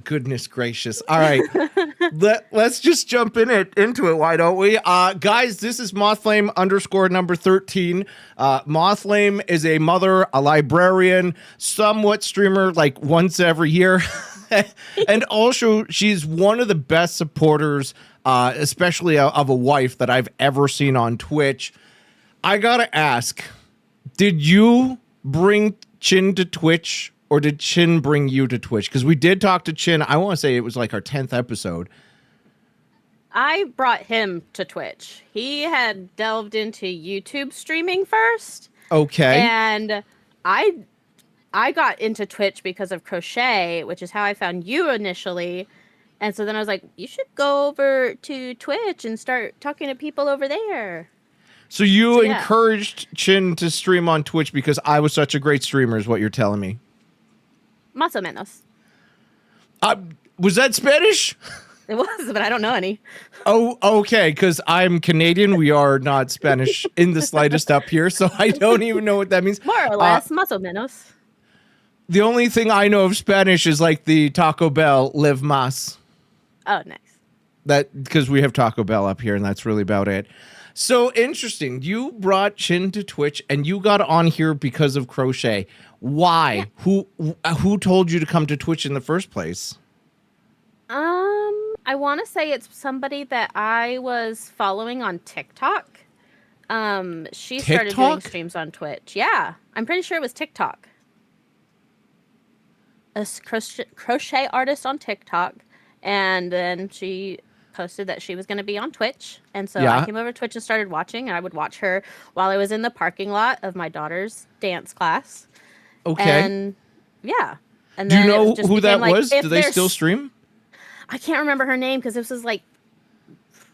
Goodness gracious. All right. Let's just jump into it. Why don't we? Guys, this is Mothflame _ number 13. Mothflame is a mother, a librarian, somewhat streamer like once every year. And also, she's one of the best supporters, especially of a wife that I've ever seen on Twitch. I gotta ask, did you bring Chin to Twitch, or did Chin bring you to Twitch? Because we did talk to Chin. I want to say it was like our 10th episode. I brought him to Twitch. He had delved into YouTube streaming first. Okay. And I got into Twitch because of Crochet, which is how I found you initially. And so then I was like, you should go over to Twitch and start talking to people over there. So you encouraged Chin to stream on Twitch because I was such a great streamer, is what you're telling me. Más o menos. Was that Spanish? It was, but I don't know any. Oh, okay, because I'm Canadian. We are not Spanish in the slightest up here, so I don't even know what that means. More or less, más o menos. The only thing I know of Spanish is like the Taco Bell Live Mas. Oh, nice. That because we have Taco Bell up here, and that's really about it. So interesting. You brought Chin to Twitch, and you got on here because of Crochet. Why? Yeah. Who told you to come to Twitch in the first place? I want to say it's somebody that I was following on TikTok. She started doing streams on Twitch. Yeah, I'm pretty sure it was TikTok. A crochet artist on TikTok, and then she posted that she was going to be on Twitch, and so I came over to Twitch and started watching, and I would watch her while I was in the parking lot of my daughter's dance class. Okay. And yeah. And do you know who that was? Do they still stream? I can't remember her name because this was like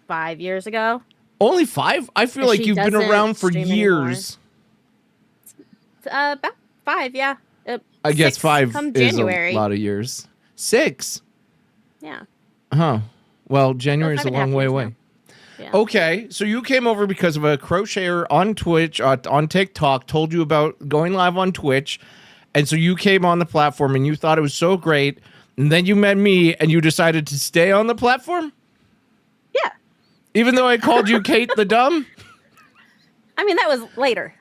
5 years ago. Only 5? I feel like you've been around for years. About 5, yeah. I guess 5 is a January. lot of years. 6? Yeah. Huh. Well, January is a long way away. Yeah. Okay, so you came over because of a crocheter on Twitch, on TikTok, told you about going live on Twitch, and so you came on the platform and you thought it was so great, and then you met me and you decided to stay on the platform? Yeah. Even though I called you Kate the Dumb? I mean, that was later.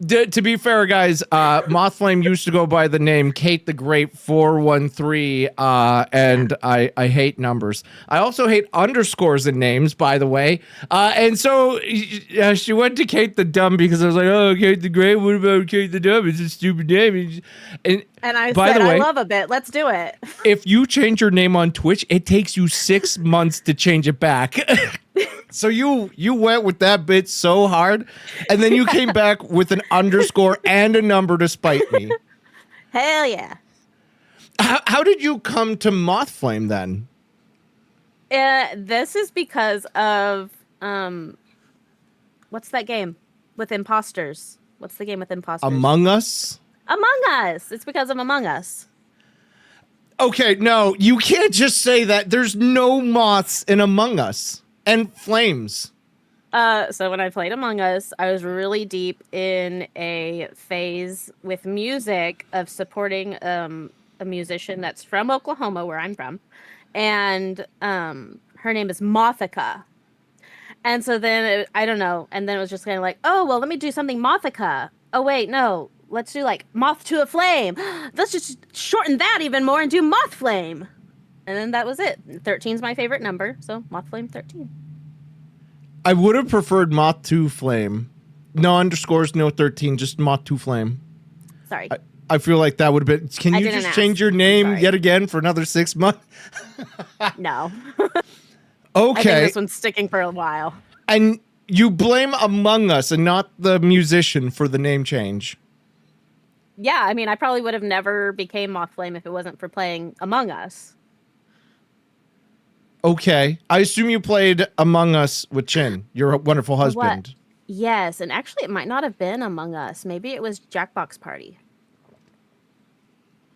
To be fair, guys, Mothflame used to go by the name Kate the Great 413, and I hate numbers. I also hate underscores in names, by the way. And so she went to Kate the Dumb because I was like, oh, Kate the Great, what about Kate the Dumb? It's a stupid name. And I said, I love a bit. Let's do it. If you change your name on Twitch, it takes you 6 months to change it back. So you went with that bit so hard, and then you came back with an underscore and a number to spite me. Hell yeah. How did you come to Mothflame then? This is because of, what's that game with imposters? What's the game with imposters? Among Us? Among Us. It's because of Among Us. Okay, no, you can't just say that. There's no moths in Among Us. And flames. So when I played Among Us, I was really deep in a phase with music of supporting a musician that's from Oklahoma, where I'm from. And her name is Mothica. And so then, I don't know. And then it was just kind of like, oh, well, let me do something Mothica. Oh, wait, no. Let's do like Moth to a Flame. Let's just shorten that even more and do Moth Flame. And then that was it. 13 is my favorite number, so Mothflame 13. I would have preferred Moth to Flame. No underscores, no 13, just Moth to Flame. Sorry. I feel like that would have been... Can you just change your name yet again for another 6 months? No. Okay. I think this one's sticking for a while. And you blame Among Us and not the musician for the name change. Yeah, I mean, I probably would have never became Mothflame if it wasn't for playing Among Us. Okay. I assume you played Among Us with Chin, your wonderful husband. What? Yes, and actually it might not have been Among Us. Maybe it was Jackbox Party.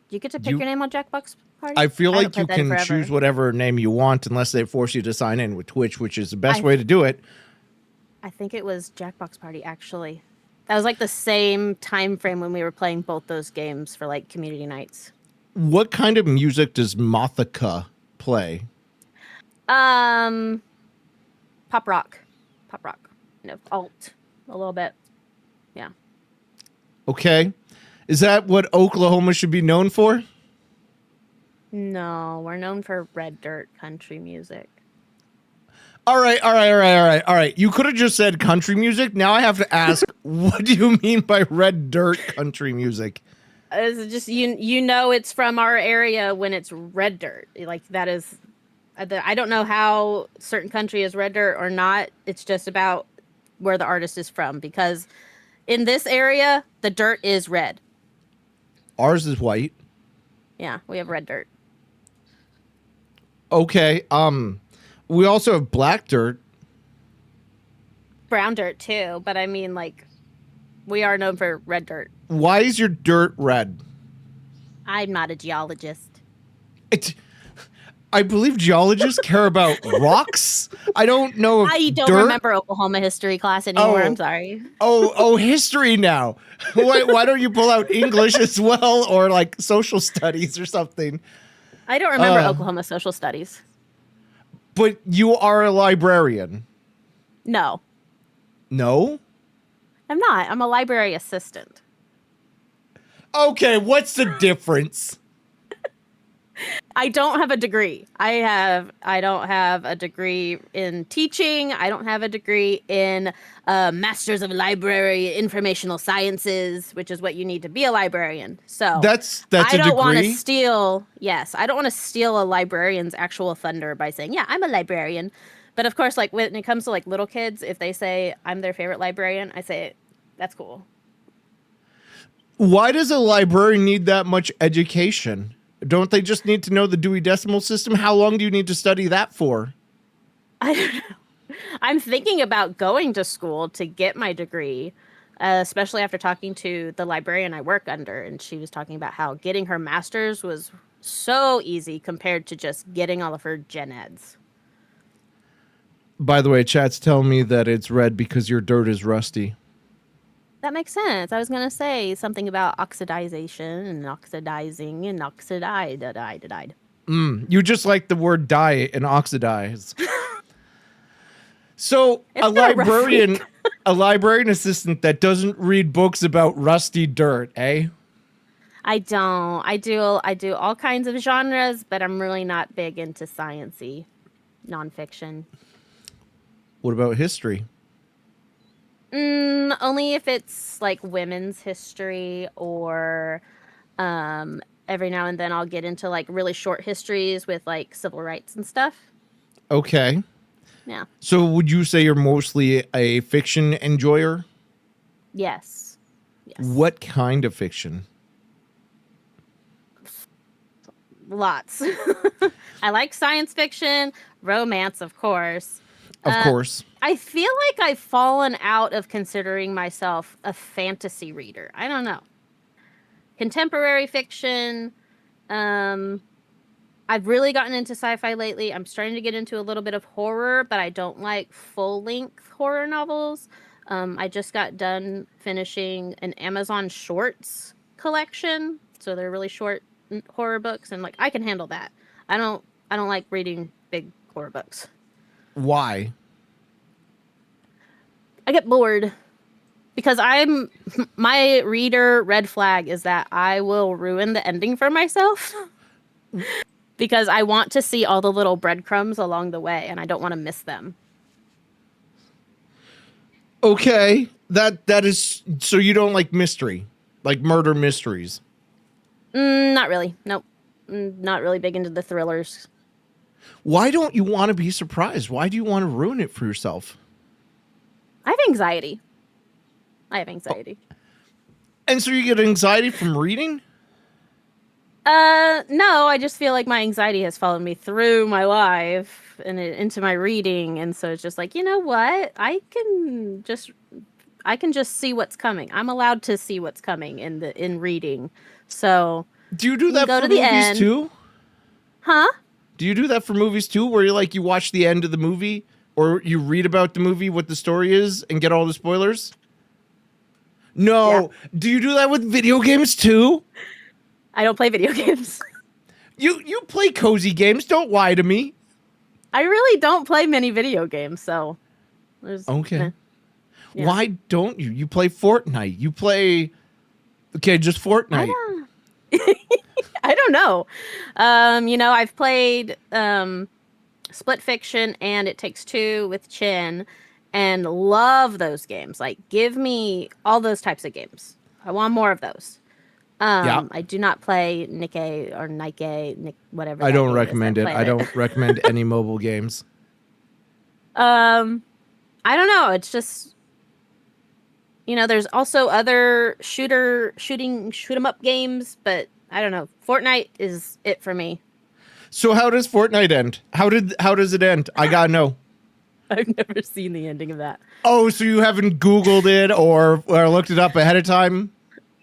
Do you get to pick your name on Jackbox Party? I feel like you can choose whatever name you want unless they force you to sign in with Twitch, which is the best way to do it. I think it was Jackbox Party, actually. That was like the same time frame when we were playing both those games for like community nights. What kind of music does Mothica play? Um, pop rock, alt, a little bit. Yeah. Okay. Is that what Oklahoma should be known for? No, we're known for red dirt country music. All right. You could have just said country music. Now I have to ask, what do you mean by red dirt country music? It's just you know it's from our area when it's red dirt. Like that is, I don't know how certain country is red dirt or not. It's just about where the artist is from because in this area the dirt is red. Ours is white. Yeah, we have red dirt. Okay. We also have black dirt. Brown dirt too, but I mean like we are known for red dirt. Why is your dirt red? I'm not a geologist. I believe geologists care about rocks. I don't know if I don't dirt... remember Oklahoma history class anymore. I'm sorry. Oh, history now. Why don't you pull out English as well, or like social studies or something? I don't remember Oklahoma social studies. But you are a librarian. No. No? I'm not. I'm a library assistant. Okay, what's the difference? I don't have a degree. I don't have a degree in teaching. I don't have a degree in Masters of Library Informational Sciences, which is what you need to be a librarian. So that's I a don't want to degree? steal. Yes, I don't want to steal a librarian's actual thunder by saying, "Yeah, I'm a librarian." But of course, like when it comes to like little kids, if they say I'm their favorite librarian, I say, "That's cool." Why does a librarian need that much education? Don't they just need to know the Dewey Decimal System? How long do you need to study that for? I don't know. I'm thinking about going to school to get my degree, especially after talking to the librarian I work under. And she was talking about how getting her master's was so easy compared to just getting all of her gen eds. By the way, chat's telling me that it's red because your dirt is rusty. That makes sense. I was going to say something about oxidization and oxidizing and oxidide. You just like the word dye and oxidize. So a librarian assistant that doesn't read books about rusty dirt, eh? I don't. I do all kinds of genres, but I'm really not big into science-y nonfiction. What about history? Only if it's like women's history or every now and then I'll get into like really short histories with like civil rights and stuff. Okay. Yeah. So would you say you're mostly a fiction enjoyer? Yes. What kind of fiction? Lots. I like science fiction, romance, of course. Of course. I feel like I've fallen out of considering myself a fantasy reader. I don't know. Contemporary fiction. I've really gotten into sci-fi lately. I'm starting to get into a little bit of horror, but I don't like full-length horror novels. I just got done finishing an Amazon Shorts collection. So they're really short horror books, and like I can handle that. I don't like reading big horror books. Why? I get bored because my reader red flag is that I will ruin the ending for myself because I want to see all the little breadcrumbs along the way and I don't want to miss them. Okay. That is, so you don't like mystery, like murder mysteries? Not really. Nope. Not really big into the thrillers. Why don't you want to be surprised? Why do you want to ruin it for yourself? I have anxiety. And so you get anxiety from reading? No, I just feel like my anxiety has followed me through my life and into my reading. And so it's just like, you know what? I can just see what's coming. I'm allowed to see what's coming in reading. So do you do that for movies too? Huh? Do you do that for movies too, where you watch the end of the movie or you read about the movie, what the story is, and get all the spoilers? No. Yeah. Do you do that with video games too? I don't play video games. You play cozy games. Don't lie to me. I really don't play many video games, so Okay. Yeah. Why don't you? You play Fortnite. You play just Fortnite. I don't know. I've played Split Fiction and It Takes Two with Chin and love those games. Like, give me all those types of games. I want more of those. I do not play Nikke or Nike, whatever. I don't recommend it. I don't recommend any mobile games. I don't know. It's just, there's also other shoot 'em up games, but I don't know. Fortnite is it for me. So how does Fortnite end? How does it end? I gotta know. I've never seen the ending of that. Oh, so you haven't Googled it or looked it up ahead of time?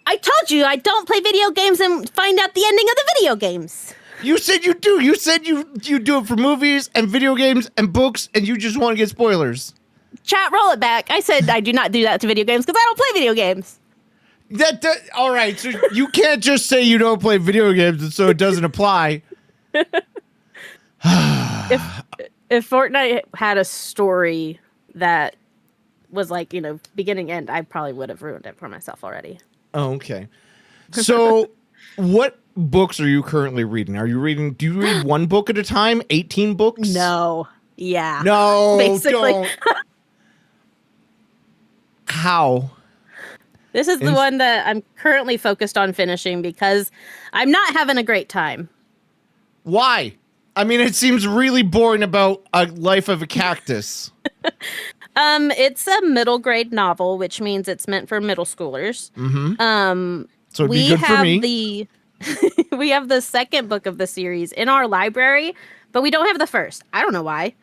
I told you I don't play video games and find out the ending of the video games. You said you do. You said you do it for movies and video games and books, and you just want to get spoilers. Chat, roll it back. I said I do not do that to video games because I don't play video games. That all right. So you can't just say you don't play video games, and so it doesn't apply. If Fortnite had a story that was like, beginning end, I probably would have ruined it for myself already. Oh, okay. So what books are you currently reading? Do you read one book at a time? 18 books? No. Yeah. No, Basically. don't. How? This is the one that I'm currently focused on finishing because I'm not having a great time. Why? I mean, it seems really boring about a life of a cactus. It's a middle grade novel, which means it's meant for middle schoolers. Mm-hmm. So it'd be good for me. We have the second book of the series in our library, but we don't have the first. I don't know why.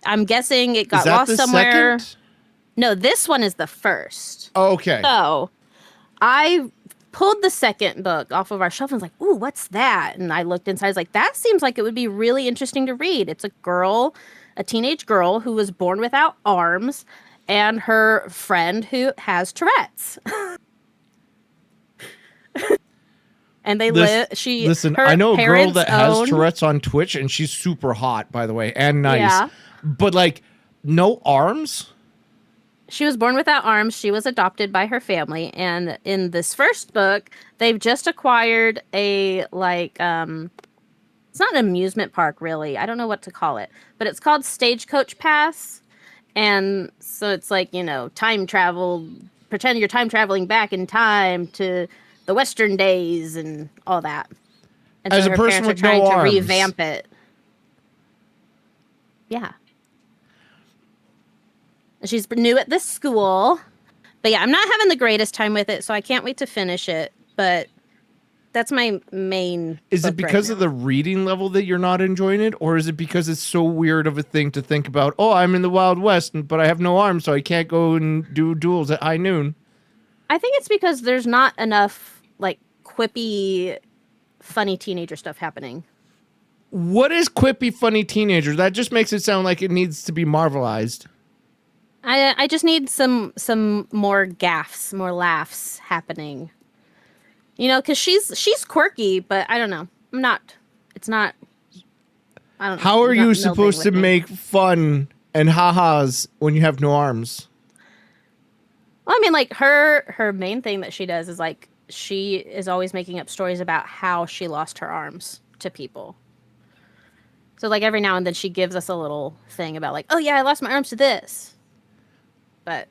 I'm guessing it got lost somewhere. Second? No, this one is the first. Oh, okay. So I pulled the second book off of our shelf and was like, ooh, what's that? And I looked inside. I was like, that seems like it would be really interesting to read. It's a teenage girl who was born without arms and her friend who has Tourette's. And they live. I know a girl that has Tourette's on Twitch, and she's super hot, by the way, and nice. Yeah. But like, no arms. She was born without arms. She was adopted by her family, and in this first book, they've just acquired it's not an amusement park, really. I don't know what to call it, but it's called Stagecoach Pass, and so it's like time travel. Pretend you're time traveling back in time to the Western days and all that. And As so a her person parents with are trying no to arms. revamp it. Yeah. She's new at this school. But yeah, I'm not having the greatest time with it, so I can't wait to finish it. But that's my main. Is it because of the reading level that you're not enjoying it? Or is it because it's so weird of a thing to think about? Oh, I'm in the Wild West, but I have no arms, so I can't go and do duels at high noon. I think it's because there's not enough quippy, funny teenager stuff happening. What is quippy, funny teenager? That just makes it sound like it needs to be marvelized. I just need some more gaffes, more laughs happening. Because she's quirky, but I don't know. It's not. I don't know. How are you supposed to make fun and ha-has when you have no arms? Well, I mean, her main thing that she does is she is always making up stories about how she lost her arms to people. So every now and then she gives us a little thing about oh yeah, I lost my arms to this. But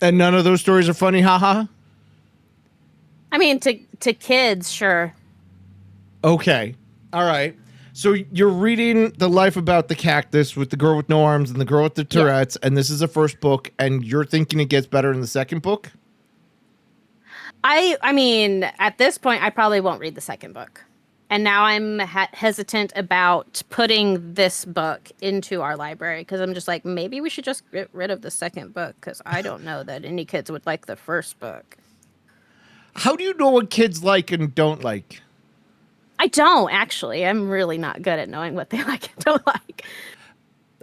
and none of those stories are funny, haha. I mean, to kids, sure. Okay, all right. So you're reading The Life About the Cactus with the girl with no arms and the girl with the Tourette's, and this is the first book, and you're thinking it gets better in the second book? I mean, at this point, I probably won't read the second book. And now I'm hesitant about putting this book into our library because I'm just maybe we should just get rid of the second book because I don't know that any kids would like the first book. How do you know what kids like and don't like? I don't, actually. I'm really not good at knowing what they like and don't like.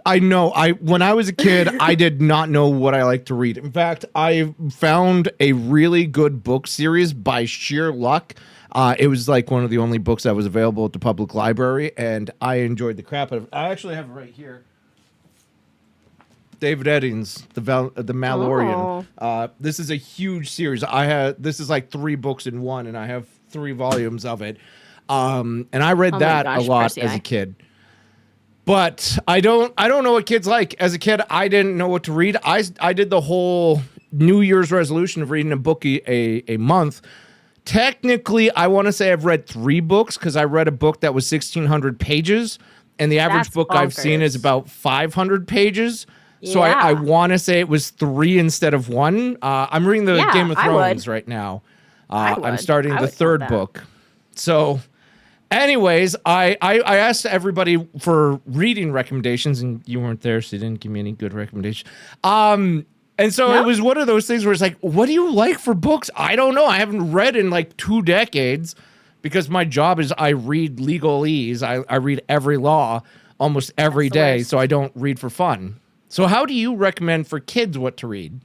I know. When I was a kid, I did not know what I like to read. In fact, I found a really good book series by sheer luck It was like one of the only books that was available at the public library, and I enjoyed the crap out of it. I actually have it right here. David Eddings, the Malloreon. This is a huge series. This is like 3 books in one, and I have 3 volumes of it. And I read that a lot as a kid. But I don't know what kids like. As a kid, I didn't know what to read. I did the whole New Year's resolution of reading a book a month. Technically, I want to say I've read 3 books because I read a book that was 1,600 pages, and the average book I've seen is about 500 pages. So I want to say it was 3 instead of 1. I'm reading the Game of Thrones right now. I'm starting the 3rd book. So anyways, I asked everybody for reading recommendations, and you weren't there, so you didn't give me any good recommendations. And so it was one of those things where it's like, what do you like for books? I don't know. I haven't read in like 2 decades because my job is I read legalese. I read every law almost every day, so I don't read for fun. So how do you recommend for kids what to read?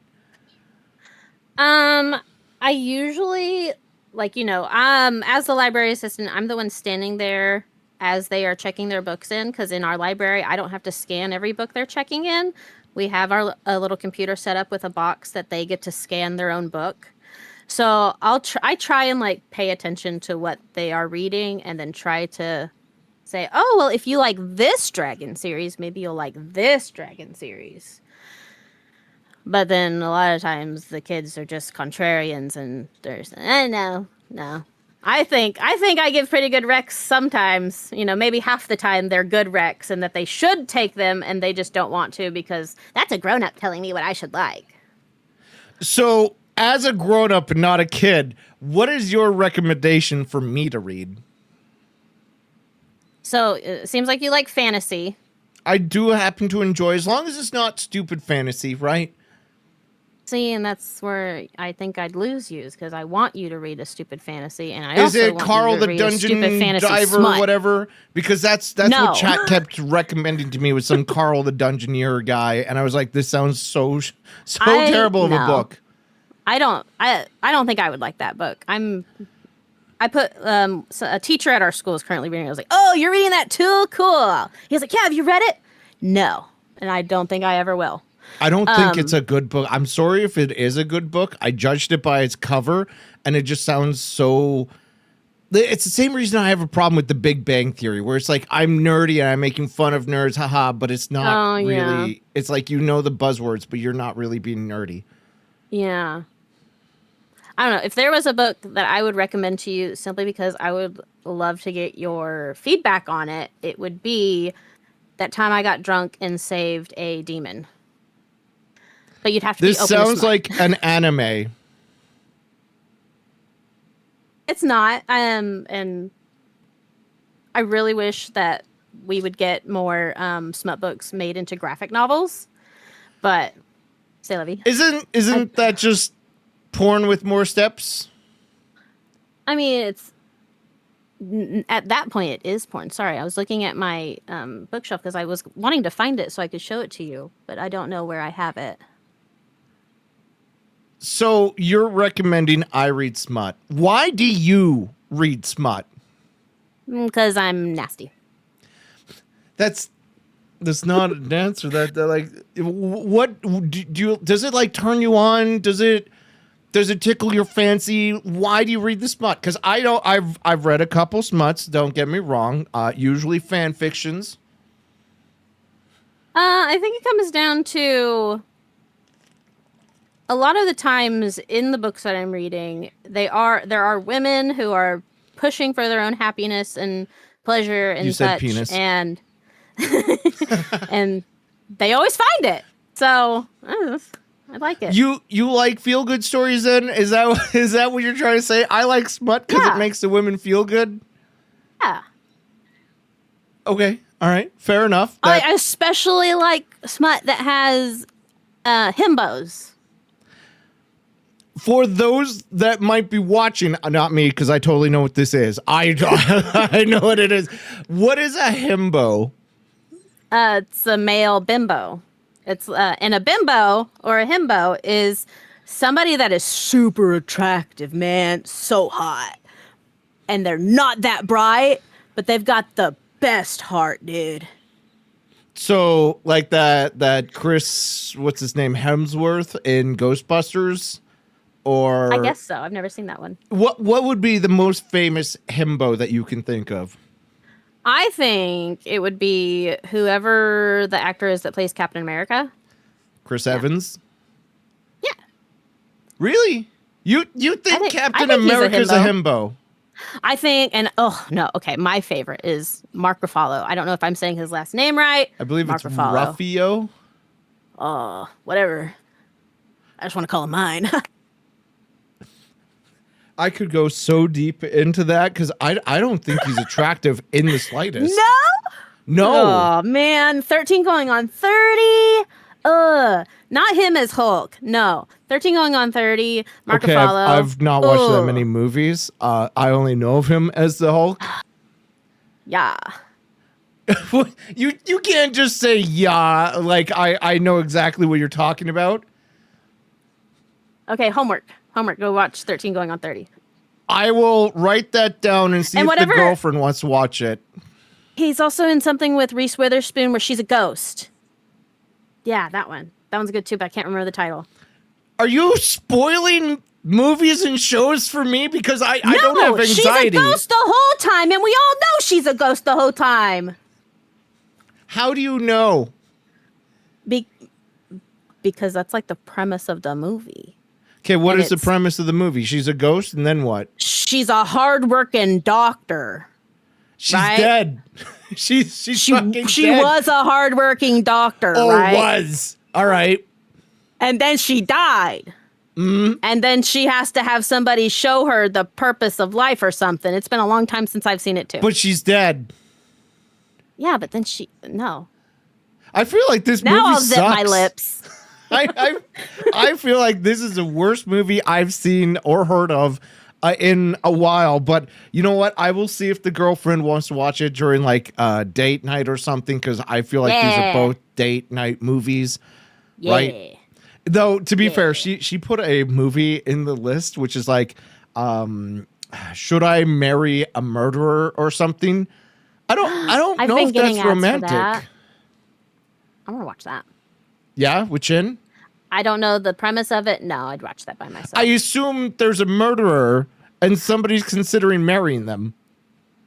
I usually, like, as the library assistant, I'm the one standing there as they are checking their books in, because in our library, I don't have to scan every book they're checking in. We have a little computer set up with a box that they get to scan their own book. So I try and like pay attention to what they are reading, and then try to say, oh, well, if you like this dragon series, maybe you'll like this dragon series. But then a lot of times the kids are just contrarians, and they're saying, no. I think I give pretty good recs sometimes. Maybe half the time they're good recs, and that they should take them, and they just don't want to because that's a grown-up telling me what I should like. So as a grown-up and not a kid, what is your recommendation for me to read? So it seems like you like fantasy. I do happen to enjoy, as long as it's not stupid fantasy, right? See, and that's where I think I'd lose you, because I want you to read a stupid fantasy, and I is also it want Carl you to the read Dungeon a fantasy Diver smut. or whatever? Because that's No. what chat kept recommending to me, was some Carl the Dungeoneer guy, and I was like, this sounds so terrible of a book. I don't think I would like that book. I put a teacher at our school is currently reading it. I was like, oh, you're reading that too? Cool. He was like, yeah, have you read it? No. And I don't think I ever will. I don't think it's a good book. I'm sorry if it is a good book. I judged it by its cover, and it just sounds so... It's the same reason I have a problem with The Big Bang Theory, where it's like, I'm nerdy and I'm making fun of nerds, haha, but it's not really... Yeah. It's like, the buzzwords, but you're not really being nerdy. Yeah. I don't know. If there was a book that I would recommend to you simply because I would love to get your feedback on it, it would be That Time I Got Drunk and Saved a Demon. But you'd have to This be open sounds to like an anime. It's not. And I really wish that we would get more smut books made into graphic novels. But, say, Levy. Isn't that just porn with more steps? I mean, at that point, it is porn. Sorry, I was looking at my bookshelf because I was wanting to find it so I could show it to you, but I don't know where I have it. So you're recommending I read smut. Why do you read smut? Because I'm nasty. That's not an answer. That like, what do you? Does it like turn you on? Does it tickle your fancy? Why do you read the smut? Because I don't. I've read a couple smuts. Don't get me wrong. Usually fan fictions. I think it comes down to a lot of the times in the books that I'm reading, there are women who are pushing for their own happiness and pleasure and such, penis. and and they always find it. So I like it. You like feel good stories then? Is that what you're trying to say? I like smut because it makes the women feel good? Yeah. Okay. All right. Fair enough. I especially like smut that has himbos. For those that might be watching, not me, because I totally know what this is. I know what it is. What is a himbo? It's a male bimbo. It's and a bimbo or a himbo is somebody that is super attractive, man, so hot. and they're not that bright, but they've got the best heart, dude. So like that Chris, what's his name, Hemsworth in Ghostbusters, or I guess so. I've never seen that one. what would be the most famous himbo that you can think of? I think it would be whoever the actor is that plays Captain America. Chris Evans? Yeah. Really? You think I Captain think he's a America's a himbo? I think, and oh no, okay, my favorite is Mark Ruffalo. I don't know if I'm saying his last name right. I believe Mark it's Ruffalo. Ruffio. Oh, whatever. I just want to call him mine. I could go so deep into that because I don't think he's attractive in the slightest. No. Oh man, 13 going on 30. Not him as Hulk. No, 13 going on 30. Mark Okay, Ruffalo. I've not watched that Ugh. many movies. I only know of him as the Hulk. Yeah. You can't just say yeah. Like I know exactly what you're talking about. Okay, homework. Go watch 13 going on 30. I will write that down and see And if whatever- the girlfriend wants to watch it. He's also in something with Reese Witherspoon where she's a ghost. Yeah, that one. That one's good too, but I can't remember the title. Are you spoiling movies and shows for me? Because I don't have anxiety. She's a ghost the whole time, and we all know she's a ghost the whole time. How do you know? Because that's like the premise of the movie. Okay, what And is the it's- premise of the movie? She's a ghost, and then what? She's a hardworking doctor. She's Right? dead. she's fucking She dead. was a hardworking doctor, Oh, right? was. All right. And then she died. Mm-hmm. And then she has to have somebody show her the purpose of life or something. It's been a long time since I've seen it too. But she's dead. Yeah, but then no. I feel like this Now movie I'll sucks. zip my lips. I feel like this is the worst movie I've seen or heard of in a while. But you know what? I will see if the girlfriend wants to watch it during like date night or something, because I feel like these are Yeah. both date night movies. Yeah. Right. Though to be fair, she put a movie in the list which is like, should I marry a murderer or something? I don't I've know been if getting that's ads for romantic. that. I want to watch that. Yeah, with Chin. I don't know the premise of it. No, I'd watch that by myself. I assume there's a murderer and somebody's considering marrying them.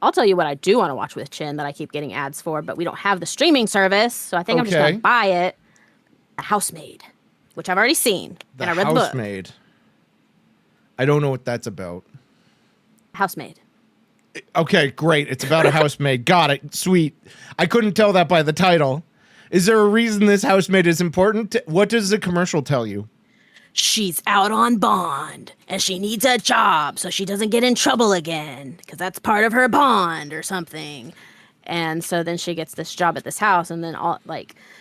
I'll tell you what I do want to watch with Chin that I keep getting ads for, but we don't have the streaming service, so I think I'm just Okay. going to buy it. The Housemaid, which I've already seen, The and I read the book. Housemaid. I don't know what that's about. Housemaid. Okay, great. It's about a housemaid. Got it. Sweet. I couldn't tell that by the title. Is there a reason this housemaid is important? What does the commercial tell you? She's out on bond, and she needs a job so she doesn't get in trouble again, because that's part of her bond or something. And so then she gets this job at this house, and then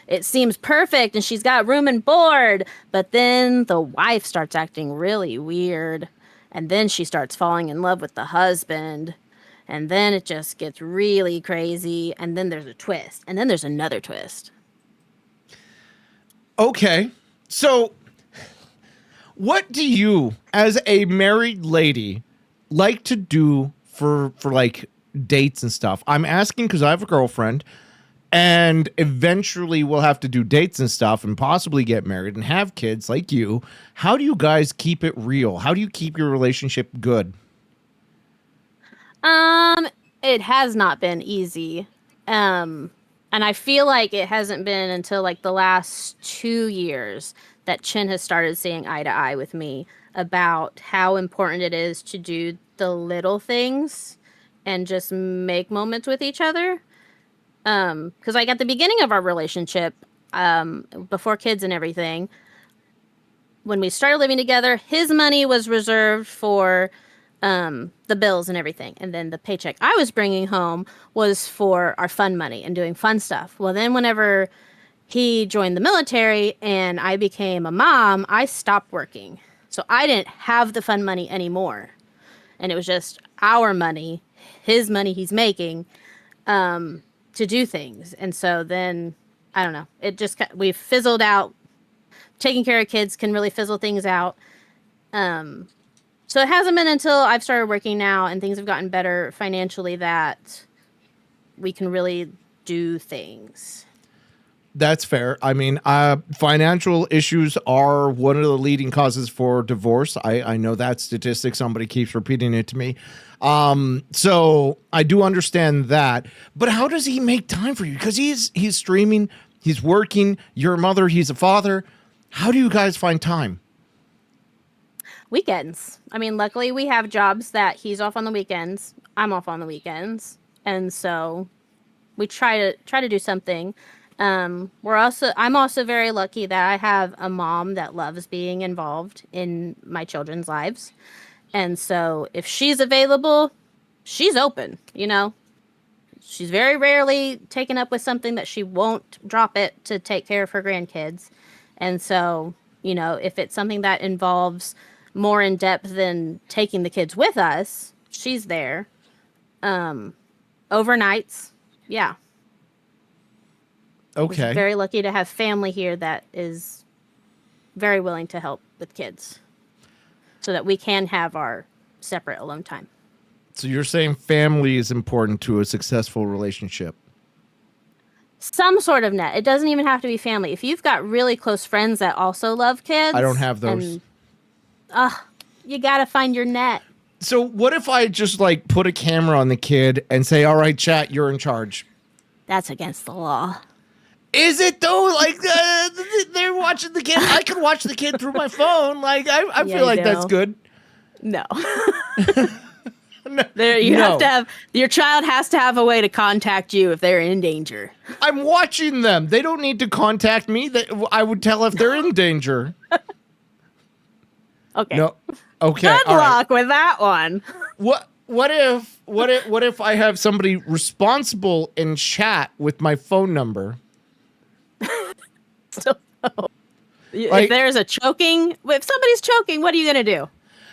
it seems perfect, and she's got room and board, but then the wife starts acting really weird, and then she starts falling in love with the husband, and then it just gets really crazy, and then there's a twist, and then there's another twist. Okay. So, what do you, as a married lady, like to do for like dates and stuff? I'm asking because I have a girlfriend, and eventually we'll have to do dates and stuff, and possibly get married and have kids like you. How do you guys keep it real? How do you keep your relationship good? It has not been easy. And I feel like it hasn't been until like the last 2 years that Chin has started seeing eye to eye with me about how important it is to do the little things and just make moments with each other. Because like at the beginning of our relationship, before kids and everything, when we started living together, his money was reserved for the bills and everything, and then the paycheck I was bringing home was for our fun money and doing fun stuff. Well, then whenever he joined the military and I became a mom, I stopped working, so I didn't have the fun money anymore, and it was just our money, his money he's making, to do things. And so then I don't know, it just we fizzled out. Taking care of kids can really fizzle things out. So it hasn't been until I've started working now and things have gotten better financially that we can really do things. That's fair. I mean, financial issues are one of the leading causes for divorce. I know that statistic. Somebody keeps repeating it to me. So I do understand that. But how does he make time for you? Because he's streaming, he's working. You're a mother, he's a father. How do you guys find time? Weekends. I mean, luckily we have jobs that he's off on the weekends. I'm off on the weekends, and so we try to do something. I'm also very lucky that I have a mom that loves being involved in my children's lives. And so if she's available, she's open, you know. She's very rarely taken up with something that she won't drop it to take care of her grandkids. And so, you know, if it's something that involves more in depth than taking the kids with us, she's there. Overnights, yeah. Okay. We're very lucky to have family here that is very willing to help with kids so that we can have our separate alone time. So you're saying family is important to a successful relationship? Some sort of net. It doesn't even have to be family. If you've got really close friends that also love kids. I don't have those. You got to find your net. So what if I just like put a camera on the kid and say, all right, chat, you're in charge? That's against the law. Is it though? Like they're watching the kid. I can watch the kid through my phone. Like I feel like that's good. No. No. You have to have your child has to have a way to contact you if they're in danger. I'm watching them. They don't need to contact me. I would tell if they're in danger. Okay. No. Okay. Good luck with that one. What if I have somebody responsible in chat with my phone number? So, if there's a choking, if somebody's choking, what are you gonna do?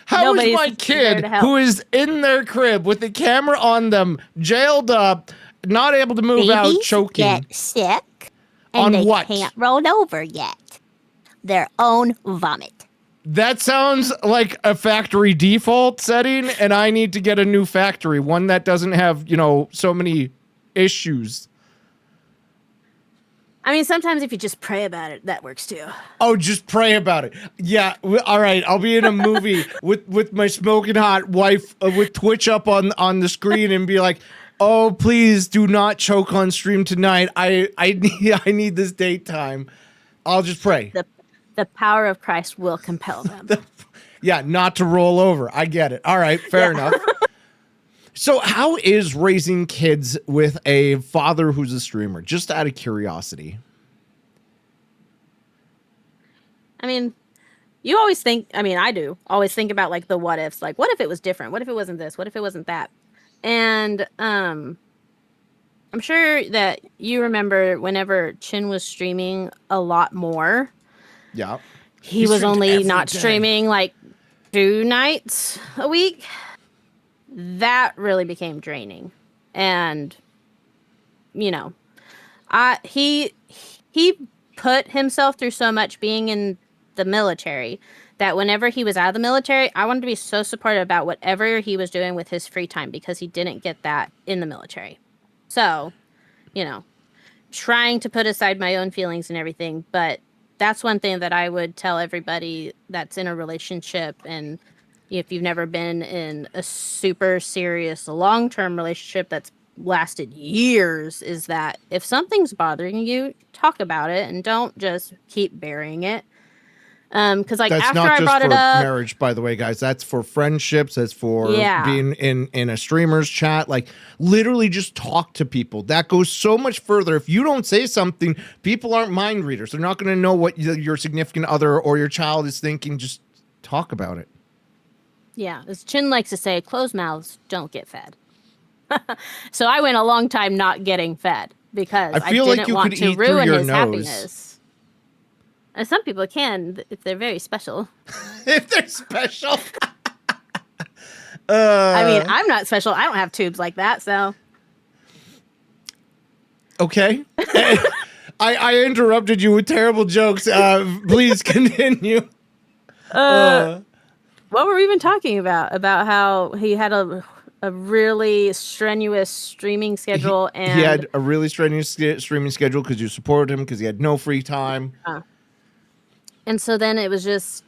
How is my kid who is in their crib with the camera on them, jailed up, not able to move out, choking? Get sick, and on they what? can't roll over yet. Their own vomit. That sounds like a factory default setting, and I need to get a new factory, one that doesn't have, so many issues. I mean, sometimes if you just pray about it, that works too. Oh, just pray about it. Yeah, all right. I'll be in a movie with my smoking hot wife with Twitch up on the screen and be like, "Oh, please do not choke on stream tonight. I need this date time." I'll just pray. The power of Christ will compel them. Yeah, not to roll over. I get it. All right, fair enough. So how is raising kids with a father who's a streamer? Just out of curiosity. I mean, you always think, I do always think about like the what ifs, like what if it was different? What if it wasn't this? What if it wasn't that? And I'm sure that you remember whenever Chin was streaming a lot more. Yeah. He was only not streaming like 2 nights a week. That really became draining. And, he put himself through so much being in the military that whenever he was out of the military, I wanted to be so supportive about whatever he was doing with his free time because he didn't get that in the military. So, trying to put aside my own feelings and everything, but that's one thing that I would tell everybody that's in a relationship, and if you've never been in a super serious long-term relationship that's lasted years, is that if something's bothering you, talk about it and don't just keep burying it. Because like that's after not I just brought for it up, marriage, by the way, guys. That's for friendships. That's for being in a streamer's chat. Like literally, just talk to people. That goes so much further. If you don't say something, people aren't mind readers. They're not going to know what your significant other or your child is thinking. Just talk about it. Yeah, as Chin likes to say, closed mouths don't get fed. So I went a long time not getting fed because I didn't want to ruin his happiness. And some people can if they're very special. If they're special. I mean, I'm not special. I don't have tubes like that, so. Okay. I interrupted you with terrible jokes. Please continue. What were we even talking about? About how he had a really strenuous streaming schedule He and had a really strenuous streaming schedule because you supported him because he had no free time. and so then it was just,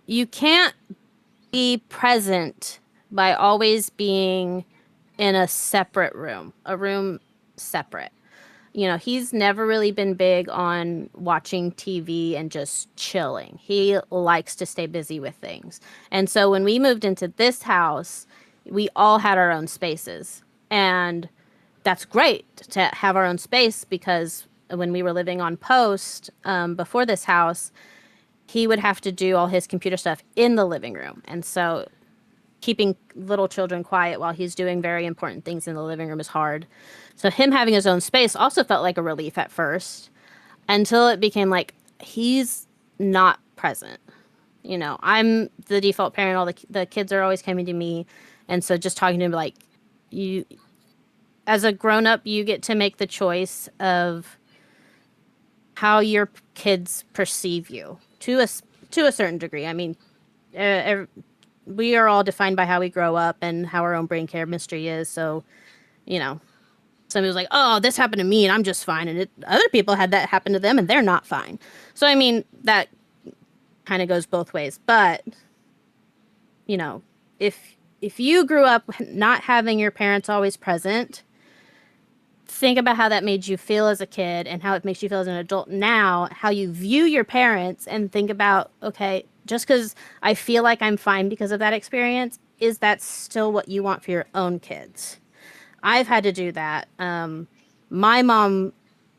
you can't be present by always being in a separate room, a room separate. He's never really been big on watching TV and just chilling. He likes to stay busy with things. And so when we moved into this house, we all had our own spaces. And that's great to have our own space because when we were living on post before this house, he would have to do all his computer stuff in the living room. And so keeping little children quiet while he's doing very important things in the living room is hard. So him having his own space also felt like a relief at first until it became like he's not present. I'm the default parent. All the kids are always coming to me. And so just talking to him like, you, as a grown up, you get to make the choice of how your kids perceive you to a certain degree. I mean, we are all defined by how we grow up and how our own brain chemistry is. So, somebody was like, oh, this happened to me and I'm just fine. And other people had that happen to them and they're not fine. So, I mean, that kind of goes both ways. But, if you grew up not having your parents always present, think about how that made you feel as a kid and how it makes you feel as an adult now, how you view your parents, and think about, okay, just because I feel like I'm fine because of that experience, is that still what you want for your own kids? I've had to do that. My mom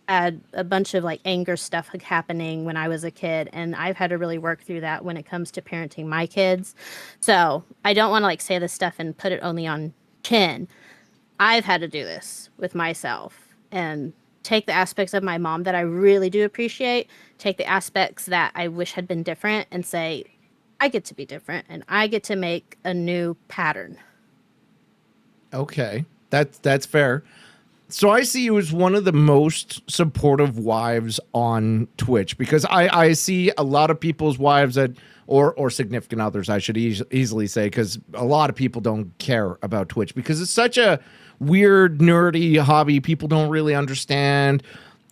had a bunch of like anger stuff happening when I was a kid, and I've had to really work through that when it comes to parenting my kids. So I don't want to like say this stuff and put it only on Chin. I've had to do this with myself and take the aspects of my mom that I really do appreciate, take the aspects that I wish had been different, and say, I get to be different and I get to make a new pattern. Okay, that's fair. So I see you as one of the most supportive wives on Twitch because I see a lot of people's wives that or significant others, I should easily say, because a lot of people don't care about Twitch because it's such a weird, nerdy hobby people don't really understand,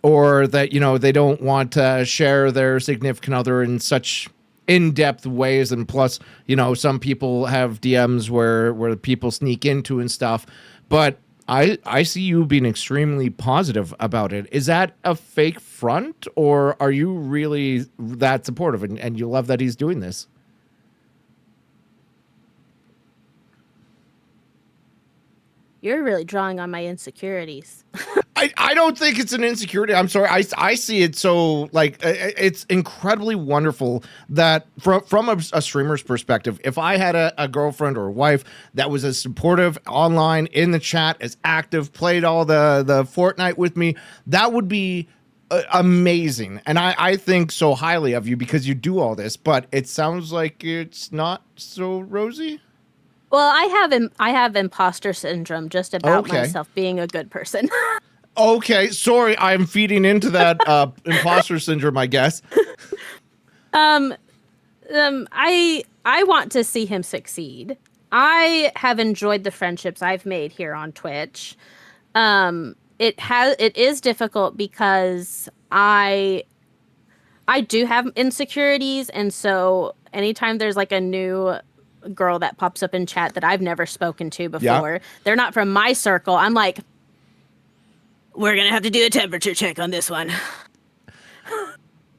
or that, they don't want to share their significant other in such in-depth ways. And plus, some people have DMs where people sneak into and stuff. But I see you being extremely positive about it. Is that a fake front, or are you really that supportive and you love that he's doing this? You're really drawing on my insecurities. I don't think it's an insecurity. I'm sorry. I see it so like it's incredibly wonderful that from a streamer's perspective, if I had a girlfriend or a wife that was as supportive online in the chat, as active, played all the Fortnite with me, that would be amazing. And I think so highly of you because you do all this, but it sounds like it's not so rosy. Well, I have imposter syndrome just about myself being a good person. Okay, sorry, I'm feeding into that imposter syndrome, I guess. I want to see him succeed. I have enjoyed the friendships I've made here on Twitch. It is difficult because I do have insecurities, and so anytime there's like a new girl that pops up in chat that I've never spoken to before, they're not from my circle, I'm like, we're gonna have to do a temperature check on this one.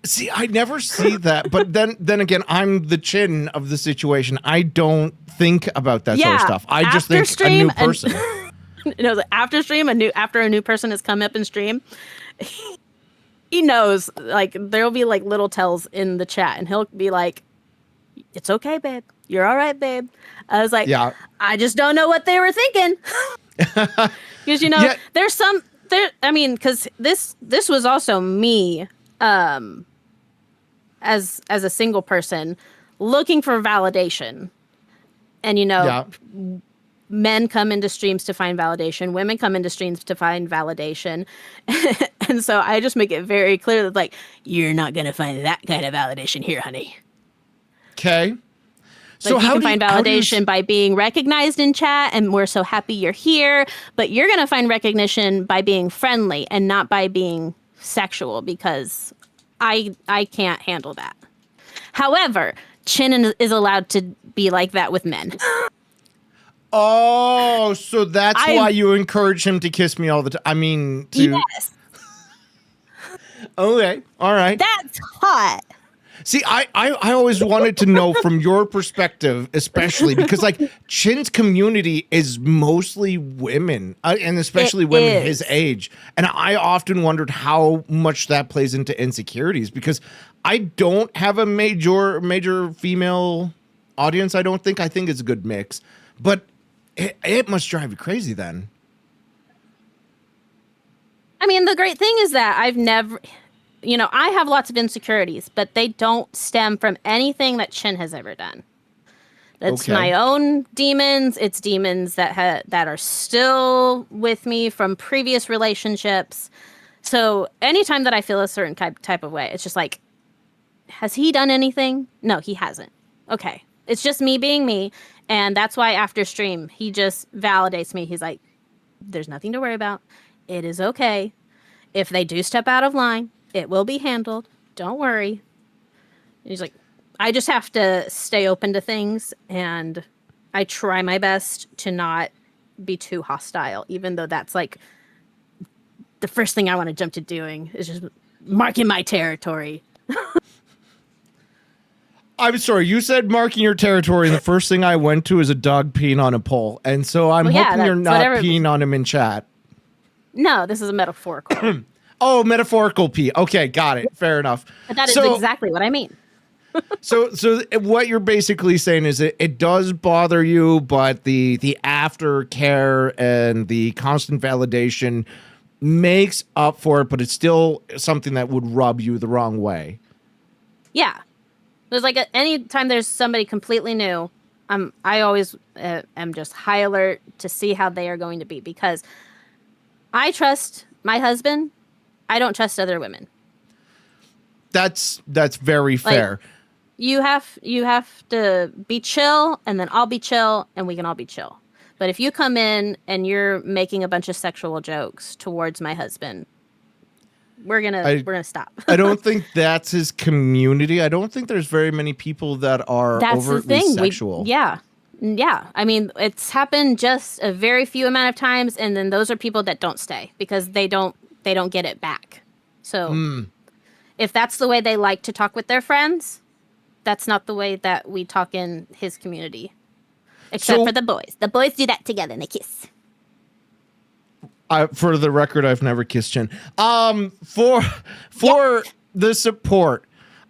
See, I never see that, but then again, I'm the Chin of the situation. I don't think about that sort of stuff. I just think a new person. After stream, after a new person has come up in stream, he knows, like, there'll be like little tells in the chat, and he'll be like, "It's okay, babe. You're all right, babe." I was like, I just don't know what they were thinking. Because there's some there. I mean, because this was also me, as a single person looking for validation, and men come into streams to find validation, women come into streams to find validation, and so I just make it very clear that, like, you're not gonna find that kind of validation here, honey. Okay. Like you can find how do you validation by being recognized in chat, and we're so happy you're here. But you're going to find recognition by being friendly and not by being sexual, because I can't handle that. However, Chin is allowed to be like that with men. Oh, so that's I- why you encourage him to kiss me all the time. I mean, to Yes, okay, all right. That's hot. See, I always wanted to know from your perspective, especially because like Chin's community is mostly women, and especially It women is. his age. And I often wondered how much that plays into insecurities because I don't have a major female audience. I think it's a good mix, but it must drive you crazy then. I mean, the great thing is that I've never, I have lots of insecurities, but they don't stem from anything that Chin has ever done. It's Okay. my own demons. It's demons that are still with me from previous relationships. So anytime that I feel a certain type of way, it's just like, has he done anything? No, he hasn't. Okay. It's just me being me. And that's why after stream, he just validates me. He's like, there's nothing to worry about. It is okay. If they do step out of line, it will be handled. Don't worry. And he's like, I just have to stay open to things, and I try my best to not be too hostile, even though that's like the first thing I want to jump to doing is just marking my territory. I'm sorry, you said marking your territory, and the first thing I went to is a dog peeing on a pole. And so I'm Well, yeah, hoping you're that's not whatever- peeing on him in chat. No, this is a metaphorical. Oh, metaphorical pee. Okay, got it. Fair enough. But that is So- exactly what I mean. So what you're basically saying is it does bother you, but the aftercare and the constant validation makes up for it, but it's still something that would rub you the wrong way. Yeah. There's like anytime there's somebody completely new, I always am just high alert to see how they are going to be, because I trust my husband. I don't trust other women. That's very fair. You have to be chill, and then I'll be chill, and we can all be chill. But if you come in and you're making a bunch of sexual jokes towards my husband, we're gonna stop. I don't think that's his community. I don't think there's very many people that are That's the overtly thing. sexual. Yeah. I mean, it's happened just a very few amount of times, and then those are people that don't stay because they don't get it back. So if that's the way they like to talk with their friends, that's not the way that we talk in his community. Except So- for the boys. The boys do that together and they kiss. For the record, I've never kissed Chin. For the support,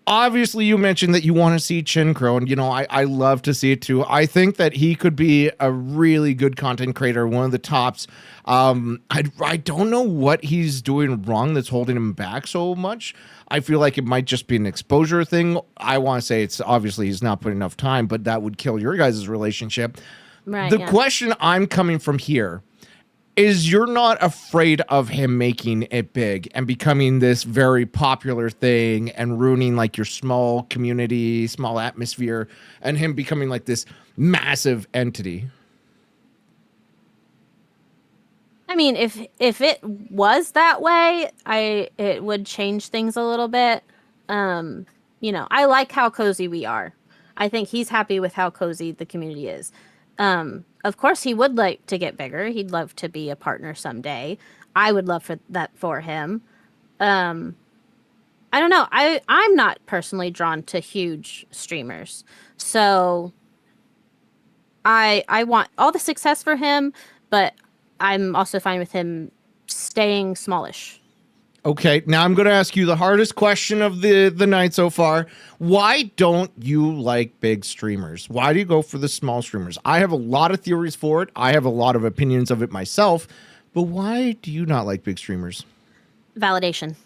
obviously you mentioned that you want to see Chin grow, and I love to see it too. I think that he could be a really good content creator, one of the tops. I don't know what he's doing wrong that's holding him back so much. I feel like it might just be an exposure thing. I want to say it's obviously he's not putting enough time, but that would kill your guys' relationship. Right. The yeah. question I'm coming from here is you're not afraid of him making it big and becoming this very popular thing and ruining like your small community, small atmosphere, and him becoming like this massive entity. I mean, if it was that way, it would change things a little bit. I like how cozy we are. I think he's happy with how cozy the community is. Of course, he would like to get bigger. He'd love to be a partner someday. I would love for that for him. I don't know. I'm not personally drawn to huge streamers, so I want all the success for him, but I'm also fine with him staying smallish. Okay, now I'm going to ask you the hardest question of the night so far. Why don't you like big streamers? Why do you go for the small streamers? I have a lot of theories for it. I have a lot of opinions of it myself. But why do you not like big streamers? Validation.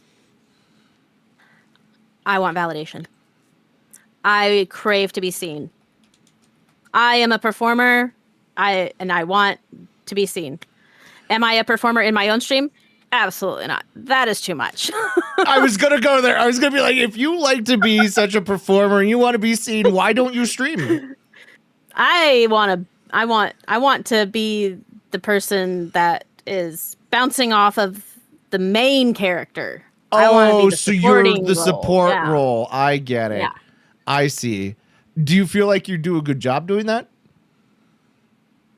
I want validation. I crave to be seen. I am a performer. I want to be seen. Am I a performer in my own stream? Absolutely not. That is too much. I was gonna go there. I was gonna be like, if you like to be such a performer and you want to be seen, why don't you stream? I want to be the person that is bouncing off of the main character. I want to Oh, be the so you're supporting the role. support Yeah. role. I get it. Yeah. I see. Do you feel like you do a good job doing that?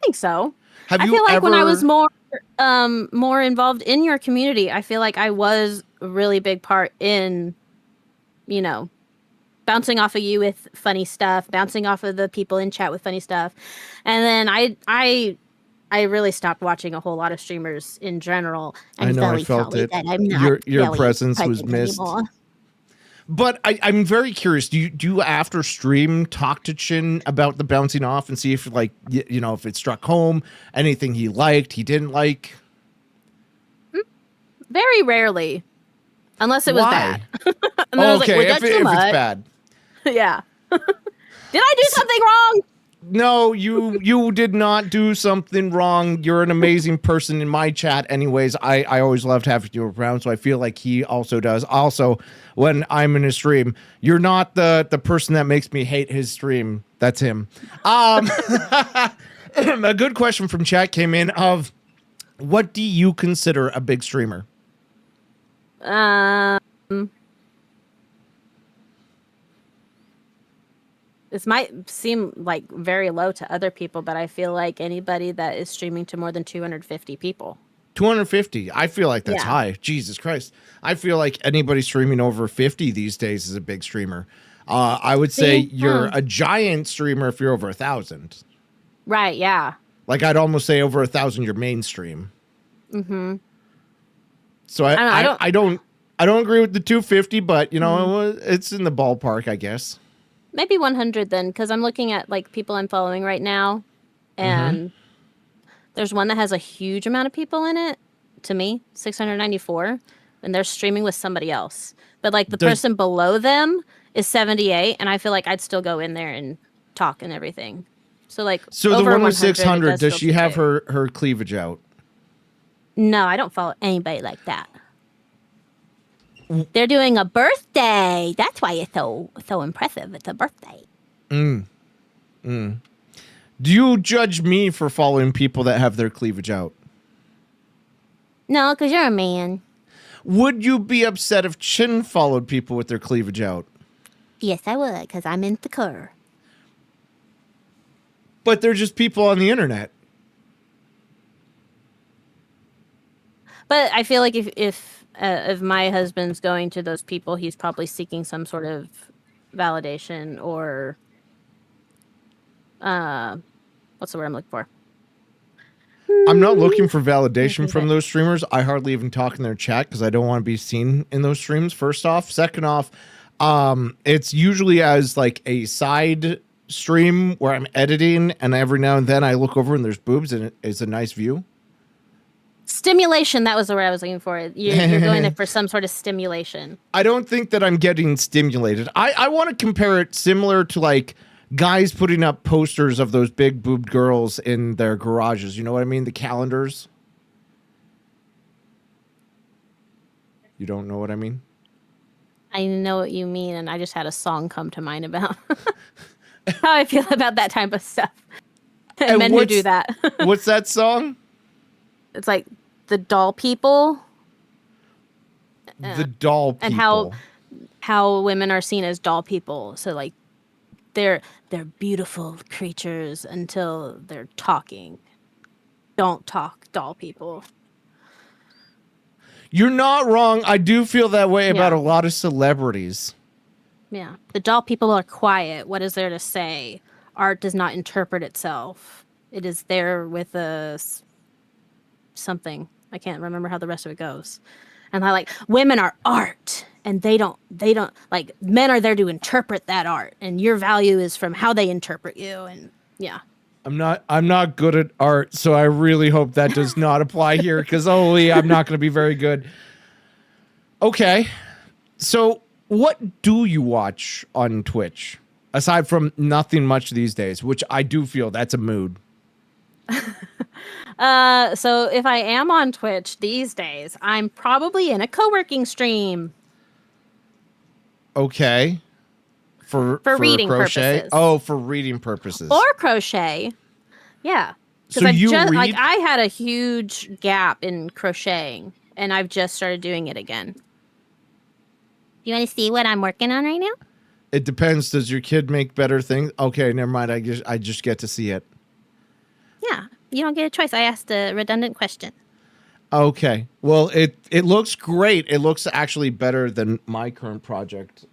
I think so. Have I you feel like when I was ever- more involved in your community, I feel like I was a really big part in, you know, bouncing off of you with funny stuff, bouncing off of the people in chat with funny stuff. And then I really stopped watching a whole lot of streamers in general. I I'm know, I very felt sorry it. that I'm not Your really presence was present missed. anymore. But I'm very curious. Do you after stream talk to Chin about the bouncing off and see if like you know if it struck home, anything he liked, he didn't like? Very rarely, unless it was Why? bad. And then I was Okay, like, was that if too it's much? bad. Yeah. Did I do something wrong? No, you did not do something wrong. You're an amazing person in my chat. Anyways, I always loved having you around, so I feel like he also does. Also, when I'm in a stream, you're not the person that makes me hate his stream. That's him. A good question from chat came in of, what do you consider a big streamer? This might seem like very low to other people, but I feel like anybody that is streaming to more than 250 people. 250. I feel like that's Yeah. high. Jesus Christ. I feel like anybody streaming over 50 these days is a big streamer. I would say See? you're a giant streamer if you're over 1,000. Right, yeah. Like I'd almost say over 1,000 you're mainstream. Mm-hmm. So I don't agree with the 250, but you know it's in the ballpark, I guess. Maybe 100 then, because I'm looking at like people I'm following right now, and there's one that has a huge amount of people in it. To me, 694, and they're streaming with somebody else. But like the Does- person below them is 78, and I feel like I'd still go in there and talk and everything. So like, So the over one with 100, it 600, does feel she too have big. her cleavage out? No, I don't follow anybody like that. They're doing a birthday. That's why it's so impressive. It's a birthday. Do you judge me for following people that have their cleavage out? No, because you're a man. Would you be upset if Chin followed people with their cleavage out? Yes, I would, because I'm insecure. But they're just people on the internet. But I feel like if my husband's going to those people, he's probably seeking some sort of validation or what's the word I'm looking for? I'm not looking for validation from those streamers. I hardly even talk in their chat because I don't want to be seen in those streams, first off. Second off, it's usually as like a side stream where I'm editing, and every now and then I look over and there's boobs and it's a nice view. Stimulation, that was the word I was looking for. You're going there for some sort of stimulation. I don't think that I'm getting stimulated. I want to compare it similar to like guys putting up posters of those big boobed girls in their garages. You know what I mean? The calendars. You don't know what I mean? I know what you mean, and I just had a song come to mind about how I feel about that type of stuff. And Men who what's- do that. What's that song? It's like the doll people The doll people. and how women are seen as doll people. So like they're beautiful creatures until they're talking. Don't talk, doll people. You're not wrong. I do feel that way about Yeah. a lot of celebrities. Yeah. The doll people are quiet. What is there to say? Art does not interpret itself. It is there with something. I can't remember how the rest of it goes. And I like women are art, and they don't like men are there to interpret that art, and your value is from how they interpret you. And yeah. I'm not good at art, so I really hope that does not apply here because holy, I'm not going to be very good. Okay. So what do you watch on Twitch aside from nothing much these days, which I do feel that's a mood? So if I am on Twitch these days, I'm probably in a co-working stream. Okay. For reading crochet. purposes. Oh, for reading purposes. Or crochet. Yeah. So you read? like I had a huge gap in crocheting and I've just started doing it again. You want to see what I'm working on right now? It depends. Does your kid make better things? Okay, never mind. I just get to see it. Yeah. You don't get a choice. I asked a redundant question. Okay. Well, it looks great. It looks actually better than my current project.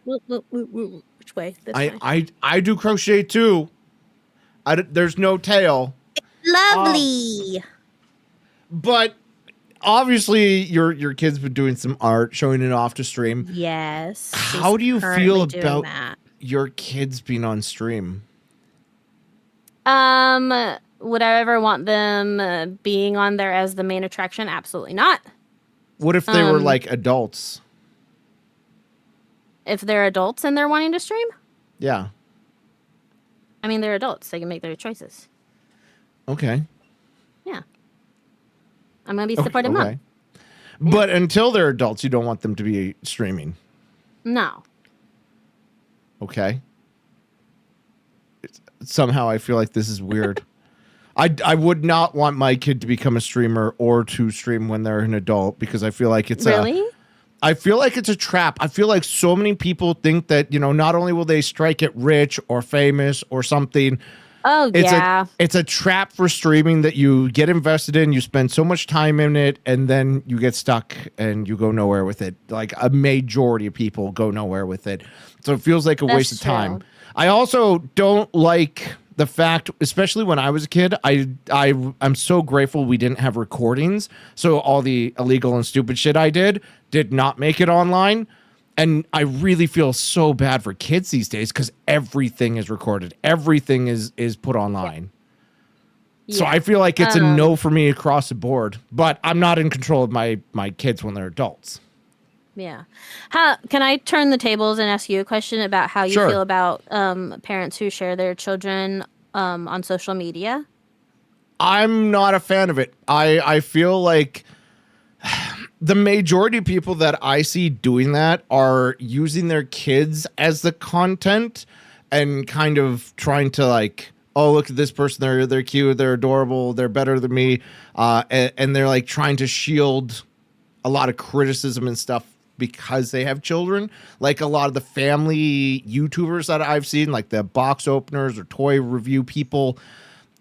Which way? This way. I do crochet too. There's no tail, Lovely. but obviously your kid's been doing some art, showing it off to stream. Yes. How she's do you currently feel doing about that. your kids being on stream? Would I ever want them being on there as the main attraction? Absolutely not. What if they were like adults? If they're adults and they're wanting to stream, Yeah. I mean, they're adults. They can make their choices. Okay. Yeah. I'm going to be supporting mom. But until they're adults, you don't want them to be streaming. No. Okay. Somehow I feel like this is weird. I would not want my kid to become a streamer or to stream when they're an adult because I feel like it's I feel like it's a trap. I feel like so many people think that, not only will they strike it rich or famous or something. Oh, yeah. It's a trap for streaming that you get invested in. You spend so much time in it and then you get stuck and you go nowhere with it. Like a majority of people go nowhere with it. So it feels like a waste of time. I also don't like the fact, especially when I was a kid, I'm so grateful we didn't have recordings. So all the illegal and stupid shit I did not make it online. And I really feel so bad for kids these days because everything is recorded. Everything is put online. Yeah. So I feel like it's a no for me across the board. But I'm not in control of my kids when they're adults. Yeah. Can I turn the tables and ask you a question about how you feel about parents who share their children on social media? I'm not a fan of it. I feel like the majority of people that I see doing that are using their kids as the content and kind of trying to like, oh, look at this person. They're cute. They're adorable. They're better than me. And they're like trying to shield a lot of criticism and stuff because they have children. Like a lot of the family YouTubers that I've seen, like the box openers or toy review people,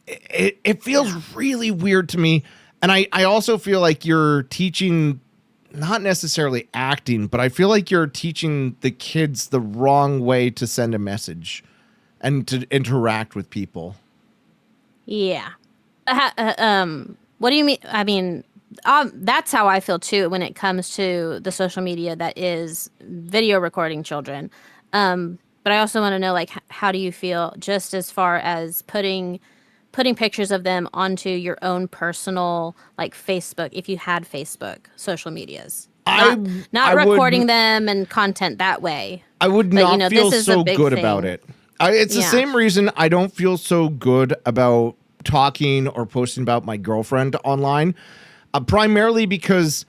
it feels really weird to me. And I also feel like you're teaching, not necessarily acting, but I feel like you're teaching the kids the wrong way to send a message and to interact with people. Yeah. What do you mean? I mean, that's how I feel too when it comes to the social media that is video recording children. But I also want to know, like, how do you feel just as far as putting pictures of them onto your own personal, like Facebook, if you had Facebook social medias, not recording them and content that way. I would not feel so good about it. It's the same reason I don't feel so good about talking or posting about my girlfriend online. Primarily because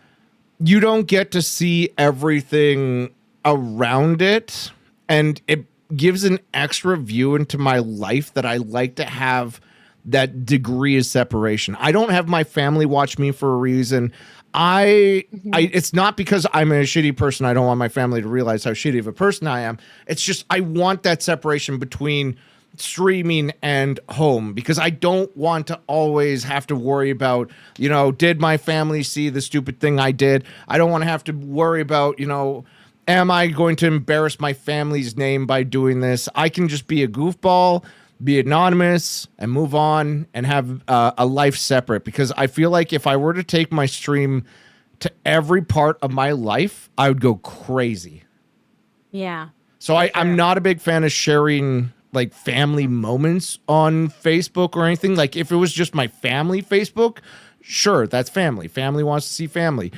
you don't get to see everything around it, and it gives an extra view into my life that I like to have that degree of separation. I don't have my family watch me for a reason. It's not because I'm a shitty person. I don't want my family to realize how shitty of a person I am. It's just I want that separation between streaming and home because I don't want to always have to worry about, did my family see the stupid thing I did? I don't want to have to worry about, am I going to embarrass my family's name by doing this? I can just be a goofball, be anonymous, and move on and have a life separate, because I feel like if I were to take my stream to every part of my life, I would go crazy. Yeah. So I'm not a big fan of sharing like family moments on Facebook or anything. Like if it was just my family Facebook, sure, that's family. Family wants to see family.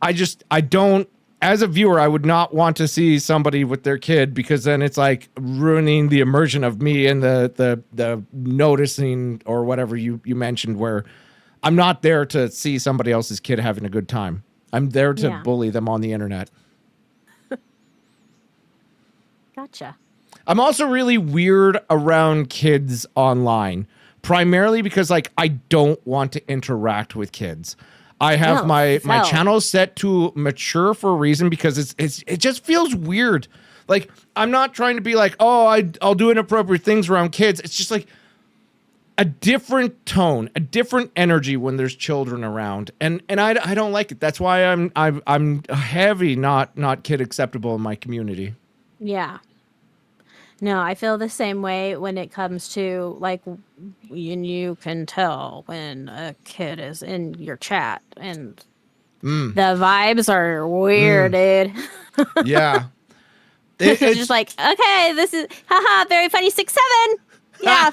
I don't, as a viewer, I would not want to see somebody with their kid, because then it's like ruining the immersion of me and the noticing or whatever you mentioned, where I'm not there to see somebody else's kid having a good time. I'm there to bully them on the internet. Gotcha. I'm also really weird around kids online, primarily because like I don't want to interact with kids. I have No, my so- channel set to mature for a reason because it just feels weird. Like I'm not trying to be like, oh, I'll do inappropriate things around kids. It's just like a different tone, a different energy when there's children around, and I don't like it. That's why I'm heavy not kid acceptable in my community. Yeah. No, I feel the same way when it comes to like, and you can tell when a kid is in your chat, and Mm, the vibes are weird, dude. yeah. It's just like, okay, this is haha, very funny 6'7". Yeah.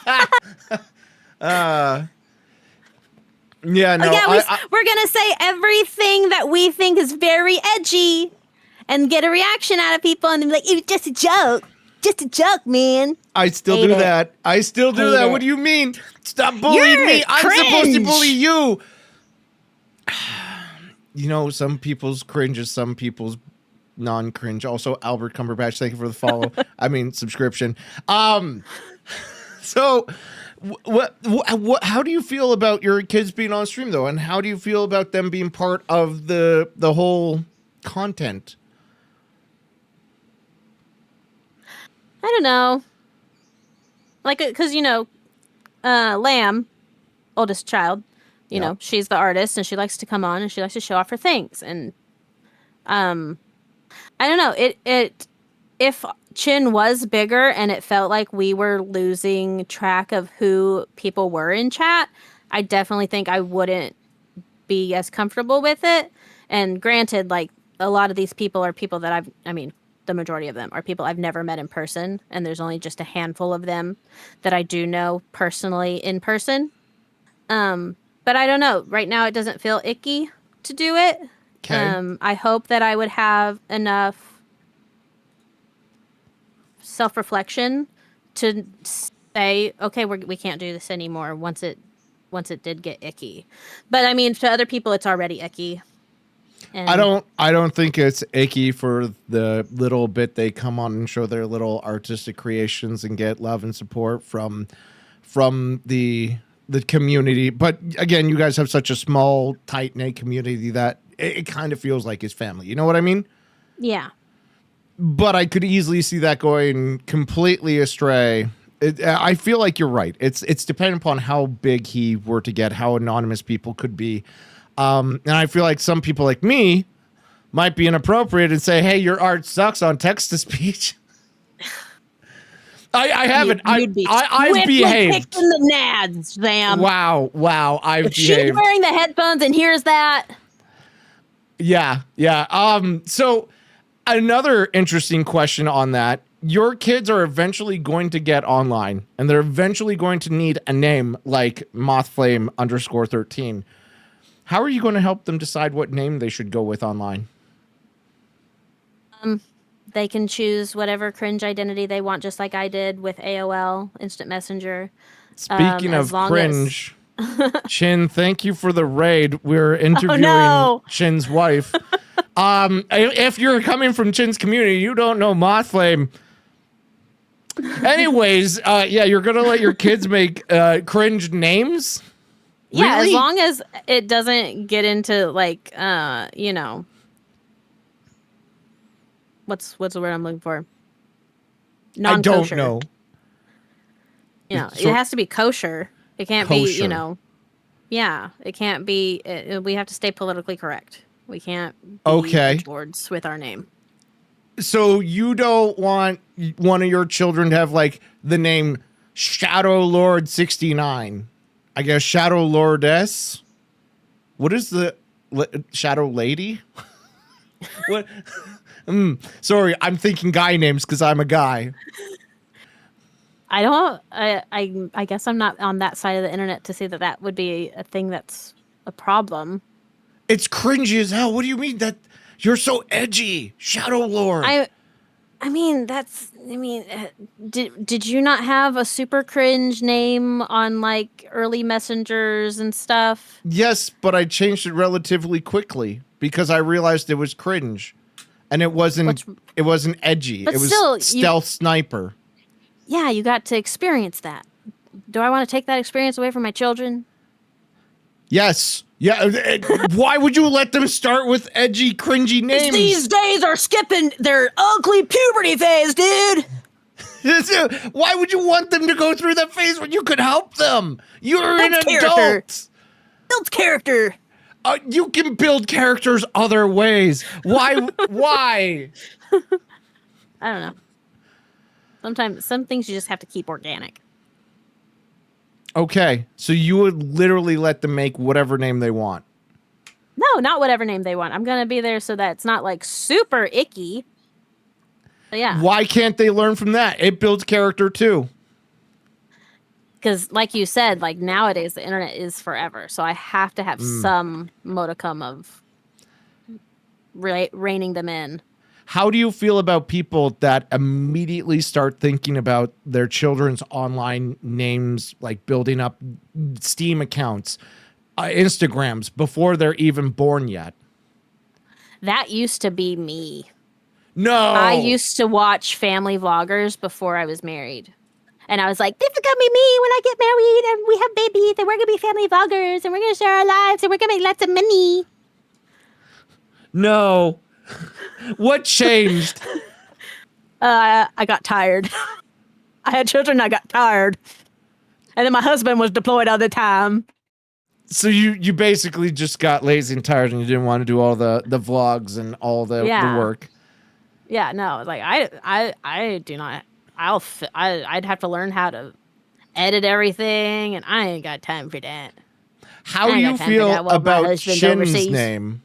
Yeah, no, Oh, yeah, I, we're gonna say everything that we think is very edgy, and get a reaction out of people, and be like, "It was just a joke, man." I still Hate do it. that. I still do Hate that. it. What do you mean? Stop bullying You're me. I'm supposed to cringe. bully you. You know, some people's cringe is some people's non-cringe. Also, Albert Cumberbatch, thank you for the follow. I mean, subscription. So what how do you feel about your kids being on stream though, and how do you feel about them being part of the whole content? I don't know. Like, because, Lamb, oldest child, you Yeah. know, she's the artist, and she likes to come on, and she likes to show off her things. And I don't know. If Chin was bigger and it felt like we were losing track of who people were in chat, I definitely think I wouldn't be as comfortable with it. And granted, like, a lot of these people are people that the majority of them are people I've never met in person, and there's only just a handful of them that I do know personally in person. But I don't know. Right now, it doesn't feel icky to do it. Okay. I hope that I would have enough self-reflection to say, okay, we can't do this anymore once it did get icky. But I mean, to other people, it's already icky. And I don't think it's icky for the little bit they come on and show their little artistic creations and get love and support from the community. But again, you guys have such a small, tight-knit community that it kind of feels like it's family. You know what I mean? Yeah. But I could easily see that going completely astray. I feel like you're right. It's dependent upon how big he were to get, how anonymous people could be. And I feel like some people like me might be inappropriate and say, hey, your art sucks on text-to-speech. I haven't. I've behaved. Kicking the nads, Sam. Wow. I've If she's behaved. wearing the headphones and hears that. Yeah. So another interesting question on that. Your kids are eventually going to get online, and they're eventually going to need a name like Mothflame_13. How are you going to help them decide what name they should go with online? They can choose whatever cringe identity they want, just like I did with AOL Instant Messenger. Speaking as of long cringe, Chin, thank you for the raid. We're interviewing no. Chin's wife. If you're coming from Chin's community, you don't know Mothflame. Anyways, yeah, you're gonna let your kids make cringe names? Yeah, Really? as long as it doesn't get into like what's the word I'm looking for? I Non-kosher. don't know. So- It has to be kosher. It can't Kosher. be, yeah, it can't be. We have to stay politically correct. We can't be Okay. edgelords with our name. So you don't want one of your children to have like the name Shadow Lord 69? I guess Shadow Lordess. What is the Shadow Lady? What? Sorry, I'm thinking guy names because I'm a guy. I don't. I guess I'm not on that side of the internet to see that would be a thing that's a problem. It's cringy as hell. What do you mean that you're so edgy, Shadow Lord? Did you not have a super cringe name on like early messengers and stuff? Yes, but I changed it relatively quickly because I realized it was cringe. And it wasn't Which- it wasn't edgy. But It was still, stealth sniper. Yeah, you got to experience that. Do I want to take that experience away from my children? Yes. Yeah. Why would you let them start with edgy, cringy names? These days are skipping their ugly puberty phase, dude. Why would you want them to go through that phase when you could help them? You're an That's adult. character. Builds character. You can build characters other ways. Why? Why? I don't know. Sometimes some things you just have to keep organic. Okay, so you would literally let them make whatever name they want. No, not whatever name they want. I'm gonna be there so that it's not like super icky. But yeah, Why can't they learn from that? It builds character too. because like you said, like nowadays the internet is forever, so I have to have some modicum of reining them in. How do you feel about people that immediately start thinking about their children's online names, like building up Steam accounts, Instagrams, before they're even born yet? That used to be me. No. I used to watch family vloggers before I was married. And I was like, this is gonna be me when I get married and we have babies and we're gonna be family vloggers and we're gonna share our lives and we're gonna make lots of money. No. What changed? I got tired. I had children, I got tired. And then my husband was deployed all the time. So you basically just got lazy and tired and you didn't want to do all the vlogs and all the work. Yeah, no, like I do not. I'd have to learn how to edit everything, and I ain't got time for that. How do you feel about Chin's name?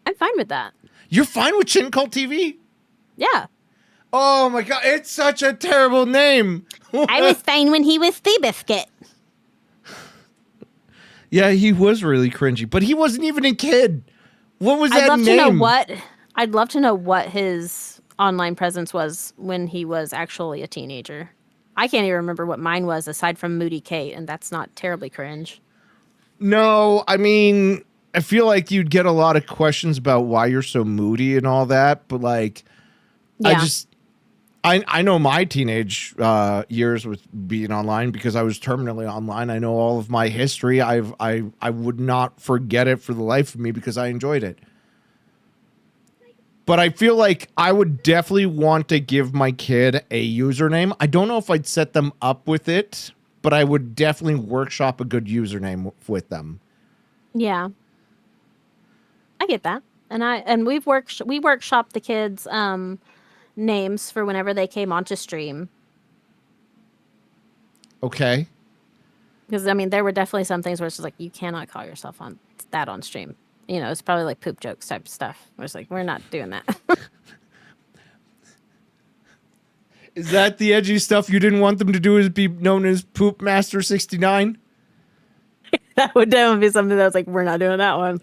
I'm fine with that. You're fine with Chin Cult TV? Yeah. Oh my god, it's such a terrible name. I was fine when he was Seabiscuit. Yeah, he was really cringy, but he wasn't even a kid. What was that name? I'd love to know what his online presence was when he was actually a teenager. I can't even remember what mine was aside from Moody Kate, and that's not terribly cringe. No, I mean, I feel like you'd get a lot of questions about why you're so moody and all that, but like, Yeah. I know my teenage years with being online because I was terminally online. I know all of my history. I would not forget it for the life of me because I enjoyed it. But I feel like I would definitely want to give my kid a username. I don't know if I'd set them up with it, but I would definitely workshop a good username with them. Yeah. I get that. And we workshopped the kids' names for whenever they came onto stream. Okay. Because I mean, there were definitely some things where it's just like you cannot call yourself on that on stream. You know, it's probably like poop jokes type stuff. Where it's like we're not doing that. Is that the edgy stuff you didn't want them to do? Is be known as Poop Master 69? That would definitely be something that was like we're not doing that one.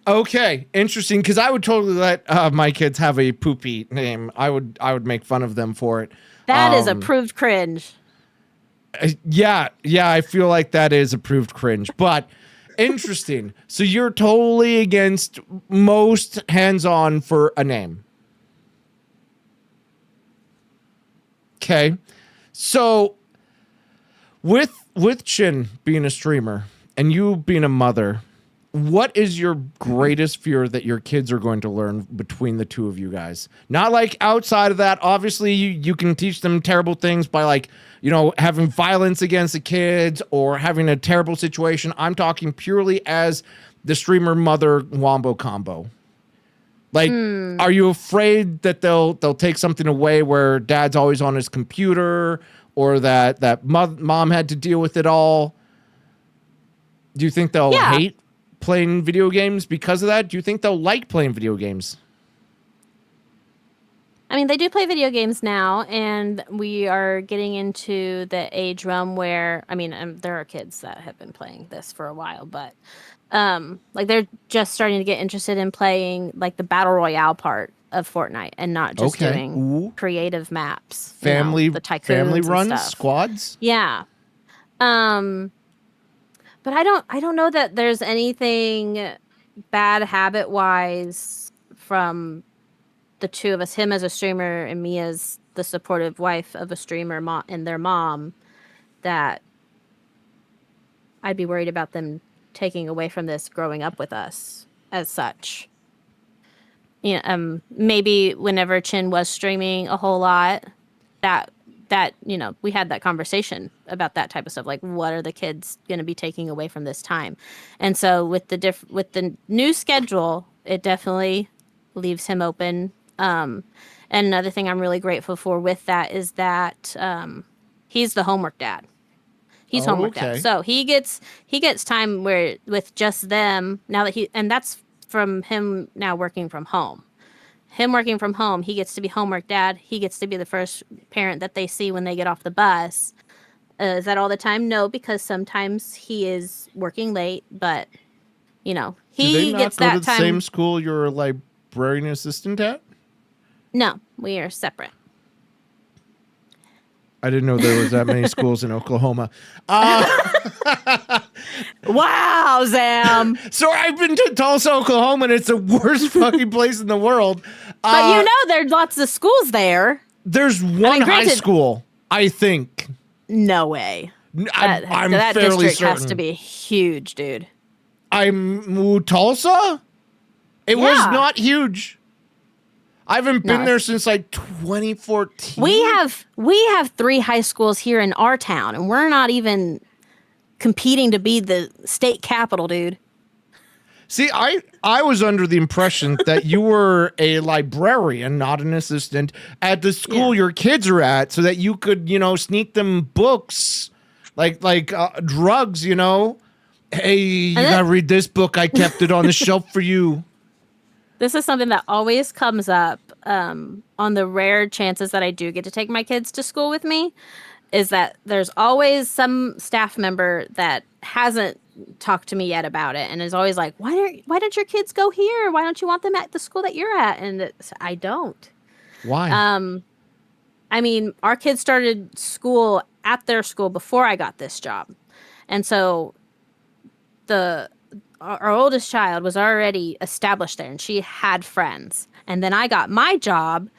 Okay, interesting. Because I would totally let my kids have a poopy name. I would make fun of them for it. That is approved cringe. Yeah, I feel like that is approved cringe. But interesting. So you're totally against most hands-on for a name. Okay. So with Chin being a streamer and you being a mother, what is your greatest fear that your kids are going to learn between the two of you guys? Not like outside of that. Obviously, you can teach them terrible things by like, you know, having violence against the kids or having a terrible situation. I'm talking purely as the streamer mother wombo combo. Like, are you afraid that they'll take something away where dad's always on his computer or that mom had to deal with it all? Do you think they'll hate playing video games because of that? Do you think they'll like playing video games? I mean, they do play video games now, and we are getting into the age realm where, I mean, there are kids that have been playing this for a while, but like they're just starting to get interested in playing like the battle royale part of Fortnite and not just doing creative maps. Family, the tycoons family and runs, stuff. squads. Yeah. But I don't know that there's anything bad habit wise from the two of us, him as a streamer and me as the supportive wife of a streamer and their mom, that I'd be worried about them taking away from this growing up with us as such. Maybe whenever Chin was streaming a whole lot, that we had that conversation about that type of stuff, like what are the kids going to be taking away from this time. And so with the new schedule, it definitely leaves him open. And another thing I'm really grateful for with that is that he's the homework dad. He's homework dad. So he gets time where with just them now that and that's from him now working from home. Him working from home, he gets to be homework dad. He gets to be the first parent that they see when they get off the bus. Is that all the time? No, because sometimes he is working late, but he Do they not gets go that to the time. same school you're a librarian assistant at? No, we are separate. I didn't know there was that many schools in Oklahoma. Wow, Zam. So I've been to Tulsa, Oklahoma, and it's the worst fucking place in the world. But there's lots of schools there. There's one high school, I think. No way. I'm that fairly district certain. has to be huge, dude. Tulsa? It was Yeah. not huge. I haven't been No. there since 2014. We have 3 high schools here in our town, and we're not even competing to be the state capital, dude. See, I was under the impression that you were a librarian, not an assistant, at the school your kids are at, so that you could, sneak them books, like drugs. Hey, you gotta read this book. I kept it on the shelf for you. This is something that always comes up on the rare chances that I do get to take my kids to school with me, is that there's always some staff member that hasn't talked to me yet about it and is always like, why don't your kids go here? Why don't you want them at the school that you're at? And I don't. Why? I mean, our kids started school at their school before I got this job. And so our oldest child was already established there and she had friends. And then I got my job.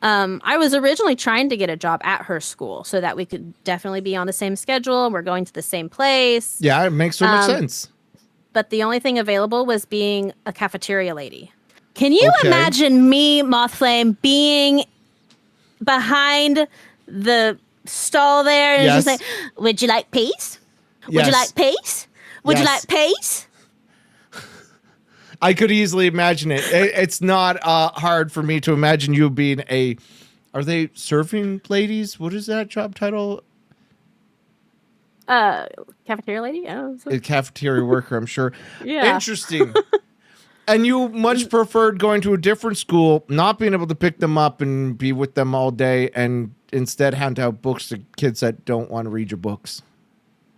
I was originally trying to get a job at her school so that we could definitely be on the same schedule. We're going to the same place. Yeah, it makes so much sense. But the only thing available was being a cafeteria lady. Can you Okay. imagine me, Mothflame, being behind the stall there and Yes. just like, would you like peace? Would Yes. you like peace? Would you Yes. like peace? I could easily imagine it. It's not hard for me to imagine you being are they surfing ladies? What is that job title? Cafeteria lady? Oh, A cafeteria worker, I'm sure. Yeah. Interesting. And you much preferred going to a different school, not being able to pick them up and be with them all day, and instead hand out books to kids that don't want to read your books.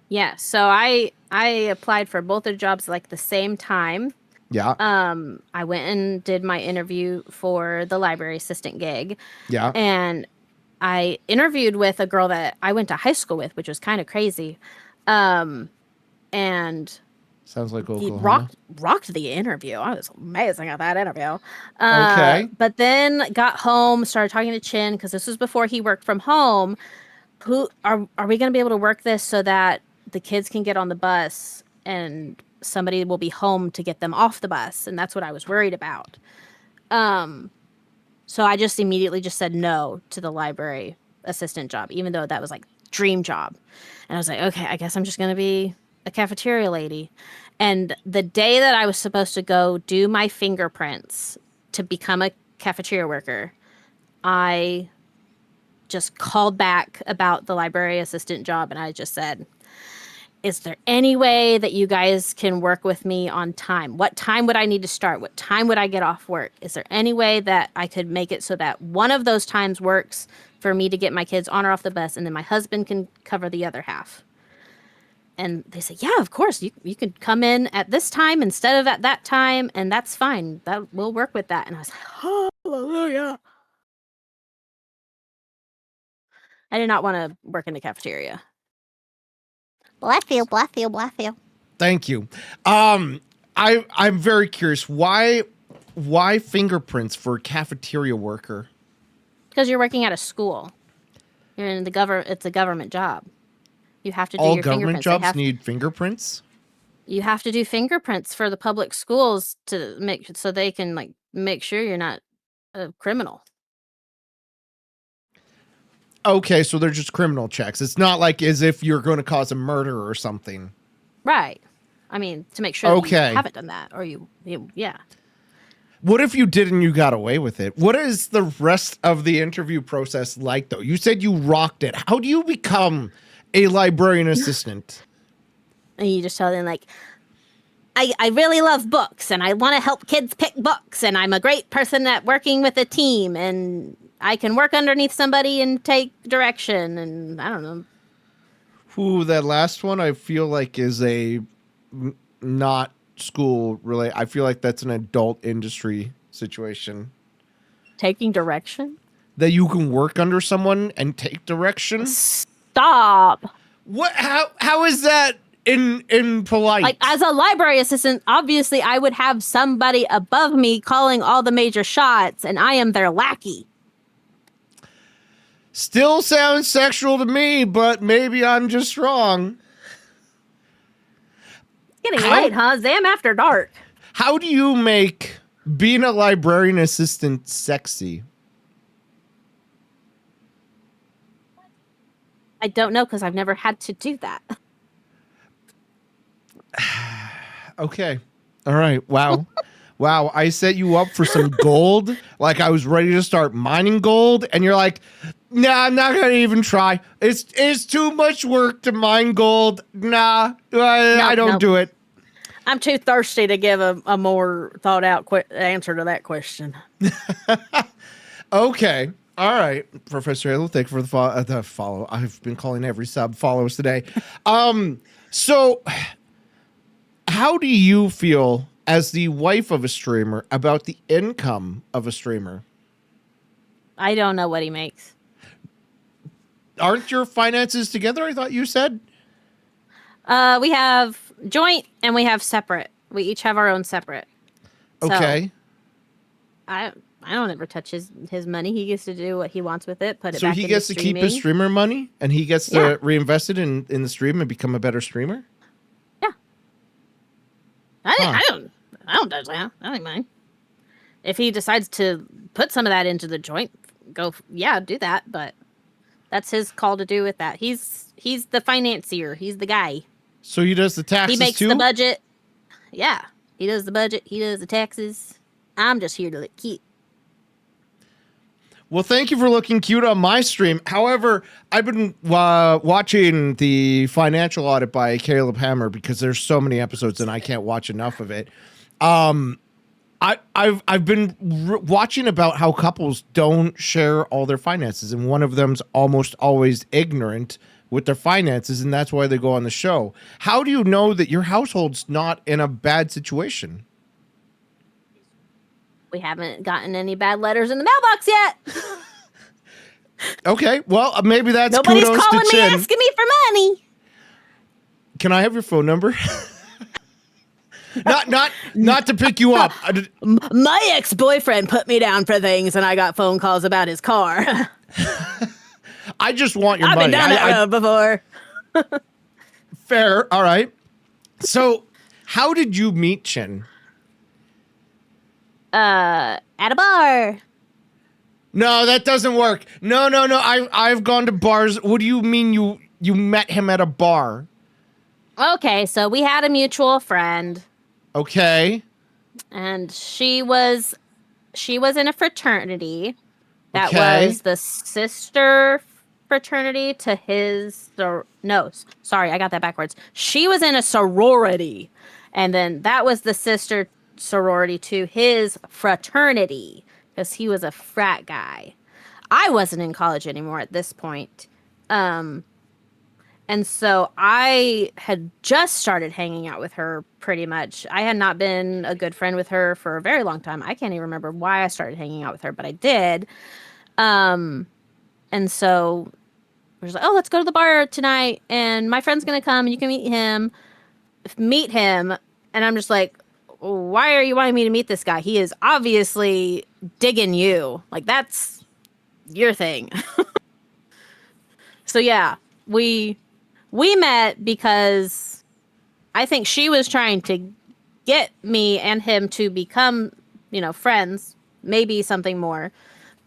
Yeah. So I applied for both the jobs like the same time. Yeah. I went and did my interview for the library assistant gig. Yeah. And I interviewed with a girl that I went to high school with, which was kind of crazy. And Sounds like he Oklahoma. rocked the interview. I was amazing at that interview. Okay. But then got home, started talking to Chin because this was before he worked from home. Who are we going to be able to work this so that the kids can get on the bus and somebody will be home to get them off the bus? And that's what I was worried about. So I just immediately just said no to the library assistant job, even though that was like dream job. And I was like, okay, I guess I'm just going to be a cafeteria lady. And the day that I was supposed to go do my fingerprints to become a cafeteria worker, I just called back about the library assistant job. And I just said, is there any way that you guys can work with me on time? What time would I need to start? What time would I get off work? Is there any way that I could make it so that one of those times works for me to get my kids on or off the bus and then my husband can cover the other half? And they said, yeah, of course. You could come in at this time instead of at that time, and that's fine. That we'll work with that. And I was like, hallelujah. I did not want to work in the cafeteria. Bless you, bless you, bless you. Thank you. I'm very curious. Why fingerprints for a cafeteria worker? Because you're working at a school. You're in the government. It's a government job. You have to do All your government fingerprints. jobs need fingerprints? You have to do fingerprints for the public schools to make so they can like make sure you're not a criminal. Okay, so they're just criminal checks. It's not like as if you're going to cause a murder or something. Right. I mean, to make sure that Okay. you haven't done that or yeah. What if you did and you got away with it? What is the rest of the interview process like, though? You said you rocked it. How do you become a librarian assistant? And you just tell them like, I really love books and I want to help kids pick books and I'm a great person at working with a team and I can work underneath somebody and take direction and I don't know. Ooh, that last one I feel like is not school related. I feel like that's an adult industry situation. Taking direction? That you can work under someone and take direction? Stop. What? How is that in polite? Like as a library assistant, obviously I would have somebody above me calling all the major shots and I am their lackey. Still sounds sexual to me, but maybe I'm just wrong. Getting late, huh? Zam after dark. How do you make being a librarian assistant sexy? I don't know because I've never had to do that. Okay. All right. Wow. Wow. I set you up for some gold. Like I was ready to start mining gold. And you're like, nah, I'm not going to even try. It's too much work to mine gold. Nah, I don't nope. do it. I'm too thirsty to give a more thought out answer to that question. Okay. All right. Professor Halo, thank you for the follow. I've been calling every sub follows today. So how do you feel as the wife of a streamer about the income of a streamer? I don't know what he makes. Aren't your finances together? I thought you said. We have joint and we have separate. We each have our own separate. Okay. So, I don't ever touch his money. He gets to do what he wants with it. Put it So back he into gets to keep his streaming. streamer money and he gets to Yeah. reinvest it in the stream and become a better streamer? Yeah. Huh. I don't touch that. I don't mind. If he decides to put some of that into the joint, do that. But that's his call to do with that. He's the financier. He's the guy. So he does the taxes He makes too? the budget. Yeah. He does the budget. He does the taxes. I'm just here to look cute. Well, thank you for looking cute on my stream. However, I've been watching the financial audit by Caleb Hammer because there's so many episodes and I can't watch enough of it. I've been watching about how couples don't share all their finances, and one of them's almost always ignorant with their finances, and that's why they go on the show. How do you know that your household's not in a bad situation? We haven't gotten any bad letters in the mailbox yet. Okay, well, maybe that's Nobody's kudos calling to me Chin. asking me for money. Can I have your phone number? not to pick you up. My ex-boyfriend put me down for things, and I got phone calls about his car. I just want your I've money. been down that road before. Fair. All right. So, how did you meet Chin? At a bar. No, that doesn't work. No. I've gone to bars. What do you mean you met him at a bar? Okay, so we had a mutual friend, Okay. and she was in a fraternity that Okay. was the sister fraternity to his. No, sorry, I got that backwards. She was in a sorority, and then that was the sister sorority to his fraternity because he was a frat guy. I wasn't in college anymore at this point. And so I had just started hanging out with her pretty much. I had not been a good friend with her for a very long time. I can't even remember why I started hanging out with her, but I did. And so we're just like, oh, let's go to the bar tonight. And my friend's going to come and you can meet him. And I'm just like, why are you wanting me to meet this guy? He is obviously digging you. Like, that's your thing. So yeah, we met because I think she was trying to get me and him to become, friends, maybe something more.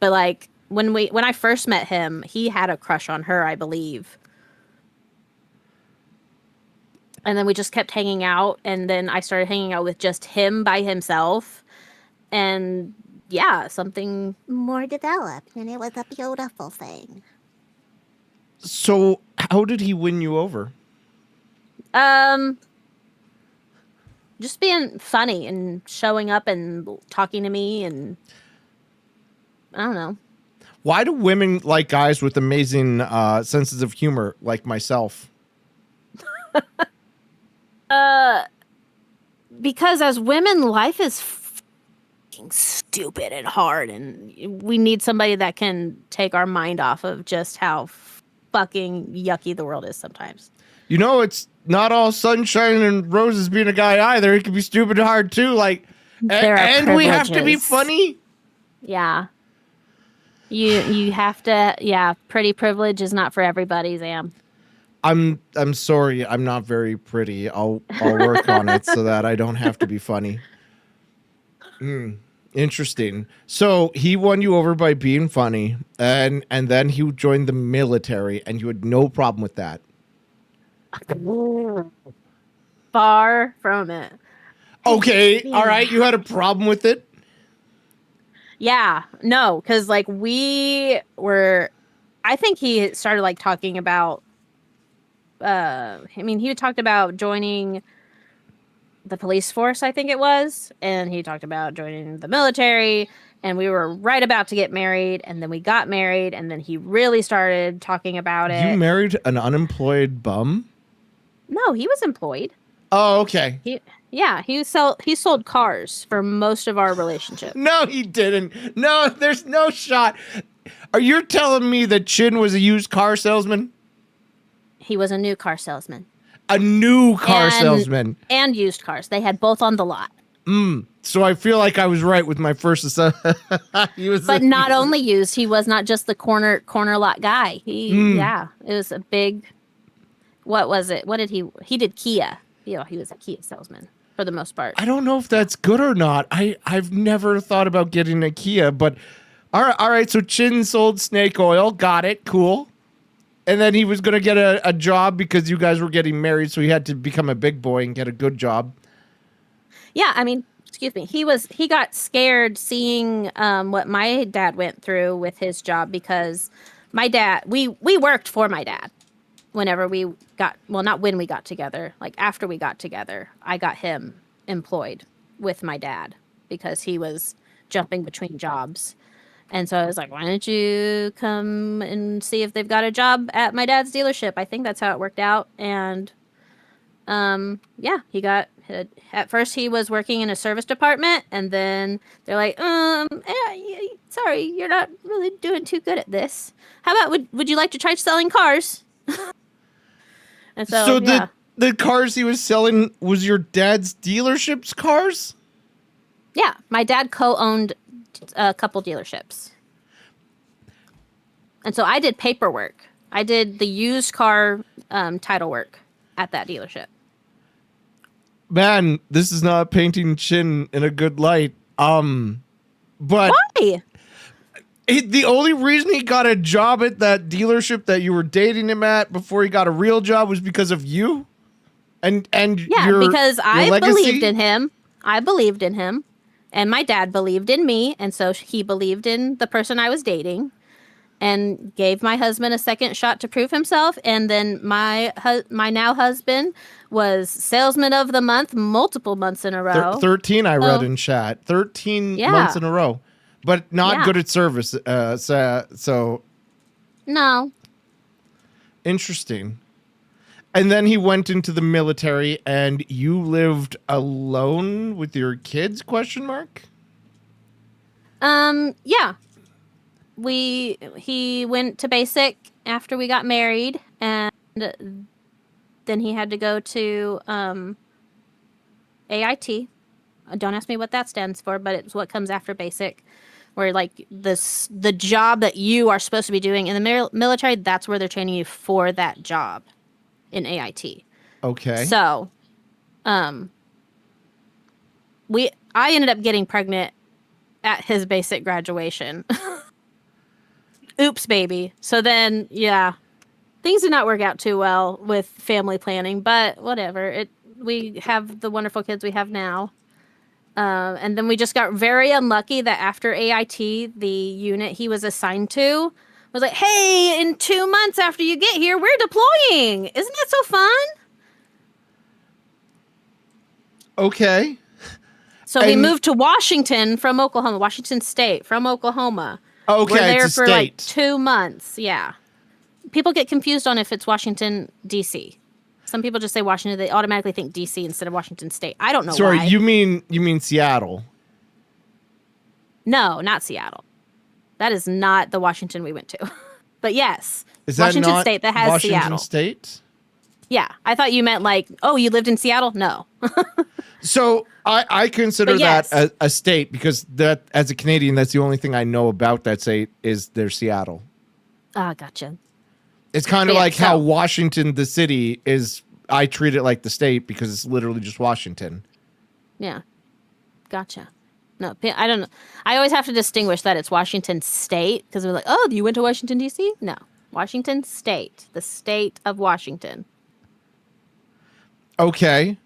But like when I first met him, he had a crush on her, I believe. And then we just kept hanging out, and then I started hanging out with just him by himself. And yeah, something More developed, and it was a beautiful thing. So how did he win you over? just being funny and showing up and talking to me, and I don't know. Why do women like guys with amazing senses of humor like myself? Because as women, life is fucking stupid and hard, and we need somebody that can take our mind off of just how fucking yucky the world is sometimes. It's not all sunshine and roses being a guy either. It can be stupid hard too. Like, There are and we have to be privileges. funny. Yeah. You have to, yeah, pretty privilege is not for everybody, Zam. I'm sorry. I'm not very pretty. I'll work on it so that I don't have to be funny. Interesting. So he won you over by being funny, and then he joined the military, and you had no problem with that. Far from it. Okay, all right. You had a problem with it. Yeah, no, because like we were, I think he started like talking about, he talked about joining the police force, I think it was, and he talked about joining the military, and we were right about to get married, and then we got married, and then he really started talking about it. You married an unemployed bum? No, he was employed. Oh, okay. He sold cars for most of our relationship. No, he didn't. No, there's no shot. Are you telling me that Chin was a used car salesman? He was a new car salesman. A new car And- salesman. And used cars. They had both on the lot. So I feel like I was right with my first assessment. But not only used, he was not just the corner lot guy. It was a big, what was it? What did he did Kia. He was a Kia salesman for the most part. I don't know if that's good or not. I've never thought about getting a Kia, but all right. So Chin sold snake oil. Got it. Cool. And then he was going to get a job because you guys were getting married. So he had to become a big boy and get a good job. Yeah, excuse me. He got scared seeing what my dad went through with his job, because my dad, we worked for my dad whenever we got, well, not when we got together, like after we got together, I got him employed with my dad because he was jumping between jobs. And so I was like, why don't you come and see if they've got a job at my dad's dealership? I think that's how it worked out. And he got, at first he was working in a service department, and then they're like, sorry, you're not really doing too good at this. How about, would you like to try selling cars? And so yeah. the cars he was selling was your dad's dealership's cars? Yeah, my dad co-owned a couple dealerships. And so I did paperwork. I did the used car title work at that dealership. Man, this is not painting Chin in a good light. But Why? the only reason he got a job at that dealership that you were dating him at before he got a real job was because of you? And Yeah, because I legacy? believed in him. I believed in him. And my dad believed in me. And so he believed in the person I was dating and gave my husband a second shot to prove himself. And then my now husband was salesman of the month multiple months in a row. 13 I read Oh. in chat. 13 Yeah. months in a row. But not Yeah. good at service. So No. interesting. And then he went into the military, and you lived alone with your kids? ? Yeah. He went to basic after we got married, and then he had to go to AIT, Don't ask me what that stands for, but it's what comes after basic, where like the job that you are supposed to be doing in the military, that's where they're training you for that job in AIT. Okay. So, I ended up getting pregnant at his basic graduation. Oops, baby. So then, yeah, things did not work out too well with family planning, but whatever. We have the wonderful kids we have now. And then we just got very unlucky that after AIT, the unit he was assigned to was like, hey, in 2 months after you get here, we're deploying. Isn't that so fun? Okay. So we And- moved to Washington from Oklahoma, Washington State from Oklahoma. Okay, We're there it's a for like state. 2 months. Yeah. People get confused on if it's Washington, D.C. Some people just say Washington. They automatically think D.C. instead of Washington State. I don't know Sorry, why. you mean Seattle? No, not Seattle. That is not the Washington we went to. But yes, Is that Washington not State that has Washington Seattle. State? Yeah, I thought you meant like, oh, you lived in Seattle? No. So I consider But yes. that a state because that as a Canadian, that's the only thing I know about that state is their Seattle. Ah, gotcha. It's kind of Yeah, like how so- Washington, the city, is. I treat it like the state because it's literally just Washington. Yeah. Gotcha. No, I don't know. I always have to distinguish that it's Washington State because we're like, oh, you went to Washington, D.C.? No. Washington State, the state of Washington. Okay.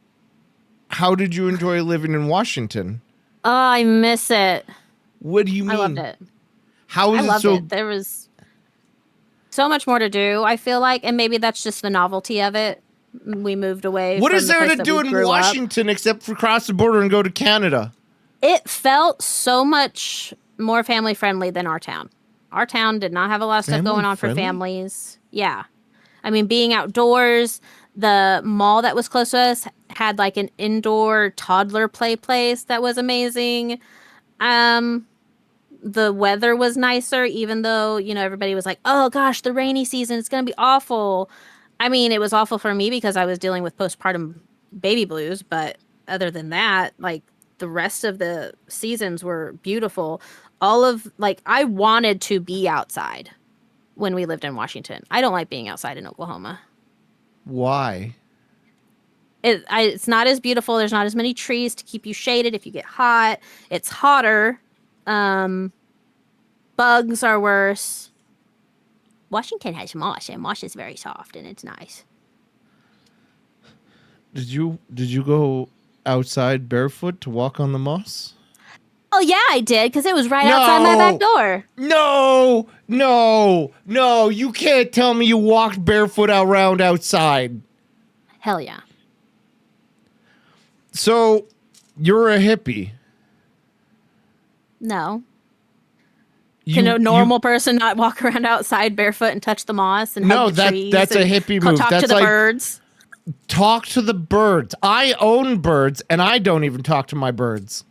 How did you enjoy living in Washington? Oh, I miss it. What do you mean? I loved it. How I is it loved so? it. There was so much more to do, I feel like, and maybe that's just the novelty of it. We moved away. What from is the there place to that do we in grew up. Washington except for cross the border and go to Canada? It felt so much more family friendly than our town. Our town did not have a lot of stuff Family going on for friendly? families. Yeah. I mean, being outdoors, the mall that was close to us had like an indoor toddler play place that was amazing. The weather was nicer, even though, everybody was like, oh gosh, the rainy season, it's going to be awful. I mean, it was awful for me because I was dealing with postpartum baby blues, but other than that, like the rest of the seasons were beautiful. I wanted to be outside when we lived in Washington. I don't like being outside in Oklahoma. Why? It's not as beautiful. There's not as many trees to keep you shaded if you get hot. It's hotter. Bugs are worse. Washington has moss, and moss is very soft, and it's nice. Did you go outside barefoot to walk on the moss? Oh yeah, I did, because it was right outside my back No. door. No, you can't tell me you walked barefoot around outside. Hell yeah. So, you're a hippie. No. You, Can a normal person not walk around outside barefoot and touch the moss and No, hug the trees that's a and hippie move. talk That's to the like- birds? talk to the birds. I own birds, and I don't even talk to my birds.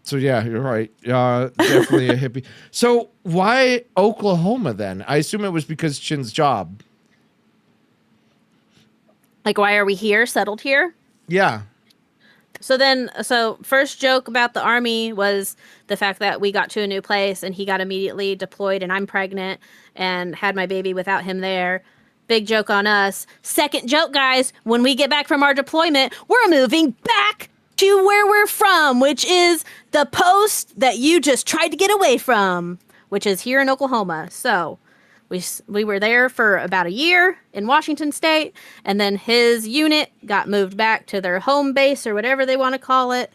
So yeah, you're right. Definitely a hippie. So why Oklahoma then? I assume it was because Chin's job. Like, why are we here, settled here? Yeah. So first joke about the Army was the fact that we got to a new place and he got immediately deployed and I'm pregnant and had my baby without him there. Big joke on us. Second joke, guys, when we get back from our deployment, we're moving back to where we're from, which is the post that you just tried to get away from, which is here in Oklahoma. So we were there for about a year in Washington State, and then his unit got moved back to their home base or whatever they want to call it,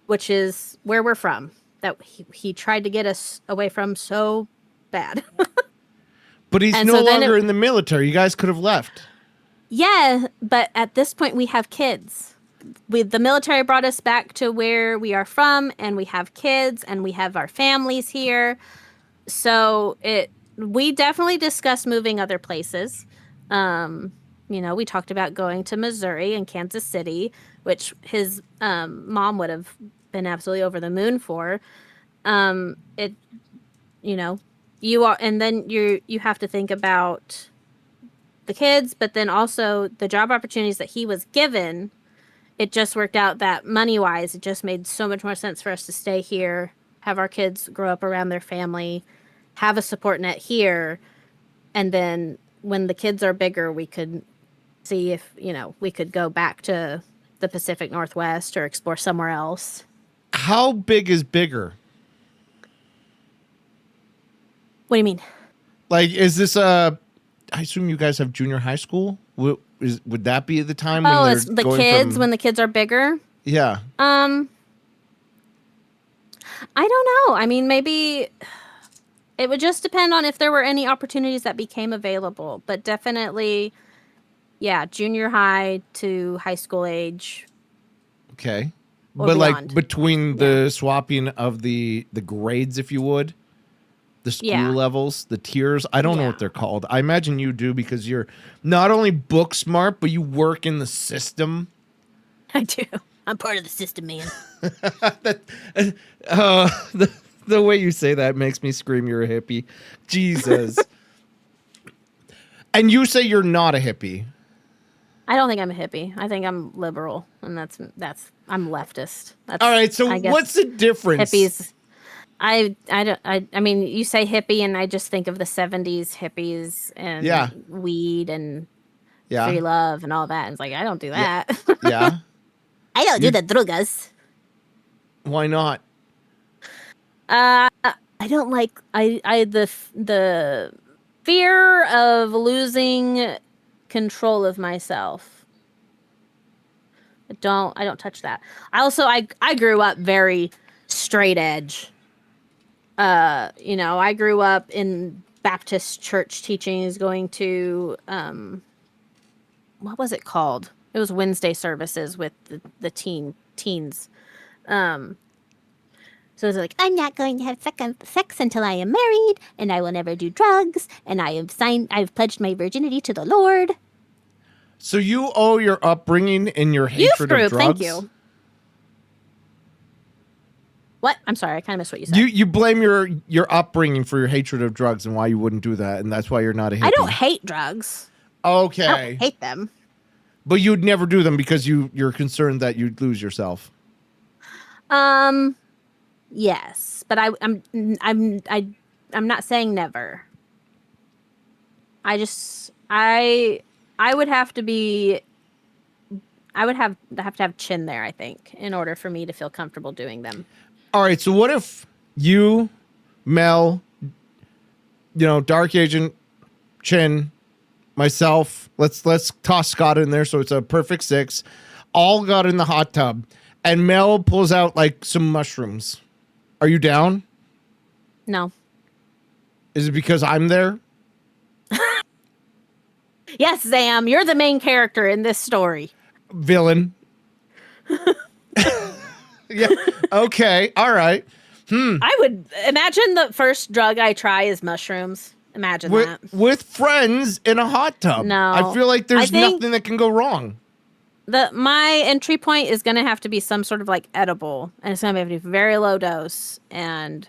which is where we're from. That he tried to get us away from so bad. But he's And no so then longer in the military. You guys could have left. Yeah, but at this point we have kids. The military brought us back to where we are from, and we have kids, and we have our families here. So we definitely discussed moving other places. We talked about going to Missouri and Kansas City, which his mom would have been absolutely over the moon for. You are, and then you have to think about the kids, but then also the job opportunities that he was given. It just worked out that money-wise, it just made so much more sense for us to stay here, have our kids grow up around their family, have a support net here, and then when the kids are bigger, we could see if, we could go back to the Pacific Northwest or explore somewhere else. How big is bigger? What do you mean? Like, is this I assume you guys have junior high school? Would that be the time when Oh, they're it's the going kids from- when the kids are bigger? Yeah. I don't know. I mean, maybe it would just depend on if there were any opportunities that became available, but definitely, yeah, junior high to high school age. Okay. Or But like beyond. between the swapping of the grades, if you would, the school Yeah. levels, the tiers, I don't know Yeah. what they're called. I imagine you do because you're not only book smart, but you work in the system. I do. I'm part of the system, man. The way you say that makes me scream you're a hippie. Jesus. And you say you're not a hippie. I don't think I'm a hippie. I think I'm liberal, and that's I'm leftist. That's, All right, so I guess what's the difference? hippies? I mean, you say hippie, and I just think of the '70s hippies and Yeah. weed and Yeah. free love and all that. And it's like I don't do that. Yeah. I don't do the drugas. Why not? I don't like the fear of losing control of myself. I don't touch that. I grew up very straight edge. I grew up in Baptist church teachings, going to what was it called? It was Wednesday services with the teens. So it's like, I'm not going to have sex until I am married, and I will never do drugs, and I've pledged my virginity to the Lord. So you owe your upbringing and your youth hatred of group, drugs. thank you. What? I'm sorry, I kind of missed what you said. You blame your upbringing for your hatred of drugs and why you wouldn't do that, and that's why you're not a hippie. I don't hate drugs. Okay. I don't hate them. But you'd never do them because you're concerned that you'd lose yourself. Yes, but I'm not saying never. I would have to be. I would have to have chin there, I think, in order for me to feel comfortable doing them. All right, so what if you, Mel, Dark Agent, Chin, myself, let's toss Scott in there so it's a perfect 6, all got in the hot tub, and Mel pulls out like some mushrooms. Are you down? No. Is it because I'm there? Yes, Sam, you're the main character in this story. Villain. Yeah. Okay. All right. I would imagine the first drug I try is mushrooms. Imagine that. With friends in a hot tub. No. I feel like there's I think- nothing that can go wrong. My entry point is going to have to be some sort of like edible, and it's going to have to be very low dose, and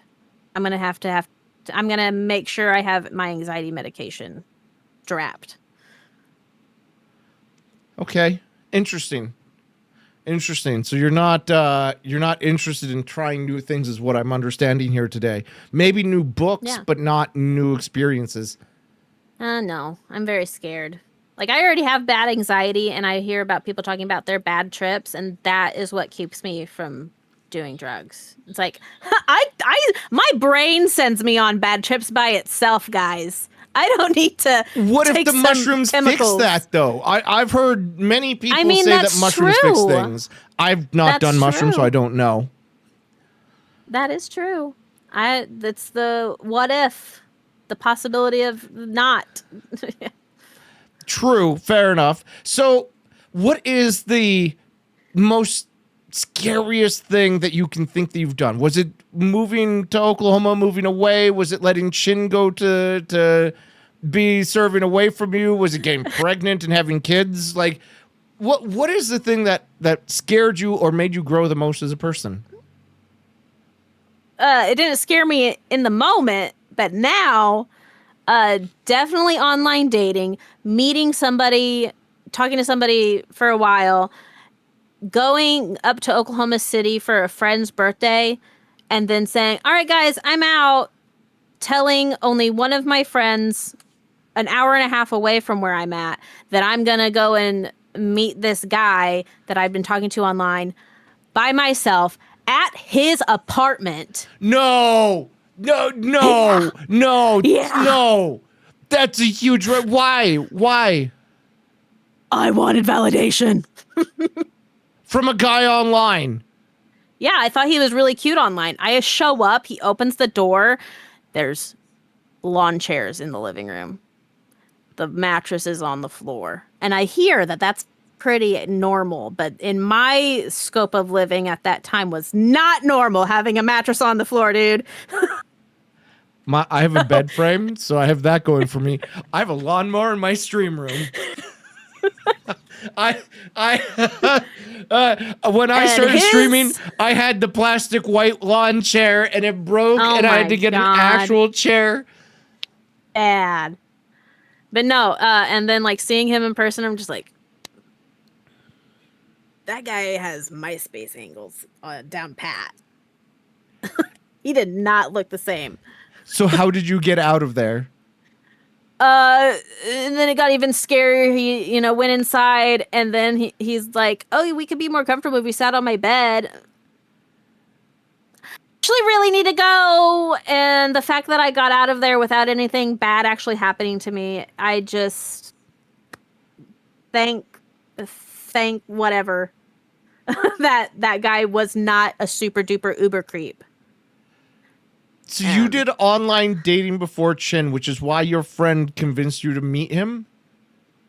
I'm going to I'm going to make sure I have my anxiety medication strapped. Okay. Interesting. So you're not interested in trying new things is what I'm understanding here today. Maybe new books, Yeah. but not new experiences. No, I'm very scared. Like, I already have bad anxiety, and I hear about people talking about their bad trips, and that is what keeps me from doing drugs. It's like, my brain sends me on bad trips by itself, guys. I don't need to. What if take the some mushrooms chemicals. fix that, though? I've heard many people say that that's mushrooms fix true. things. I've not That's done mushrooms, so true. I don't know. That is true. That's the what if, the possibility of not. True, fair enough. So, what is the most scariest thing that you can think that you've done? Was it moving to Oklahoma, moving away? Was it letting Chin go to be serving away from you? Was it getting pregnant and having kids? Like, what is the thing that scared you or made you grow the most as a person? It didn't scare me in the moment, but now, Definitely online dating, meeting somebody, talking to somebody for a while, going up to Oklahoma City for a friend's birthday, and then saying, all right, guys, I'm out, telling only one of my friends an hour and a half away from where I'm at that I'm going to go and meet this guy that I've been talking to online by myself at his apartment. No. Yeah. No. That's a huge Why? I wanted validation. From a guy online. Yeah, I thought he was really cute online. I show up, he opens the door. There's lawn chairs in the living room. The mattress is on the floor. And I hear that that's pretty normal, but in my scope of living at that time was not normal having a mattress on the floor, dude. I have a bed frame, so I have that going for me. I have a lawnmower in my stream room. When I started streaming, I had the plastic white lawn chair and it broke, and I had to get an actual chair. Bad. But no, and then like seeing him in person, I'm just like, that guy has MySpace angles down pat. He did not look the same. So how did you get out of there? And then it got even scarier. He, went inside, and then he's like, "Oh, we could be more comfortable if we sat on my bed." Actually, really need to go. And the fact that I got out of there without anything bad actually happening to me, I just thank whatever that guy was not a super duper uber creep. So you did online dating before Chin, which is why your friend convinced you to meet him?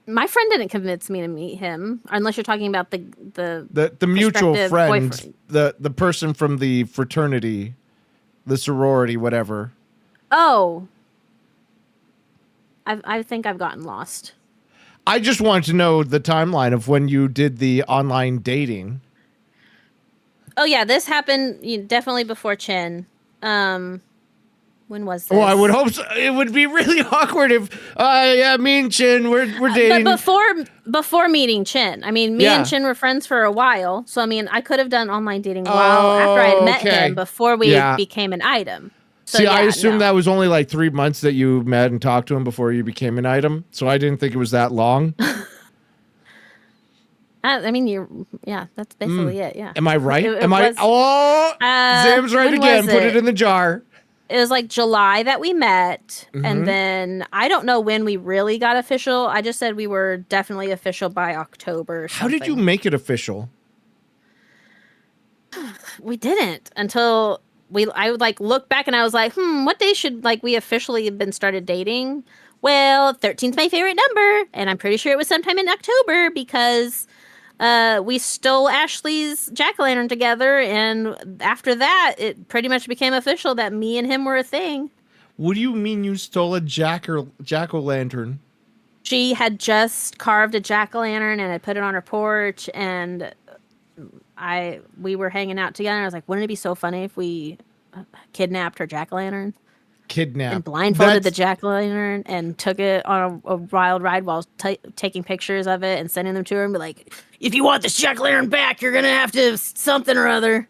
My friend didn't convince me to meet him, unless you're talking about the mutual friend, boyfriend. the person from the fraternity, the sorority, whatever. Oh. I think I've gotten lost. I just wanted to know the timeline of when you did the online dating. Oh yeah, this happened definitely before Chin. When was this? Oh, I would hope so. It would be really awkward if, me and Chin, we're dating. But before meeting Chin, I mean, me and Chin were friends for a while. So, I mean, I could have done online dating after I had met him before we became an item. So, see, I assumed that was only like 3 months that you met and talked to him before you became an item. So I didn't think it was that long. I mean, that's basically it. Yeah. Am I right? Zam's right again. Put it in the jar. It was like July that we met. And then I don't know when we really got official. I just said we were definitely official by October. How did you make it official? We didn't until I would like look back and I was like, what day should like we officially have been started dating? Well, 13's my favorite number. And I'm pretty sure it was sometime in October because we stole Ashley's jack-o'-lantern together, and after that, it pretty much became official that me and him were a thing. What do you mean you stole a jack-o'-lantern? She had just carved a jack-o'-lantern and had put it on her porch, and we were hanging out together. And I was like, wouldn't it be so funny if we kidnapped her jack-o'-lantern? And blindfolded the jack-o'-lantern and took it on a wild ride while taking pictures of it and sending them to her and be like, if you want this jack-o'-lantern back, you're going to have to something or other.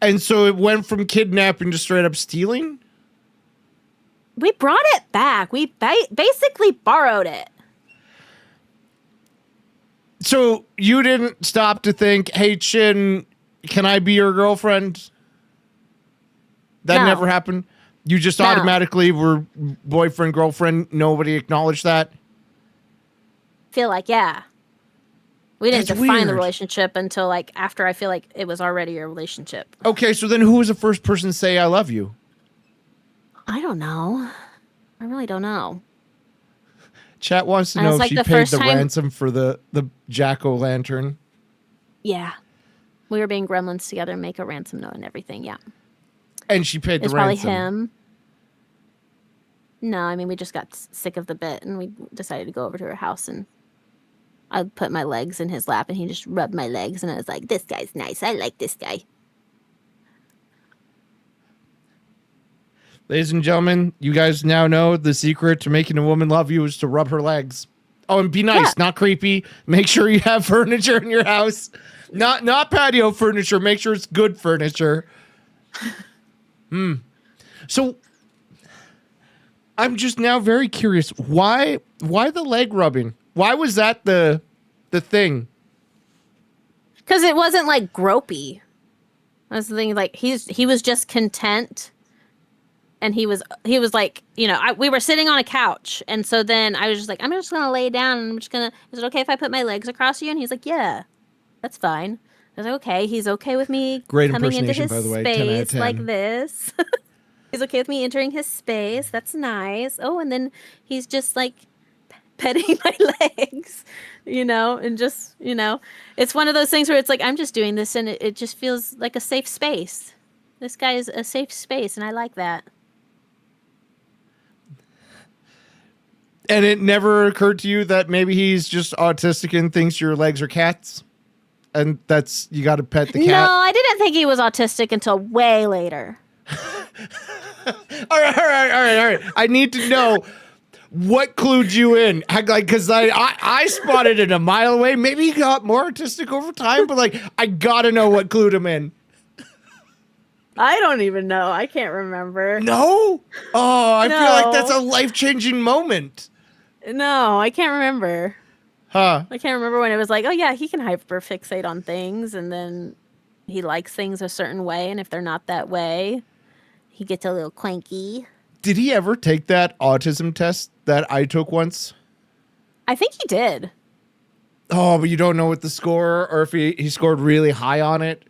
And so it went from kidnapping to straight up stealing? We brought it back. We basically borrowed it. So you didn't stop to think, hey, Chin, can I be your girlfriend? That never happened? You just automatically were boyfriend, girlfriend? Nobody acknowledged that? Feel like, yeah. We didn't define the relationship until like after I feel like it was already a relationship. Okay, so then who was the first person to say I love you? I don't know. I really don't know. Chat wants to know if she paid the ransom for the jack-o'-lantern. Yeah. We were being gremlins together, make a ransom note and everything, yeah. And she paid the ransom. It's probably him. No, I mean, we just got sick of the bit and we decided to go over to her house and I put my legs in his lap and he just rubbed my legs and I was like, this guy's nice. I like this guy. Ladies and gentlemen, you guys now know the secret to making a woman love you is to rub her legs. Oh, and be nice, not creepy. Make sure you have furniture in your house. Not patio furniture. Make sure it's good furniture. So I'm just now very curious. Why the leg rubbing? Why was that the thing? Because it wasn't like gropey. That's the thing. Like he was just content, and he was like, we were sitting on a couch, and so then I was just like, I'm just gonna lay down, and I'm just gonna. Is it okay if I put my legs across you? And he's like, yeah, that's fine. I was like, okay. He's okay with me Great coming into his impersonation, by the way. 10 out of space 10. like this. He's okay with me entering his space. That's nice. Oh, and then he's just like petting my legs, and just, it's one of those things where it's like, I'm just doing this and it just feels like a safe space. This guy is a safe space and I like that. And it never occurred to you that maybe he's just autistic and thinks your legs are cats? And you got to pet the cat? No, I didn't think he was autistic until way later. All right. I need to know what clued you in. Because I spotted it a mile away. Maybe he got more autistic over time, but I got to know what clued him in. I don't even know. I can't remember. No? Oh, I feel like that's a No. life-changing moment. No, I can't remember. Huh. I can't remember when it was like, oh yeah, he can hyperfixate on things and then he likes things a certain way. And if they're not that way, he gets a little cranky. Did he ever take that autism test that I took once? I think he did. Oh, but you don't know what the score or if he scored really high on it?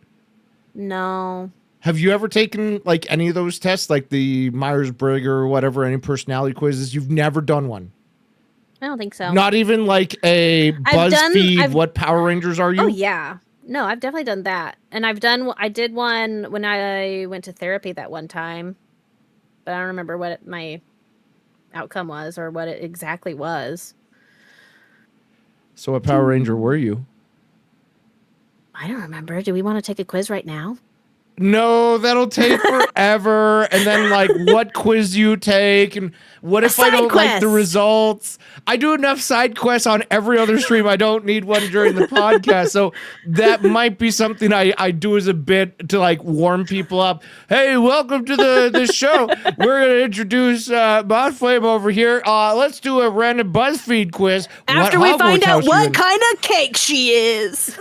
No. Have you ever taken any of those tests, like the Myers-Briggs or whatever, any personality quizzes? You've never done one? I don't think so. Not even like a BuzzFeed, I've- what Power Rangers are you? Oh yeah. No, I've definitely done that. And I did one when I went to therapy that one time. But I don't remember what my outcome was or what it exactly was. So what Power Ranger were you? I don't remember. Do we want to take a quiz right now? No, that'll take forever. And then what quiz you take and what if I side don't like the quest. results? I do enough side quests on every other stream. I don't need one during the podcast. So that might be something I do as a bit to warm people up. Hey, welcome to the show. We're going to introduce Mothflame over here. Let's do a random BuzzFeed quiz. After What we find Hogwarts out house you what in? kind of cake she is.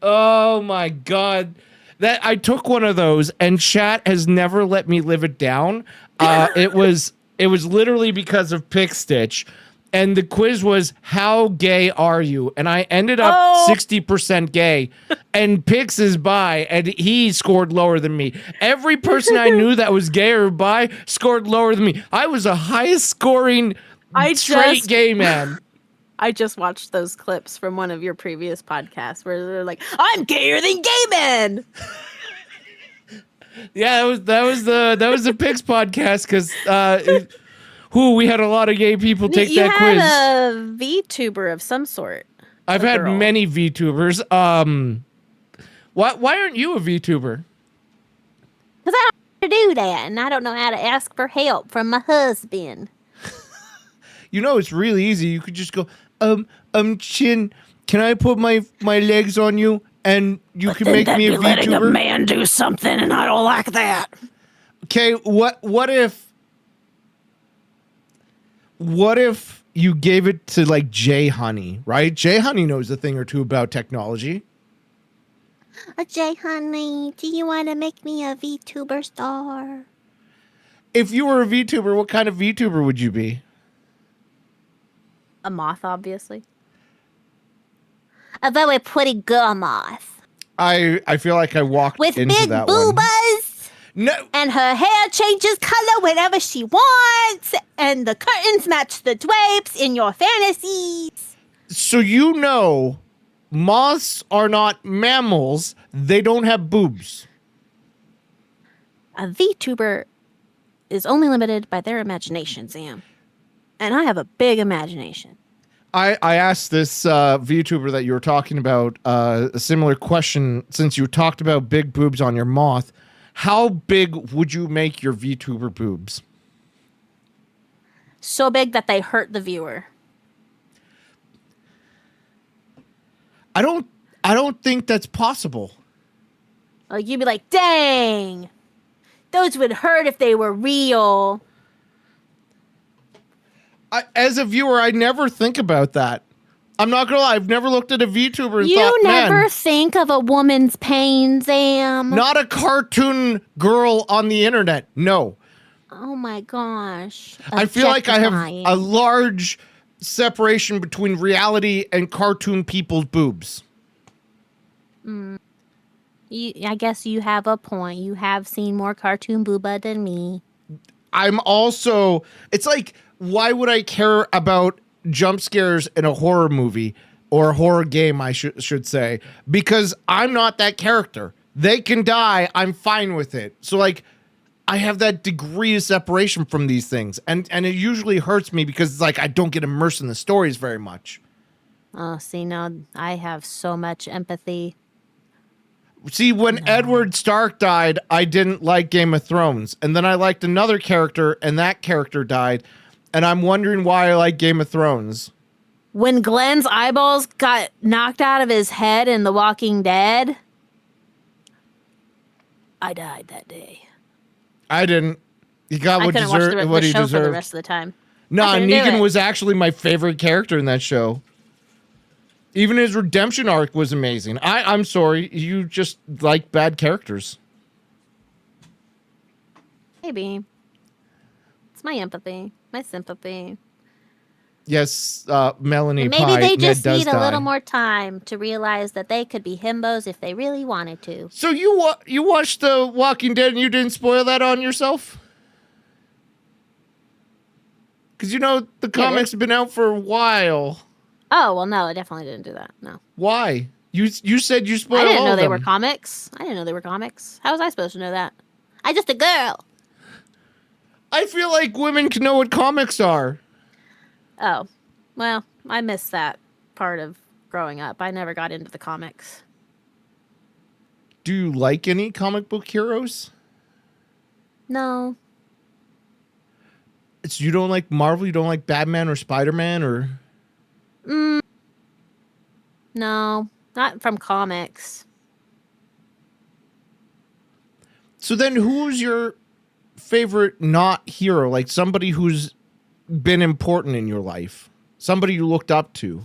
Oh my God. That I took one of those and chat has never let me live it down. It was literally because of Pick Stitch. And the quiz was, how gay are you? And I ended up 60% gay. And Pix is bi, and he scored lower than me. Every person I knew that was gay or bi scored lower than me. I was the highest scoring straight gay man. I just watched those clips from one of your previous podcasts where they're like, I'm gayer than gay men. Yeah, that was the Pix podcast because we had a lot of gay people take you that quiz. had a VTuber of some sort. I've had many VTubers. Why aren't you a VTuber? Because I don't know how to do that, and I don't know how to ask for help from my husband. You know, it's really easy. You could just go, Chin, can I put my legs on you and you can make me a VTuber? Letting a man do something, and I don't like that. Okay, what if you gave it to Jay Honey, right? Jay Honey knows a thing or two about technology. Jay, honey, do you want to make me a VTuber star? If you were a VTuber, what kind of VTuber would you be? A moth, obviously. A very pretty girl moth. I feel like I walked With into big that one. boobas. No, And her hair changes color whenever she wants. And the curtains match the drapes in your fantasies. so moths are not mammals. They don't have boobs. A VTuber is only limited by their imagination, Sam. And I have a big imagination. I asked this VTuber that you were talking about a similar question since you talked about big boobs on your moth. How big would you make your VTuber boobs? so big that they hurt the viewer. I don't think that's possible. Like you'd be like, dang, those would hurt if they were real. As a viewer, I never think about that. I'm not gonna lie. I've never looked at a VTuber and You thought, never man, think of a woman's pain, Sam. not a cartoon girl on the internet. No. Oh my gosh. I feel like I have Objectifying. a large separation between reality and cartoon people's boobs. I guess you have a point. You have seen more cartoon booba than me. I'm also, it's like, why would I care about jump scares in a horror movie or a horror game, I should say, because I'm not that character. They can die. I'm fine with it. So like, I have that degree of separation from these things. And it usually hurts me because it's like, I don't get immersed in the stories very much. Oh, see, no, I have so much empathy. See, when Edward Stark died, I didn't like Game of Thrones. And then I liked another character, and that character died. And I'm wondering why I like Game of Thrones. When Glenn's eyeballs got knocked out of his head in The Walking Dead, I died that day. I didn't. He got I what, couldn't watch what the he show for the deserved. rest of the time. Nah, couldn't do Negan it. was actually my favorite character in that show. Even his redemption arc was amazing. I'm sorry, you just like bad characters. Maybe. It's my empathy, my sympathy. Yes, Melanie And maybe Pye, they Ned just does need a die. little more time to realize that they could be himbos if they really wanted to. So you watched The Walking Dead and you didn't spoil that on yourself? Because you know the comics have been out for a while. Oh, well, no, I definitely didn't do that. No. Why? You said you spoiled I didn't all know of they them. were comics. I didn't know they were comics. How was I supposed to know that? I just a girl. I feel like women can know what comics are. Oh, well, I missed that part of growing up. I never got into the comics. Do you like any comic book heroes? No. So you don't like Marvel? You don't like Batman or Spider-Man or... No, not from comics. So then who's your favorite not hero? Like somebody who's been important in your life? Somebody you looked up to?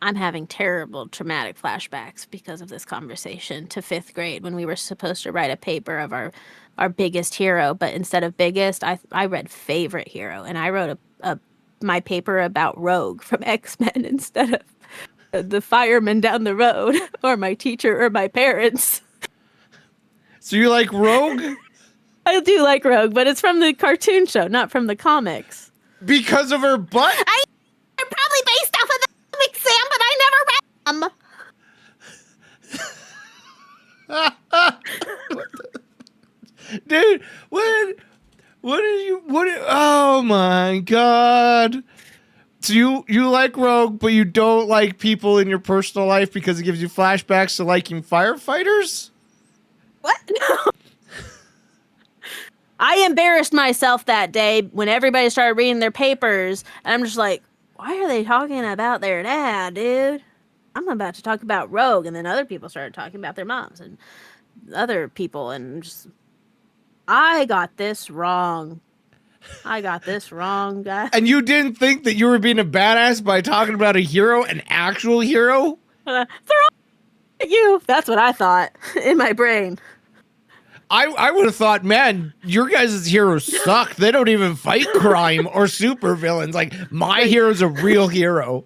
I'm having terrible traumatic flashbacks because of this conversation to 5th grade when we were supposed to write a paper of our biggest hero, but instead of biggest, I read favorite hero, and I wrote my paper about Rogue from X-Men instead of the fireman down the road or my teacher or my parents. So you like Rogue? I do like Rogue, but it's from the cartoon show, not from the comics. Because of her butt? They're probably based off of the comics, Sam, but I never read them. Dude, what oh my god. So you like Rogue, but you don't like people in your personal life because it gives you flashbacks to liking firefighters? What? No. I embarrassed myself that day when everybody started reading their papers, and I'm just like, why are they talking about their dad, dude? I'm about to talk about Rogue, and then other people started talking about their moms and other people, and just, I got this wrong. I got this wrong, guys. And you didn't think that you were being a badass by talking about a hero, an actual hero? They're all at you. That's what I thought in my brain. I would have thought, man, your guys' heroes suck. They don't even fight crime or super villains. Like, my hero's a real hero.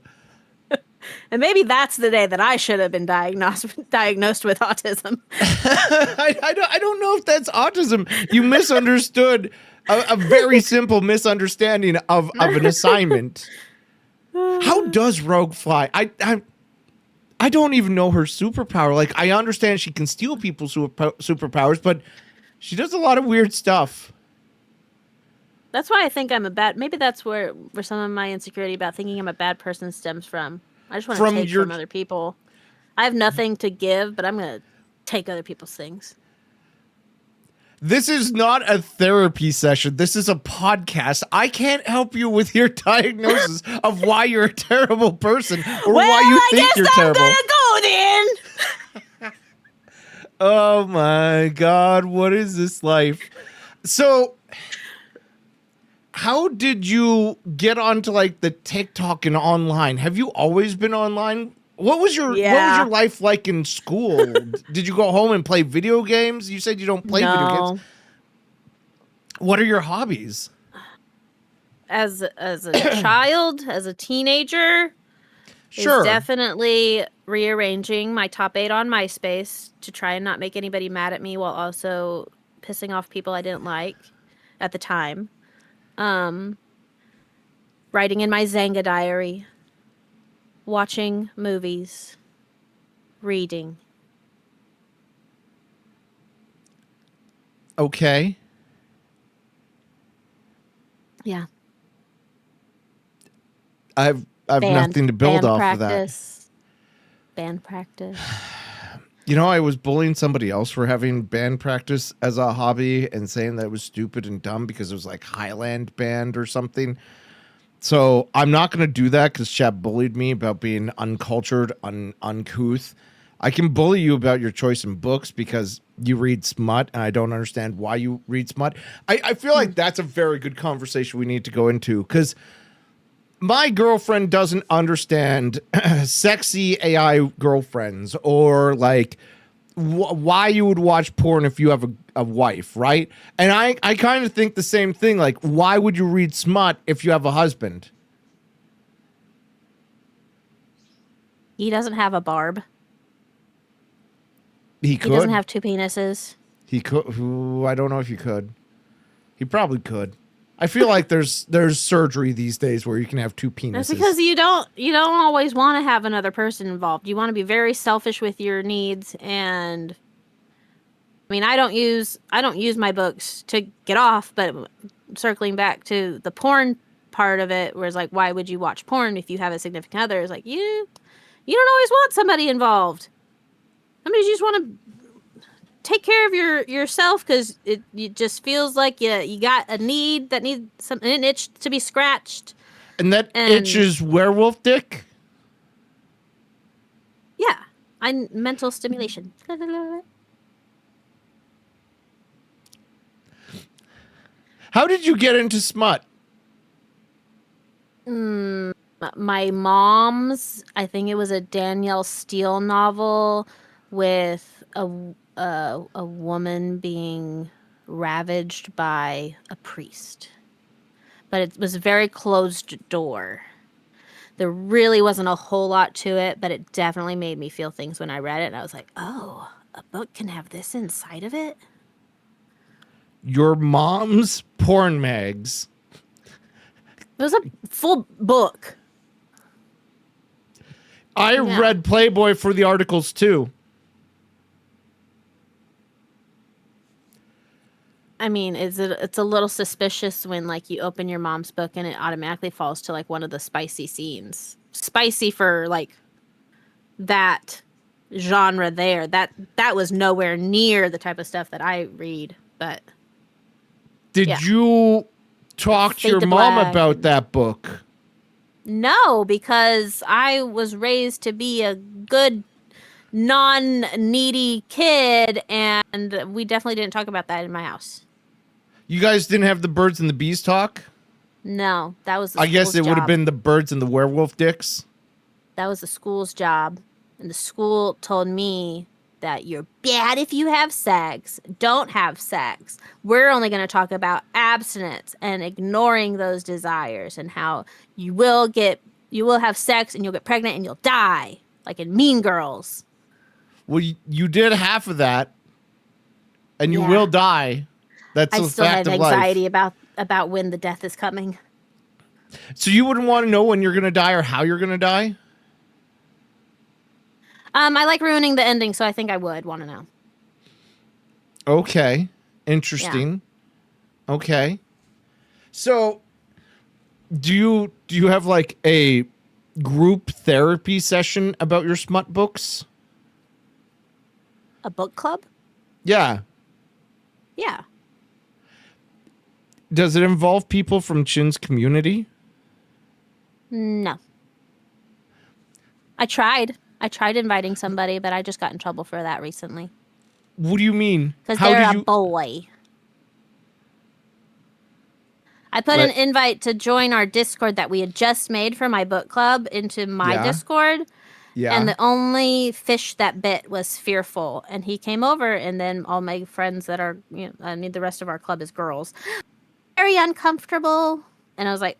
And maybe that's the day that I should have been diagnosed with autism. I don't know if that's autism. You misunderstood a very simple misunderstanding of an assignment. How does Rogue fly? I don't even know her superpower. Like, I understand she can steal people's superpowers, but she does a lot of weird stuff. That's why I think I'm a bad. Maybe that's where some of my insecurity about thinking I'm a bad person stems from. I just want to take from other people. I have nothing to give, but I'm gonna take other people's things. This is not a therapy session. This is a podcast. I can't help you with your diagnosis of why you're a terrible person or why you think you're terrible. I'm gonna go then. Oh my God, what is this life? So, how did you get onto like the TikTok and online? Have you always been online? What was your life like in school? Did you go home and play video games? You said you don't play video games. What are your hobbies? As a child, as a teenager, Sure. is definitely rearranging my top 8 on MySpace to try and not make anybody mad at me while also pissing off people I didn't like at the time. Writing in my Zanga diary, watching movies, reading. Okay. Yeah. I've nothing to build off of that. Band practice. You know, I was bullying somebody else for having band practice as a hobby and saying that it was stupid and dumb because it was like Highland band or something. So I'm not going to do that because Chap bullied me about being uncultured, uncouth. I can bully you about your choice in books because you read smut and I don't understand why you read smut. I feel like that's a very good conversation we need to go into because my girlfriend doesn't understand sexy AI girlfriends or like why you would watch porn if you have a wife, right? And I kind of think the same thing. Like, why would you read smut if you have a husband? He doesn't have a barb. He He could. doesn't have 2 penises. He could. Ooh, I don't know if he could. He probably could. I feel like there's surgery these days where you can have 2 penises. That's because you don't always want to have another person involved. You want to be very selfish with your needs, and I mean, I don't use my books to get off, but circling back to the porn part of it, where it's like, why would you watch porn if you have a significant other? It's like you don't always want somebody involved. Sometimes you just want to take care of yourself because it just feels like you got a need that needs an itch to be scratched. And that itch is werewolf dick? Yeah. Mental stimulation. How did you get into smut? My mom's, I think it was a Danielle Steele novel with a woman being ravaged by a priest. But it was a very closed door. There really wasn't a whole lot to it, but it definitely made me feel things when I read it. And I was like, oh, a book can have this inside of it? Your mom's porn mags. It was a full book. I read Playboy for the articles too. I mean, it's a little suspicious when like you open your mom's book and it automatically falls to like one of the spicy scenes. Spicy for like that genre there. That was nowhere near the type of stuff that I read, but Did you talk to Fade your to mom black. about that book? no, because I was raised to be a good non-needy kid, and we definitely didn't talk about that in my house. You guys didn't have the birds and the bees talk? No, that was the I guess school's it would have job. been the birds and the werewolf dicks. That was the school's job. And the school told me that you're bad if you have sex. Don't have sex. We're only going to talk about abstinence and ignoring those desires and how you will have sex and you'll get pregnant and you'll die, like in Mean Girls. Well, you did half of that, and you Yeah. will die. That's I a still fact have of life. anxiety about when the death is coming. So you wouldn't want to know when you're going to die or how you're going to die? I like ruining the ending, so I think I would want to know. Okay. Interesting. Okay. So do you have like a group therapy session about your smut books? A book club? Yeah. Yeah. Does it involve people from Chin's community? No. I tried inviting somebody, but I just got in trouble for that recently. What do you mean? Because How they're did a you? boy. I put an invite to join our Discord that we had just made for my book club into my Yeah. Discord. Yeah. And the only fish that bit was Fearful. And he came over, and then all my friends that are, the rest of our club is girls. Very uncomfortable. And I was like,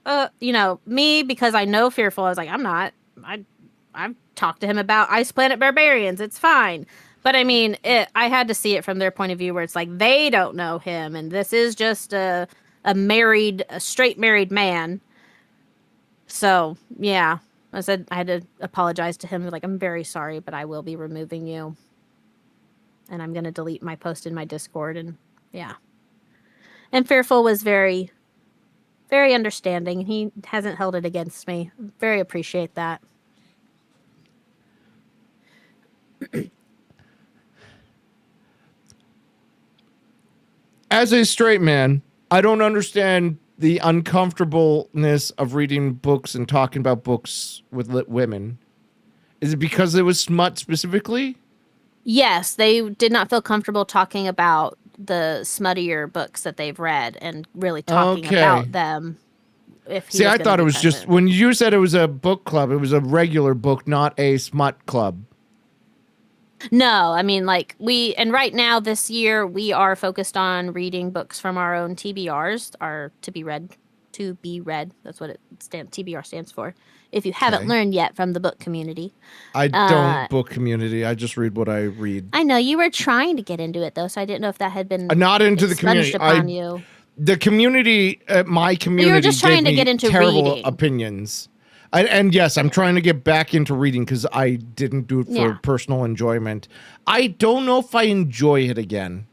me, because I know Fearful, I was like, I'm not. I've talked to him about Ice Planet Barbarians. It's fine. But I mean, I had to see it from their point of view where it's like they don't know him. And this is just a straight married man. So, yeah. I said I had to apologize to him. Like, I'm very sorry, but I will be removing you. And I'm going to delete my post in my Discord. And yeah. And Fearful was very, very understanding. He hasn't held it against me. Very appreciate that. As a straight man, I don't understand the uncomfortableness of reading books and talking about books with lit women. Is it because it was smut specifically? Yes, they did not feel comfortable talking about the smuttier books that they've read and really talking about them. See, I thought it was just, when you said it was a book club, it was a regular book, not a smut club. No, I mean, like, right now this year we are focused on reading books from our own TBRs, our to be read. That's what TBR stands for. If you haven't learned yet from the book community. I don't book community. I just read what I read. I know you were trying to get into it though, so I didn't know if that had been not into the community. Upon you. The community, my community, you were just trying to get into terrible reading. Opinions. And yes, I'm trying to get back into reading because I didn't do it for personal enjoyment. I don't know if I enjoy it again.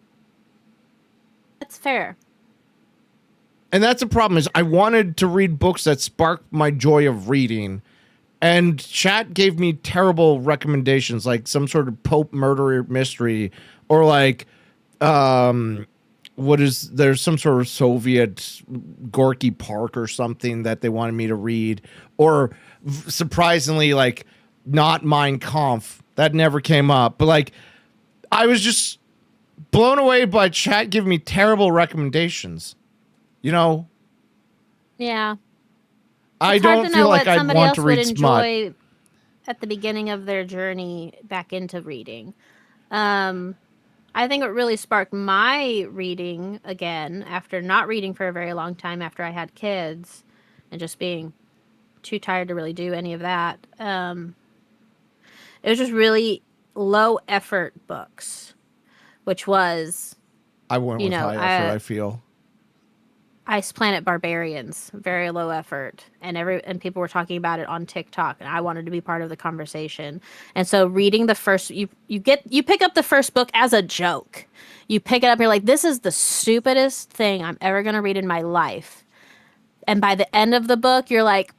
That's fair. And that's the problem is I wanted to read books that sparked my joy of reading. And chat gave me terrible recommendations, like some sort of Pope murderer mystery or like, there's some sort of Soviet Gorky Park or something that they wanted me to read, or surprisingly, like not Mein Kampf. That never came up, but like I was just blown away by chat giving me terrible recommendations. Yeah. I don't feel like I want to read smut. At the beginning of their journey back into reading. I think it really sparked my reading again after not reading for a very long time after I had kids and just being too tired to really do any of that. It was just really low effort books, which was I went with high effort, I feel. Ice Planet Barbarians, very low effort, and people were talking about it on TikTok, and I wanted to be part of the conversation. And so, reading the first, you pick up the first book as a joke. You pick it up, you're like, this is the stupidest thing I'm ever gonna read in my life. And by the end of the book, you're like,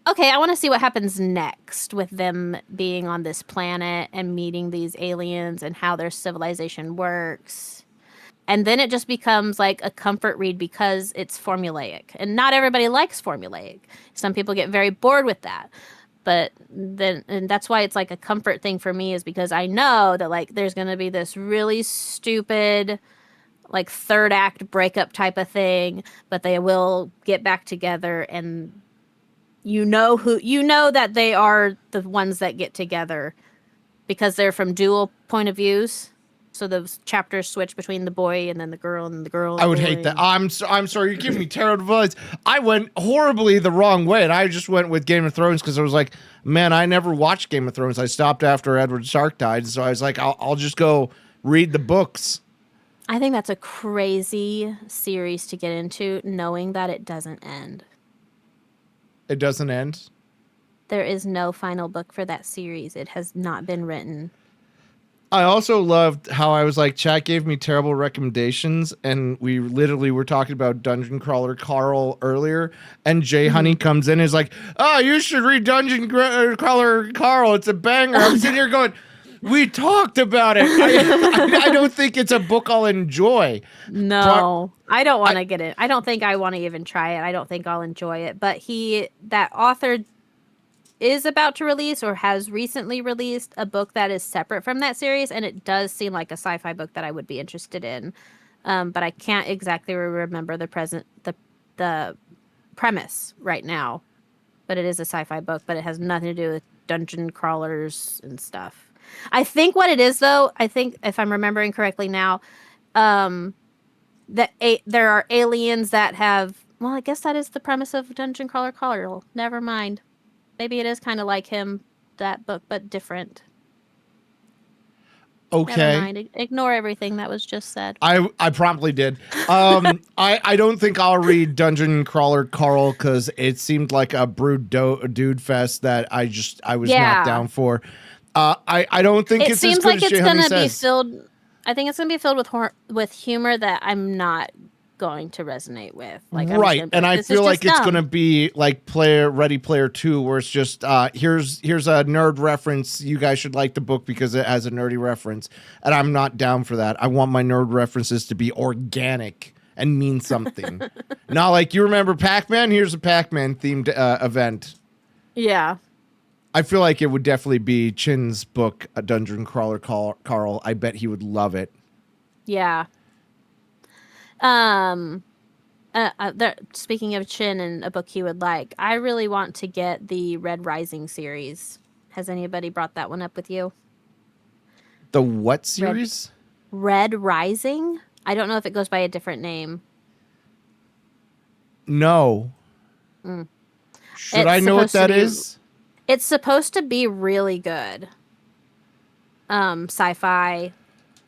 okay, I want to see what happens next with them being on this planet and meeting these aliens and how their civilization works. And then it just becomes like a comfort read because it's formulaic. And not everybody likes formulaic. Some people get very bored with that. But and that's why it's like a comfort thing for me, is because I know that like there's going to be this really stupid like third act breakup type of thing, but they will get back together, and that they are the ones that get together because they're from dual point of views. So those chapters switch between the boy and then the girl and the girl. I would hate that. I'm sorry. You're giving me terrible advice. I went horribly the wrong way, and I just went with Game of Thrones because I was like, man, I never watched Game of Thrones. I stopped after Edward Stark died, so I was like, I'll just go read the books. I think that's a crazy series to get into, knowing that it doesn't end. It doesn't end? There is no final book for that series. It has not been written. I also loved how I was like, chat gave me terrible recommendations, and we literally were talking about Dungeon Crawler Carl earlier, and Jay Honey comes in and is like, oh, you should read Dungeon Crawler Carl. It's a banger. I'm sitting here going, We talked about it. I don't think it's a book I'll enjoy. No, I don't want to get it. I don't think I want to even try it. I don't think I'll enjoy it. But that author is about to release or has recently released a book that is separate from that series, and it does seem like a sci-fi book that I would be interested in. But I can't exactly remember the premise right now. But it is a sci-fi book, but it has nothing to do with dungeon crawlers and stuff. I think what it is, though, I think if I'm remembering correctly now, that there are aliens that have. Well, I guess that is the premise of Dungeon Crawler Carl. Never mind. Maybe it is kind of like him, that book, but different. Okay. Never mind. Ignore everything that was just said. I promptly did. I don't think I'll read Dungeon Crawler Carl because it seemed like a brood dude fest that I was not down for. I don't think it it's seems as good like as it's Jay going to be says. filled. I think it's going to be filled with humor that I'm not going to resonate with. Like, right, and I feel like it's going to be like Ready Player 2, where it's just here's a nerd reference. You guys should like the book because it has a nerdy reference, and I'm not down for that. I want my nerd references to be organic and mean something. Not like, you remember Pac-Man? Here's a Pac-Man themed event. Yeah. I feel like it would definitely be Chin's book, A Dungeon Crawler Carl. I bet he would love it. Yeah. Speaking of Chin and a book he would like, I really want to get the Red Rising series. Has anybody brought that one up with you? The what series? Red Rising? I don't know if it goes by a different name. No. Should I know what that is? It's supposed to be really good. Sci-fi.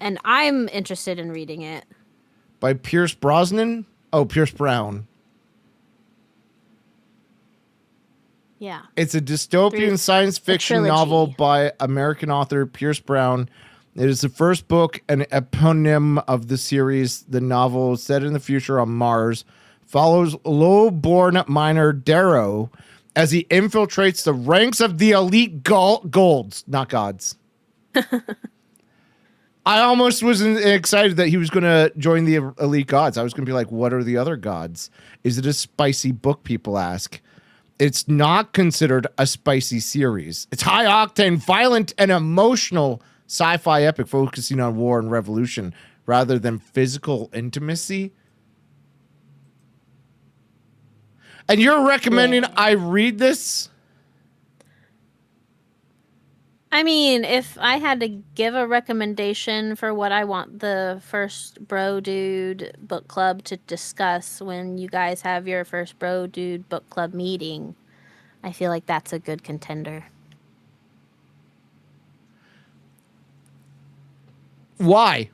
And I'm interested in reading it. By Pierce Brosnan? Oh, Pierce Brown. Yeah. It's a dystopian science fiction novel by American author Pierce Brown. It is the first book and eponym of the series. The novel, set in the future on Mars, follows low-born miner Darrow as he infiltrates the ranks of the elite golds, not gods. I almost wasn't excited that he was going to join the elite gods. I was going to be like, what are the other gods? Is it a spicy book, people ask. It's not considered a spicy series. It's high-octane, violent, and emotional sci-fi epic focusing on war and revolution rather than physical intimacy. And you're recommending I read this? I mean, if I had to give a recommendation for what I want the first Bro Dude book club to discuss when you guys have your first Bro Dude book club meeting, I feel like that's a good contender. Why?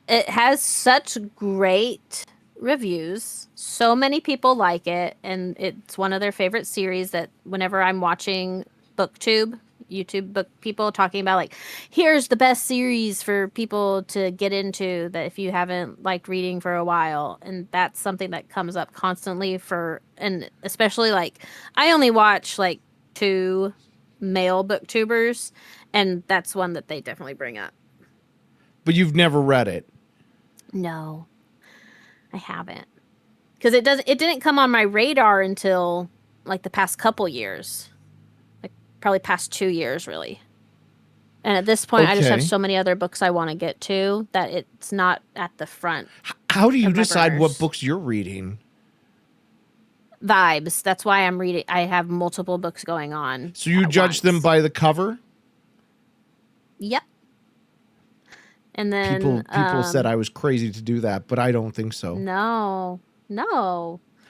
It has such great reviews. So many people like it, and it's one of their favorite series that whenever I'm watching BookTube, YouTube book people talking about, like, here's the best series for people to get into that if you haven't liked reading for a while. And that's something that comes up constantly and especially, like, I only watch like 2 male booktubers, and that's one that they definitely bring up. But you've never read it. No, I haven't. Because it didn't come on my radar until like the past couple years. Like probably past 2 years, really. And at this point, I just have so many other books I want to get to that it's not at the front. How do you decide what books you're reading? Vibes. That's why I'm reading. I have multiple books going on. So you judge them by the cover? Yep. And then people said I was crazy to do that, but I don't think so. No.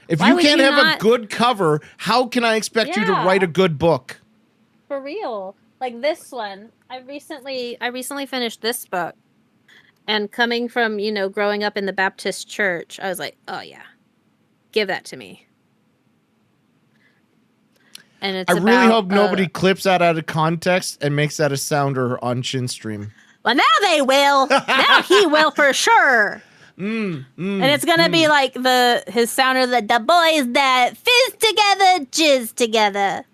If you can't have a good cover, how can I expect you to write a good book? For real. Like this one. I recently finished this book. And coming from, growing up in the Baptist church, I was like, oh yeah. Give that to me. And it's I really hope nobody clips that out of context and makes that a sounder on Chinstream. Well, now they will. Now he will for sure. And it's gonna be like his sounder that the boys that fizz together, jizz together.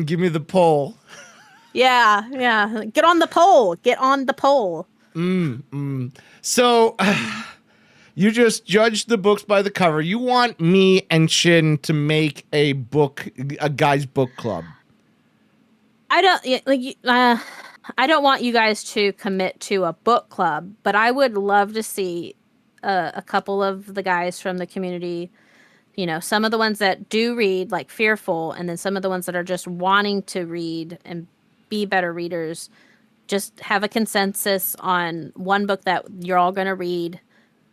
Give me the poll. Yeah. Get on the pole. Get on the pole. So you just judge the books by the cover. You want me and Shin to make a guy's book club. I don't want you guys to commit to a book club, but I would love to see a couple of the guys from the community, some of the ones that do read, like Fearful, and then some of the ones that are just wanting to read and be better readers, just have a consensus on one book that you're all going to read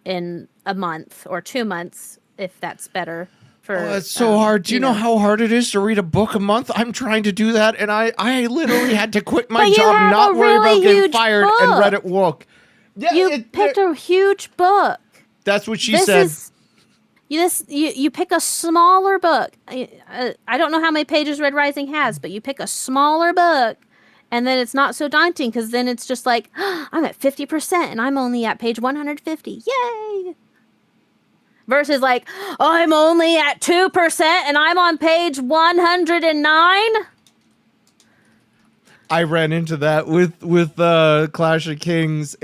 in a month or 2 months, if that's better. It's so hard. Do you know how hard it is to read a book a month? I'm trying to do that, and I literally had to quit my job, not worry about getting fired, and read it book. Yeah, you picked a huge book. That's what she said. You pick a smaller book. I don't know how many pages Red Rising has, but you pick a smaller book, and then it's not so daunting, because then it's just like, I'm at 50% and I'm only at page 150. Yay! Versus like, I'm only at 2% and I'm on page 109. I ran into that with Clash of Kings.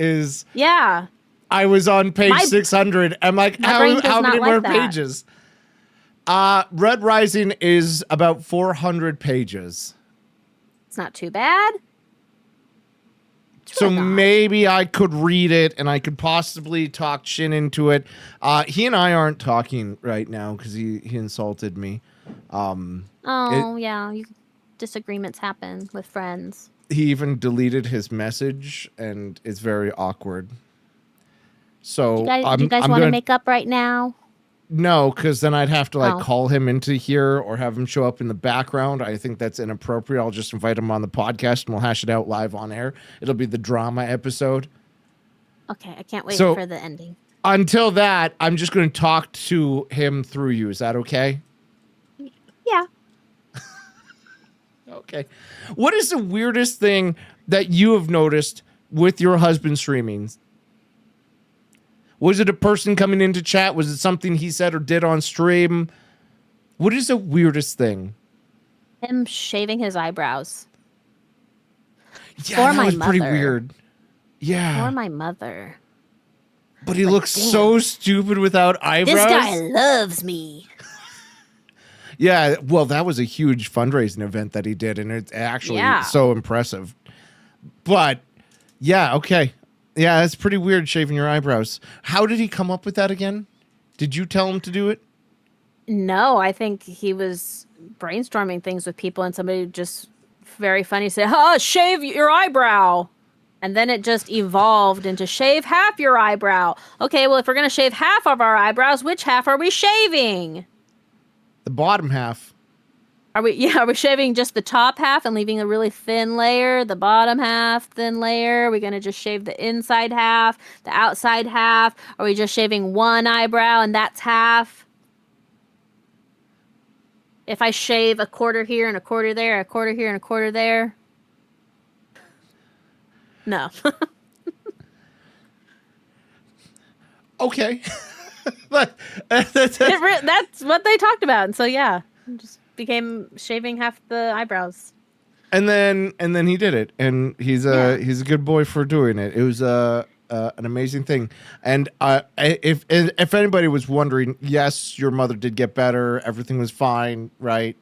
Yeah. I was on page 600. I'm like, how many more pages? Red Rising is about 400 pages. It's not too bad. So maybe I could read it, and I could possibly talk Shin into it. He and I aren't talking right now because he insulted me. Disagreements happen with friends. He even deleted his message, and it's very awkward. So do you guys want to make up right now? No, because then I'd have to call him into here or have him show up in the background. I think that's inappropriate. I'll just invite him on the podcast and we'll hash it out live on air. It'll be the drama episode. Okay, I can't wait for the ending. Until that, I'm just going to talk to him through you. Is that okay? Yeah. Okay. What is the weirdest thing that you have noticed with your husband streaming? Was it a person coming into chat? Was it something he said or did on stream? What is the weirdest thing? Him shaving his eyebrows. Yeah, that was pretty weird. Yeah. For my mother. But he looks so stupid without eyebrows. This guy loves me. Yeah, well, that was a huge fundraising event that he did, and it's actually so impressive. But, yeah, okay. Yeah, it's pretty weird shaving your eyebrows. How did he come up with that again? Did you tell him to do it? No, I think he was brainstorming things with people, and somebody just very funny said, shave your eyebrow. And then it just evolved into shave half your eyebrow. Okay, well, if we're going to shave half of our eyebrows, which half are we shaving? The bottom half. Are we shaving just the top half and leaving a really thin layer? The bottom half, thin layer? Are we going to just shave the inside half, the outside half? Are we just shaving one eyebrow and that's half? If I shave a quarter here and a quarter there, a quarter here and a quarter there? No. Okay. That's what they talked about. And so, yeah, just became shaving half the eyebrows. And then he did it. And he's a good boy for doing it. It was an amazing thing. And if anybody was wondering, yes, your mother did get better. Everything was fine, right?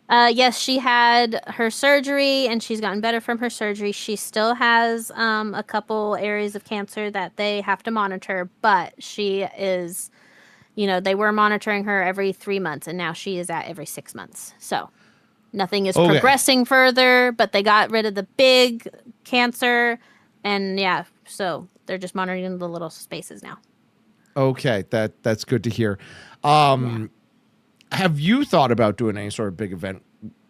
Yes, she had her surgery and she's gotten better from her surgery. She still has a couple areas of cancer that they have to monitor, but she is, they were monitoring her every 3 months and now she is at every 6 months. So nothing is progressing further, but they got rid of the big cancer and so they're just monitoring the little spaces now. Okay, that's good to hear. Have you thought about doing any sort of big event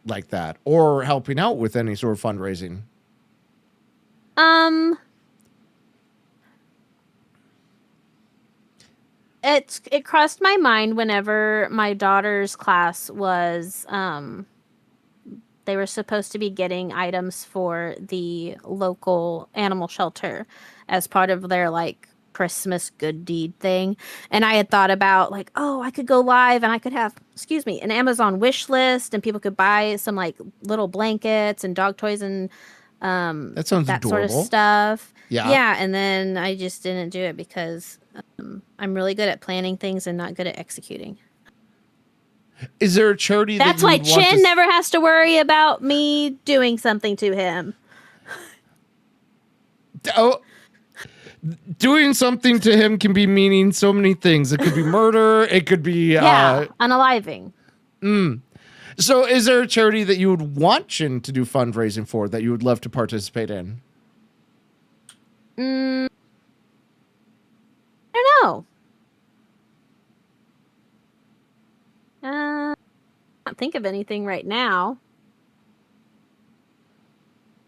like that or helping out with any sort of fundraising? It crossed my mind whenever my daughter's class was, they were supposed to be getting items for the local animal shelter as part of their Christmas good deed thing. And I had thought about like, oh, I could go live and I could have, excuse me, an Amazon wish list and people could buy some like little blankets and dog toys and That sounds that sort of adorable. stuff. Yeah. Yeah. And then I just didn't do it because I'm really good at planning things and not good at executing. Is there a charity that That's you why would want Chin to never has to worry about me doing something to him. Oh, doing something to him can be meaning so many things. It could be murder. It could be Yeah, unaliving. So is there a charity that you would want Chin to do fundraising for that you would love to participate in? I don't know. I can't think of anything right now.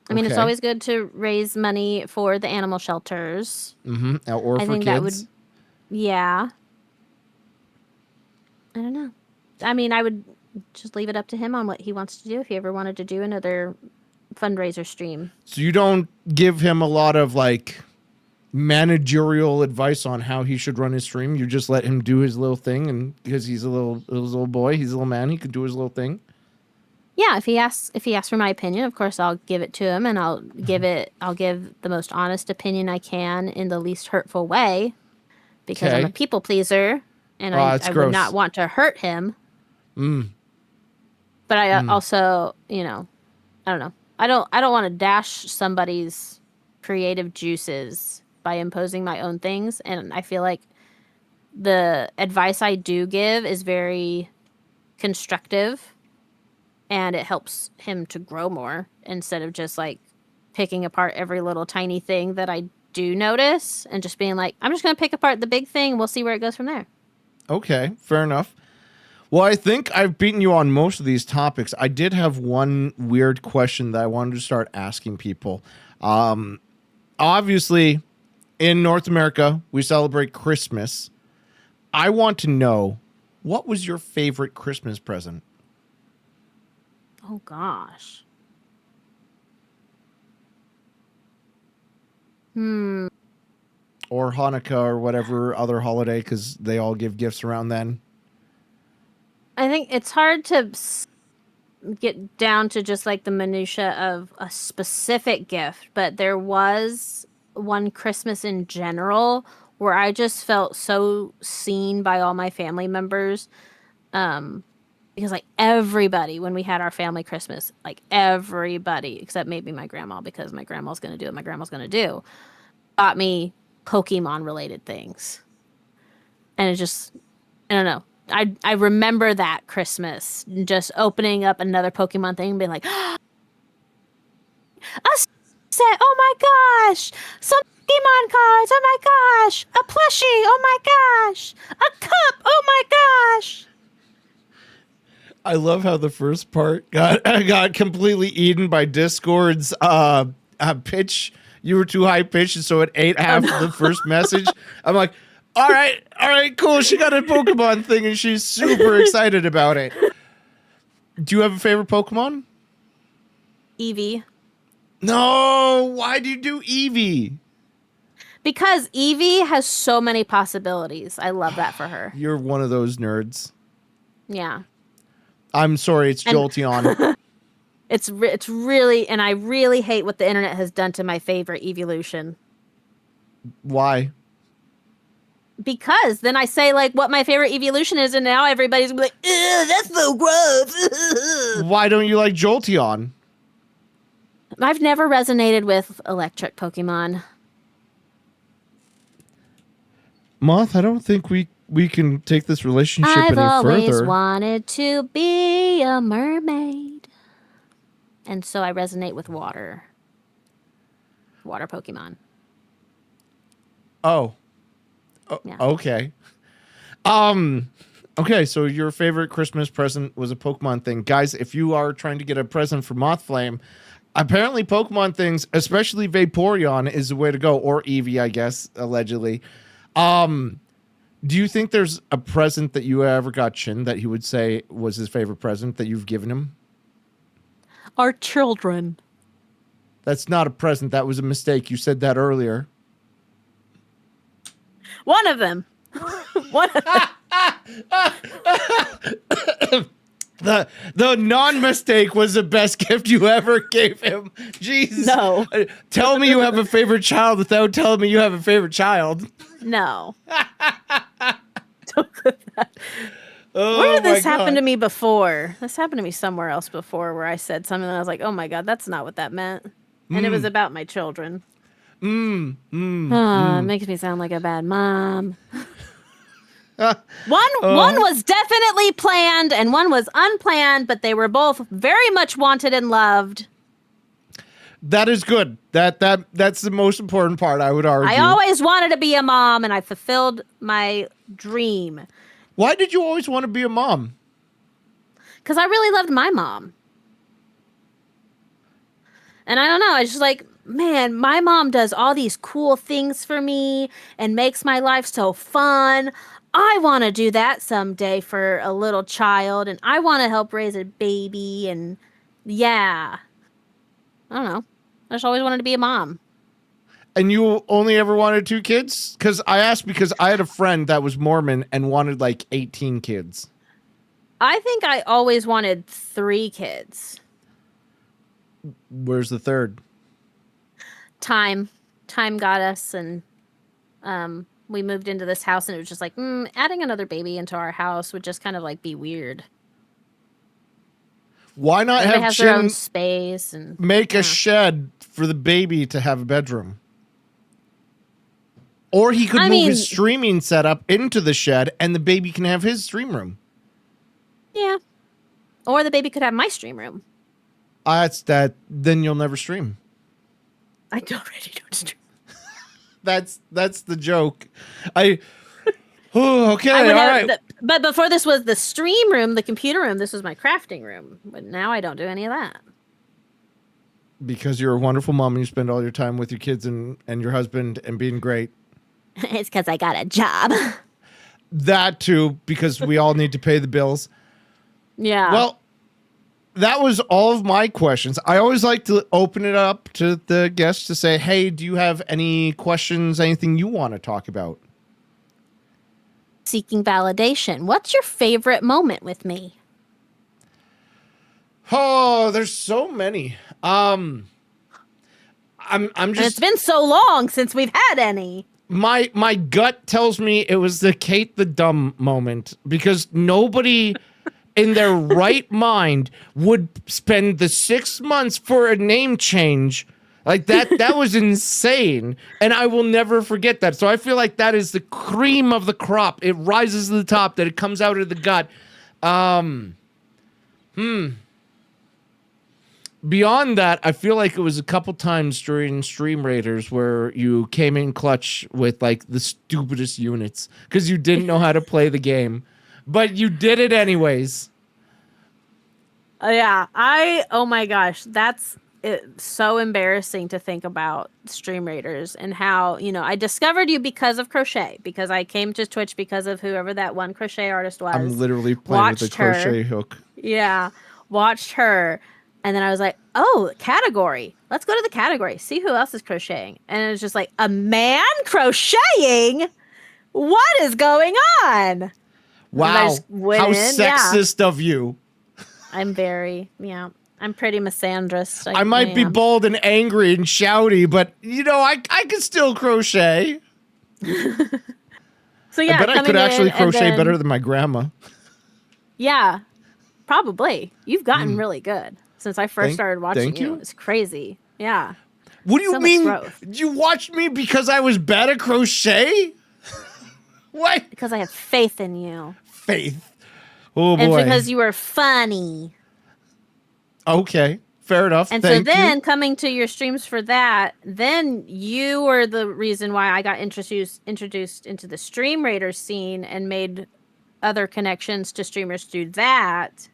I mean, it's Okay. always good to raise money for the animal shelters. Or I for think kids? that would, yeah. I don't know. I mean, I would just leave it up to him on what he wants to do if he ever wanted to do another fundraiser stream. So you don't give him a lot of like managerial advice on how he should run his stream. You just let him do his little thing, and because he's a little boy, he's a little man, he can do his little thing. Yeah, if he asks for my opinion, of course I'll give it to him, and I'll give the most honest opinion I can in the least hurtful way, because I'm Okay. a people pleaser, and Oh, I that's would gross. not want to hurt him. But I also, I don't know. I don't want to dash somebody's creative juices by imposing my own things, and I feel like the advice I do give is very constructive. And it helps him to grow more instead of just like picking apart every little tiny thing that I do notice and just being like, I'm just going to pick apart the big thing. And we'll see where it goes from there. Okay, fair enough. Well, I think I've beaten you on most of these topics. I did have one weird question that I wanted to start asking people. Obviously, in North America, we celebrate Christmas. I want to know, what was your favorite Christmas present? Oh, gosh. Or Hanukkah or whatever other holiday, because they all give gifts around then. I think it's hard to get down to just like the minutia of a specific gift, but there was one Christmas in general where I just felt so seen by all my family members. Because like everybody, when we had our family Christmas, like everybody except maybe my grandma, because my grandma's going to do what my grandma's going to do, bought me Pokemon related things. And it just, I don't know. I remember that Christmas just opening up another Pokemon thing and being like, a set, oh my gosh, some Pokemon cards, oh my gosh, a plushie, oh my gosh, a cup, oh my gosh. I love how the first part got completely eaten by Discord's pitch. You were too high pitched, so it ate half of the first message. I'm like, all right, cool. She got a Pokemon thing, and she's super excited about it. Do you have a favorite Pokemon? Eevee. No, why do you do Eevee? Because Eevee has so many possibilities. I love that for her. You're one of those nerds. Yeah. I'm sorry, it's Jolteon. It's really, and I really hate what the internet has done to my favorite evolution. Why? Because then I say like what my favorite evolution is, and now everybody's gonna be like, "Ew, that's so gross." Why don't you like Jolteon? I've never resonated with electric Pokemon. Moth, I don't think we can take this relationship I've any always further. wanted to be a mermaid, and so I resonate with water Pokemon. Oh. Yeah. Okay. Okay, so your favorite Christmas present was a Pokemon thing. Guys, if you are trying to get a present for Mothflame, apparently Pokemon things, especially Vaporeon, is the way to go, or Eevee, I guess, allegedly. Do you think there's a present that you ever got Chin that he would say was his favorite present that you've given him? Our children. That's not a present. That was a mistake. You said that earlier. One of them. One of them. The non-mistake was the best gift you ever gave him. Jeez. No. Tell me you have a favorite child without telling me you have a favorite child. No. Don't do that. Oh, Where did my this happen God. to me before? This happened to me somewhere else before where I said something and I was like, oh my God, that's not what that meant. And it was about my children. It makes me sound like a bad mom. One was definitely planned and one was unplanned, but they were both very much wanted and loved. That is good. That's the most important part, I would argue. I always wanted to be a mom and I fulfilled my dream. Why did you always want to be a mom? Because I really loved my mom. And I don't know, I was just like, man, my mom does all these cool things for me and makes my life so fun. I want to do that someday for a little child, and I want to help raise a baby, and yeah. I don't know. I just always wanted to be a mom. And you only ever wanted 2 kids? Because I asked because I had a friend that was Mormon and wanted like 18 kids. I think I always wanted 3 kids. Where's the third? Time got us, and we moved into this house, and it was just like adding another baby into our house would just kind of like be weird. Why not Everybody have has their own Chin space and make a shed for the baby to have a bedroom? Or he could move his streaming setup into the shed and the baby can have his stream room. yeah, or the baby could have my stream room. That's that. Then you'll never stream. I already don't stream. That's the joke. Okay, all I would right. but before this was the stream room, the computer room. This was my crafting room. But now I don't do any of that. Because you're a wonderful mom and you spend all your time with your kids and your husband and being great. It's because I got a job. That too, because we all need to pay the bills. Yeah. Well, that was all of my questions. I always like to open it up to the guests to say, hey, do you have any questions, anything you want to talk about? Seeking validation. What's your favorite moment with me? Oh, there's so many. I'm And just it's been so long since we've had any. my gut tells me it was the Kate the Dumb moment because nobody in their right mind would spend the 6 months for a name change. Like that was insane. And I will never forget that. So I feel like that is the cream of the crop. It rises to the top, that it comes out of the gut. Beyond that, I feel like it was a couple times during Stream Raiders where you came in clutch with like the stupidest units because you didn't know how to play the game, but you did it anyways. Yeah. Oh my gosh. That's so embarrassing to think about Stream Raiders and how, I discovered you because of crochet, because I came to Twitch because of whoever that one crochet artist was. I'm literally playing with a Watched her. crochet hook. Yeah. Watched her. And then I was like, oh, category. Let's go to the category. See who else is crocheting. And it was just like, a man crocheting? What is going on? I Wow. just went How in, yeah. sexist of you. I'm pretty misandrist. I might be bold and angry and shouty, but I can still crochet. So yeah, I bet I coming could actually in and crochet then- better than my grandma. Yeah, probably. You've gotten really good since I first started watching thank you. It's crazy. Yeah. What do you So much mean? growth. You watched me because I was bad at crochet? What? Because I have faith in you. Faith. Oh And boy. because you were funny. Okay, fair enough. And Thank so then you. coming to your streams for that, then you were the reason why I got introduced into the Stream Raiders scene and made other connections to streamers through that.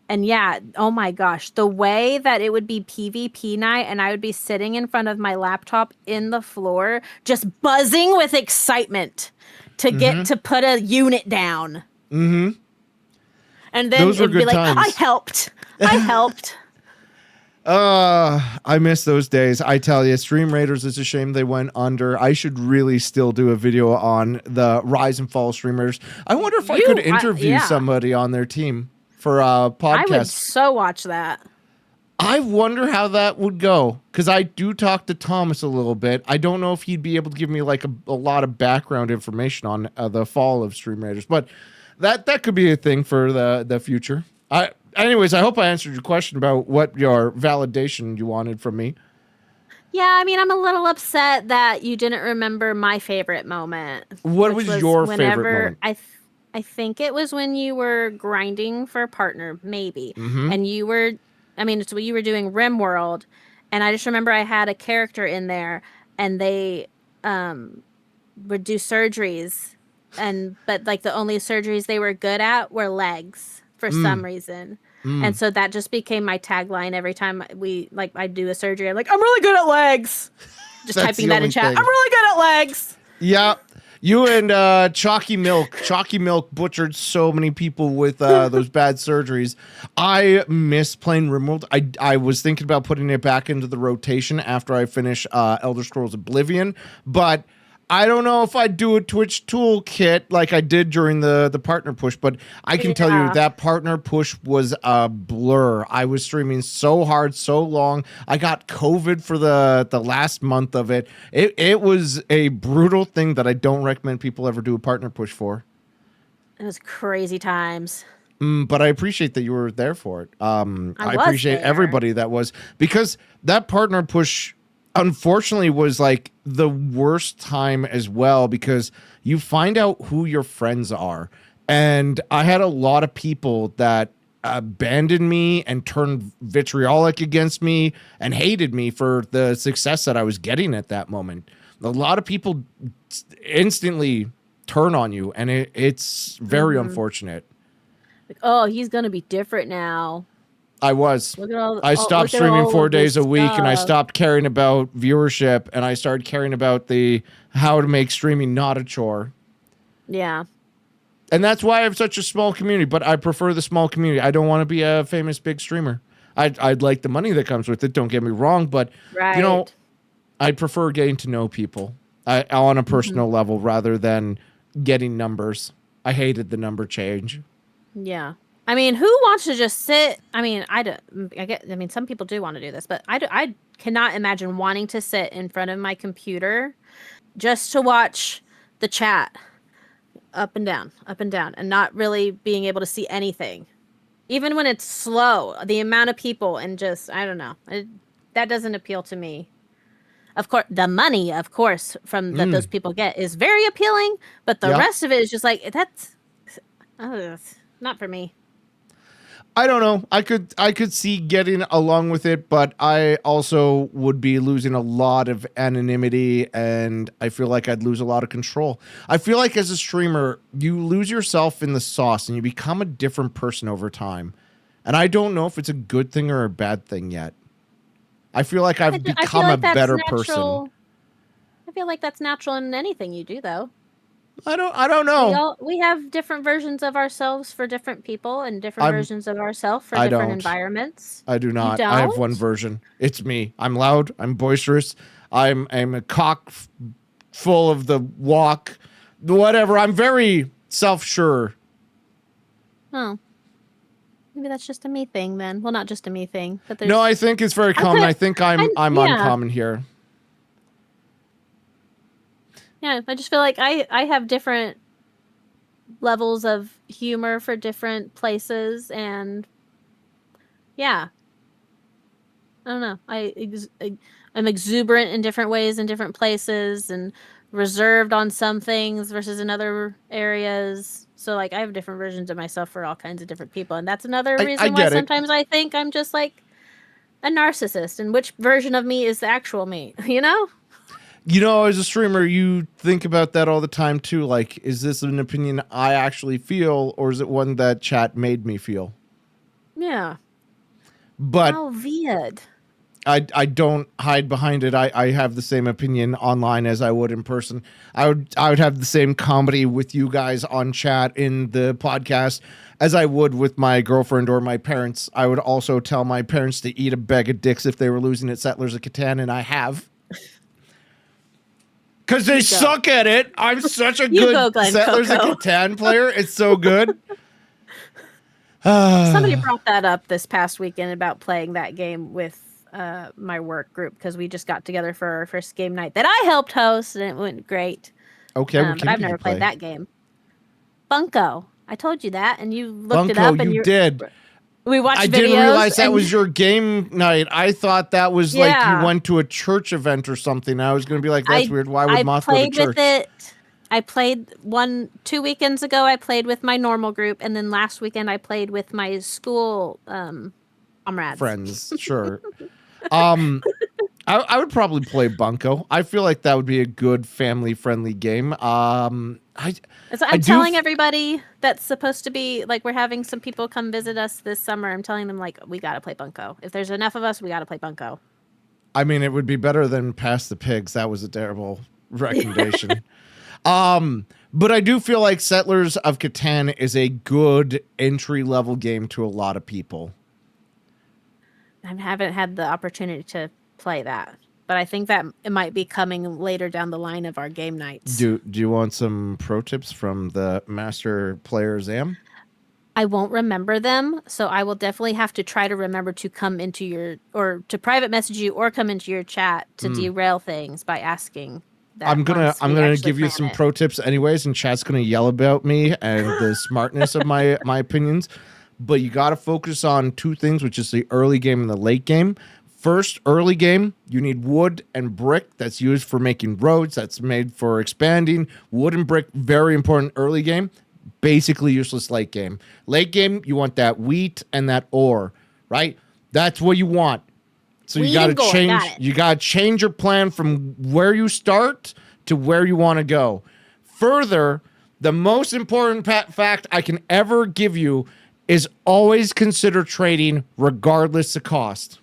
And yeah, oh my gosh, the way that it would be PvP night and I would be sitting in front of my laptop in the floor, just buzzing with excitement to get to put a unit down. Mm-hmm. And then Those were it'd be good like, times. I helped. I miss those days. I tell you, Stream Raiders, it's a shame they went under. I should really still do a video on the rise and fall of Stream Raiders. I wonder if I could interview yeah. somebody on their team for a I would podcast. so watch that. I wonder how that would go, because I do talk to Thomas a little bit. I don't know if he'd be able to give me like a lot of background information on the fall of Stream Raiders, but that could be a thing for the future. Anyways, I hope I answered your question about what your validation you wanted from me. Yeah, I mean, I'm a little upset that you didn't remember my favorite moment. What which was your favorite whenever moment? I think it was when you were grinding for a partner, maybe, Mhm. and you were, I mean, it's when you were doing RimWorld, and I just remember I had a character in there, and they would do surgeries, but like the only surgeries they were good at were legs for some reason. And so that just became my tagline every time I do a surgery. I'm like, I'm really good at legs. Just That's typing the that in only chat. thing. I'm really good at legs. Yeah. You and Chalky Milk. Chalky Milk butchered so many people with those bad surgeries. I miss playing RimWorld. I was thinking about putting it back into the rotation after I finish Elder Scrolls Oblivion, but I don't know if I'd do a Twitch toolkit like I did during the partner push, but I can tell you Yeah. that partner push was a blur. I was streaming so hard, so long. I got COVID for the last month of it. It was a brutal thing that I don't recommend people ever do a partner push for. It was crazy times. But I appreciate that you were there for it. I was appreciate there. everybody that was, because that partner push unfortunately was like the worst time as well, because you find out who your friends are. And I had a lot of people that abandoned me and turned vitriolic against me and hated me for the success that I was getting at that moment. A lot of people instantly turn on you, and it's very unfortunate. Like, oh, he's gonna be different now. I was. Look at all. I stopped look at streaming all 4 of days this a week, and I stuff. stopped caring about viewership, and I started caring about the how to make streaming not a chore. Yeah. And that's why I have such a small community, but I prefer the small community. I don't want to be a famous big streamer. I'd like the money that comes with it, don't get me wrong, but Right. you know, I prefer getting to know people on a personal level rather than getting numbers. I hated the number change. Yeah. I mean, who wants to just sit? I mean, I mean, some people do want to do this, but I cannot imagine wanting to sit in front of my computer just to watch the chat up and down, and not really being able to see anything. Even when it's slow, the amount of people and just, I don't know. That doesn't appeal to me. Of course, the money, of course, from that those people get is very appealing, but the Yeah. rest of it is just like, that's not for me. I don't know. I could see getting along with it, but I also would be losing a lot of anonymity, and I feel like I'd lose a lot of control. I feel like as a streamer, you lose yourself in the sauce and you become a different person over time. And I don't know if it's a good thing or a bad thing yet. I feel like I've I feel become like a that's better natural. person. I feel like that's natural in anything you do, though. I don't know. We have different versions of ourselves for different people, and different I'm- versions of ourselves for I different don't. environments. I do not. I have one don't? version. It's me. I'm loud. I'm boisterous. I'm a cock full of the walk. Whatever. I'm very self-sure. Oh, maybe that's just a me thing then. Well, not just a me thing, but there's No, I think it's very common. could- I think I'm yeah. uncommon here. yeah. I just feel like I have different levels of humor for different places, and yeah, I don't know. I'm exuberant in different ways in different places, and reserved on some things versus in other areas. So like I have different versions of myself for all kinds of different people, and that's another I reason why get it. sometimes I think I'm just like a narcissist. And which version of me is the actual me? You know? You know, as a streamer, you think about that all the time too. Like, is this an opinion I actually feel, or is it one that chat made me feel? Yeah. But Oh, weird. I don't hide behind it. I have the same opinion online as I would in person. I would have the same comedy with you guys on chat in the podcast as I would with my girlfriend or my parents. I would also tell my parents to eat a bag of dicks if they were losing at Settlers of Catan, and I have. Because they suck at it. I'm such a You go, good Glen Settlers of Coco. Catan player. It's so good. Somebody brought that up this past weekend about playing that game with my work group because we just got together for our first game night that I helped host and it went great. Okay, what But game I've did you never play? played that game. Bunko. I told you that, and you looked Bunko, it up. And you did. We watched I videos. didn't realize that and- was your game night. I thought that was like Yeah. you went to a church event or something. I was going to be like, that's weird. Why would I Moth go to played church? with it. I played 2 weekends ago. I played with my normal group, and then last weekend I played with my school comrades. Friends, sure. I would probably play Bunko. I feel like that would be a good family-friendly game. So I I'm do telling f- everybody that's supposed to be like we're having some people come visit us this summer. I'm telling them like we got to play Bunko. If there's enough of us, we got to play Bunko. I mean, it would be better than Pass the Pigs. That was a terrible recommendation. But I do feel like Settlers of Catan is a good entry-level game to a lot of people. I haven't had the opportunity to play that, but I think that it might be coming later down the line of our game nights. Do you want some pro tips from the master player Zam? I won't remember them, so I will definitely have to try to remember to come into your or to private message you or come into your chat to derail things by asking. That I'm gonna once we gonna actually give you plan some it. pro tips anyways, and chat's gonna yell about me and the smartness of my opinions. But you got to focus on two things, which is the early game and the late game. First, early game, you need wood and brick. That's used for making roads. That's made for expanding. Wood and brick, very important early game. Basically useless late game. Late game, you want that wheat and that ore, right? That's what you want. So you Wheat got to and gold, change. got it. You got to change your plan from where you start to where you want to go. Further, the most important fact I can ever give you is always consider trading regardless of cost,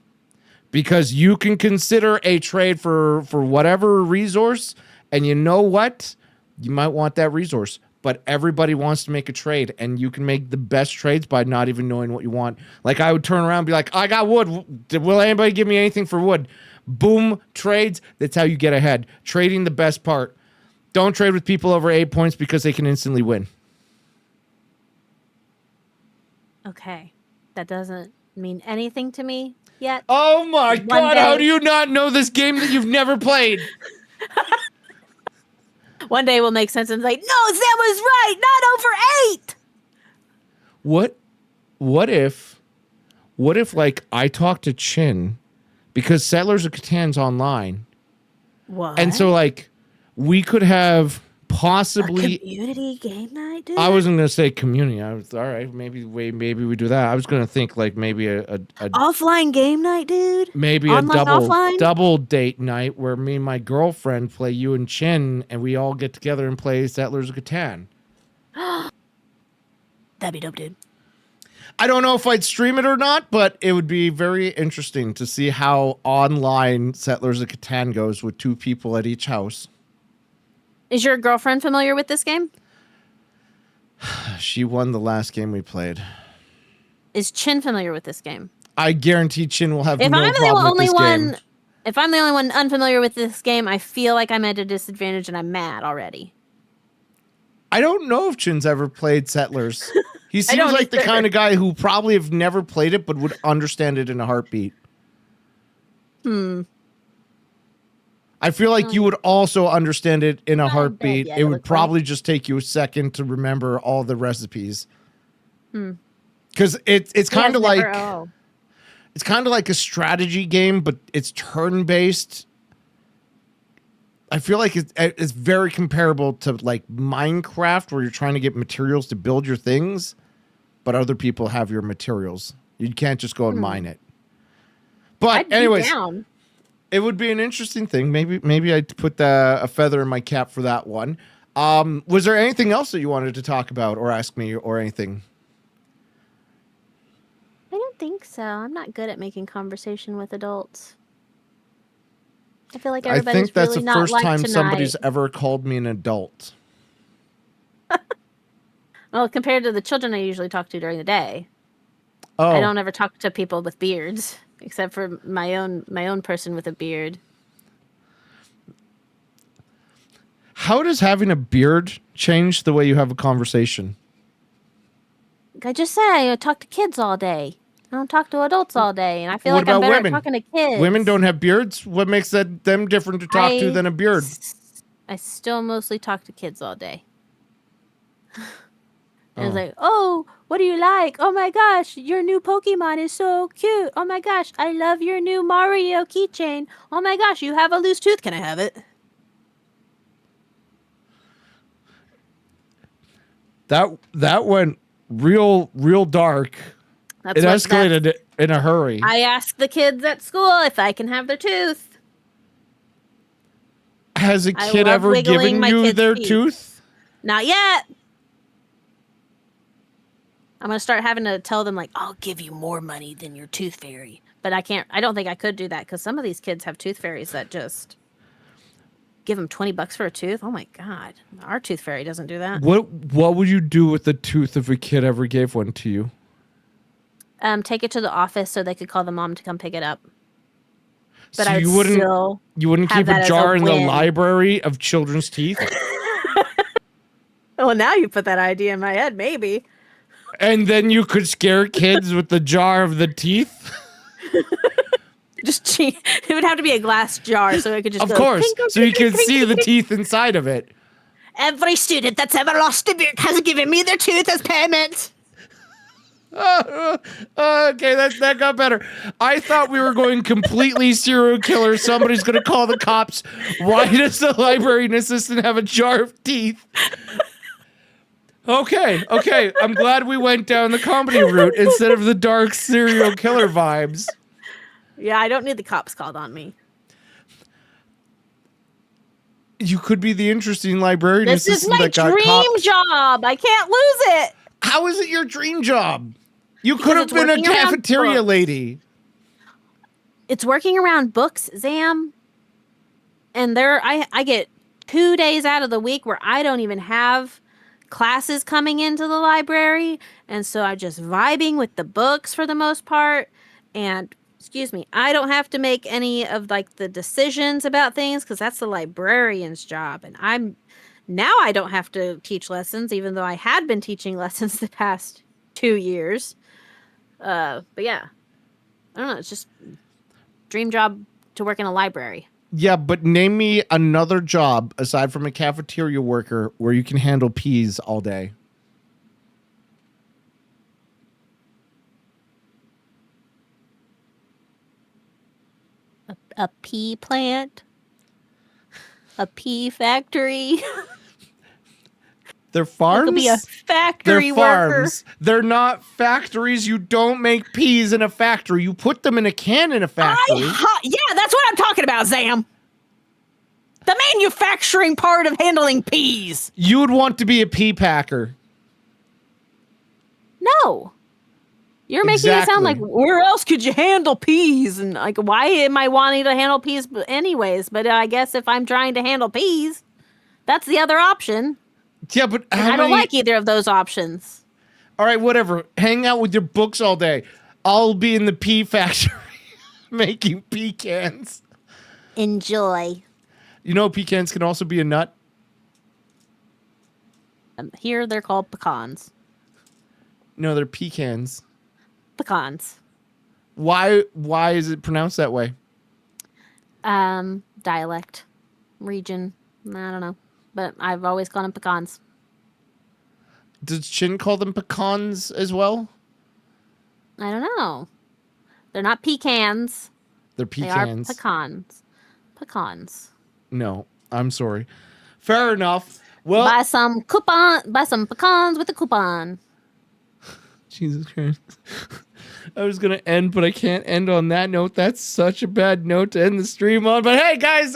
because you can consider a trade for whatever resource, and you know what? You might want that resource, but everybody wants to make a trade, and you can make the best trades by not even knowing what you want. Like I would turn around and be like, I got wood. Will anybody give me anything for wood? Boom, trades. That's how you get ahead. Trading the best part. Don't trade with people over 8 points because they can instantly win. Okay, that doesn't mean anything to me yet. Oh my One God, how day- do you not know this game that you've never played? One day will make sense and like, no, Sam was right. Not over 8. What if like I talk to Chin because Settlers of Catan's online, What? and so like we could have possibly. community game night, dude. I wasn't gonna say community. I was all right. Maybe we do that. I was gonna think like maybe a offline game night, dude. maybe Online, a offline? double date night where me and my girlfriend play you and Chin, and we all get together and play Settlers of Catan. That'd be dope, dude. I don't know if I'd stream it or not, but it would be very interesting to see how online Settlers of Catan goes with two people at each house. Is your girlfriend familiar with this game? She won the last game we played. Is Chin familiar with this game? I guarantee Chin will have If no I'm the problem with only this one, game. if I'm the only one unfamiliar with this game, I feel like I'm at a disadvantage and I'm mad already. I don't know if Chin's ever played Settlers. He seems don't like the either. kind of guy who probably have never played it but would understand it in a heartbeat. I feel like you would also understand it in a Not in bed heartbeat. yet, It it would looks probably just take you a second to remember all the recipes. Because it's kind of like it's kind of like a strategy game, but it's turn-based. I feel like it's very comparable to like Minecraft, where you're trying to get materials to build your things, but other people have your materials. You can't just go and mine it. But I'd be anyways, down. it would be an interesting thing. Maybe I'd put a feather in my cap for that one. Was there anything else that you wanted to talk about or ask me or anything? I don't think so. I'm not good at making conversation with adults. I feel like I everybody's think that's really the not first like time tonight. somebody's ever called me an adult. Well, compared to the children I usually talk to during the day, Oh, I don't ever talk to people with beards, except for my own person with a beard. how does having a beard change the way you have a conversation? I just said I talk to kids all day. I don't talk to adults all day, and I feel What like I'm about better women? at talking to kids. Women don't have beards. What makes them different to talk to than a beard? I still mostly talk to kids all day. And it's Oh. like, oh, what do you like? Oh my gosh, your new Pokemon is so cute. Oh my gosh, I love your new Mario keychain. Oh my gosh, you have a loose tooth. Can I have it? That went real dark. That's It what escalated in a hurry. I ask the kids at school if I can have their tooth. Has a I kid love ever wiggling given my you kid's their teeth. tooth? Not yet. I'm gonna start having to tell them like, I'll give you more money than your tooth fairy. But I can't. I don't think I could do that because some of these kids have tooth fairies that just give them $20 for a tooth. Oh my god, our tooth fairy doesn't do that. What would you do with the tooth if a kid ever gave one to you? Take it to the office so they could call the mom to come pick it up. But So I would you wouldn't still keep have that a as a jar in the win. library of children's teeth? Well, now you put that idea in my head, maybe. And then you could scare kids with the jar of the teeth? Just it would have to be a glass jar so it could just Of go, course. "Tinkle, So you tinkle, can see tinkle, the tinkle." teeth inside of it. Every student that's ever lost a beard has given me their tooth as payment. Okay, that got better. I thought we were going completely serial killer. Somebody's going to call the cops. Why does the librarian assistant have a jar of teeth? Okay. I'm glad we went down the comedy route instead of the dark serial killer vibes. Yeah, I don't need the cops called on me. You could be the interesting librarian This is assistant my that got dream cops. job. I can't lose it. How is it your dream job? You could have it's been a working around cafeteria books. lady. It's working around books, Zam. And I get 2 days out of the week where I don't even have classes coming into the library. And so I'm just vibing with the books for the most part. And excuse me, I don't have to make any of like the decisions about things because that's the librarian's job. And I don't have to teach lessons, even though I had been teaching lessons the past 2 years. But yeah, I don't know. It's just dream job to work in a library. Yeah, but name me another job aside from a cafeteria worker where you can handle peas all day. A pea plant, a pea factory. They're I farms. could be a factory They're worker. farms. They're not factories. You don't make peas in a factory. You put them in a can in a factory. Yeah, that's what I'm talking about, Zam. The manufacturing part of handling peas. You would want to be a pea packer. No. You're making it sound like, Exactly. where else could you handle peas? And like, why am I wanting to handle peas anyways? But I guess if I'm trying to handle peas, that's the other option. Yeah, but how I don't many- like either of those options. All right, whatever. Hang out with your books all day. I'll be in the pea factory making pecans. Enjoy. You know, pecans can also be a nut. Here they're called pecans. No, they're pecans. Pecans. Why is it pronounced that way? Dialect. Region. I don't know. But I've always called them pecans. Does Chin call them pecans as well? I don't know. They're not pecans. They're They are pecans. pecans. Pecans. No, I'm sorry. Fair enough. Well, Buy some pecans with a coupon. Jesus Christ. I was going to end, but I can't end on that note. That's such a bad note to end the stream on. But hey, guys,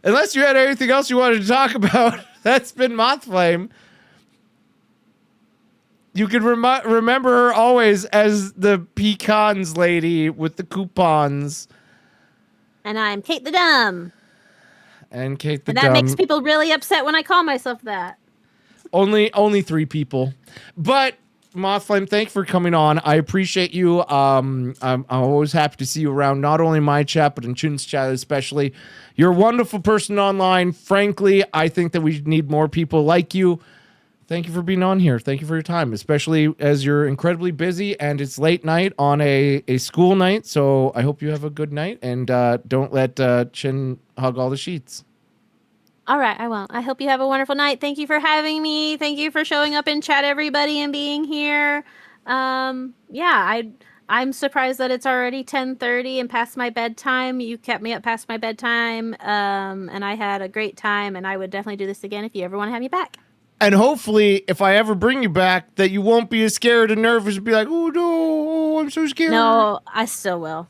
unless you had anything else you wanted to talk about, that's been Mothflame. You can remember her always as the pecans lady with the coupons. And I'm Kate the Dumb. And Kate the And that Dumb. makes people really upset when I call myself that. Only 3 people. But Mothflame, thank you for coming on. I appreciate you. I'm always happy to see you around, not only in my chat, but in Chin's chat especially. You're a wonderful person online. Frankly, I think that we need more people like you. Thank you for being on here. Thank you for your time, especially as you're incredibly busy and it's late night on a school night. So I hope you have a good night and don't let Chin hug all the sheets. All right, I won't. I hope you have a wonderful night. Thank you for having me. Thank you for showing up in chat, everybody, and being here. I'm surprised that it's already 10:30 and past my bedtime. You kept me up past my bedtime, and I had a great time, and I would definitely do this again if you ever want to have me back. And hopefully, if I ever bring you back, that you won't be as scared and nervous and be like, oh, no, I'm so scared. No, I still will.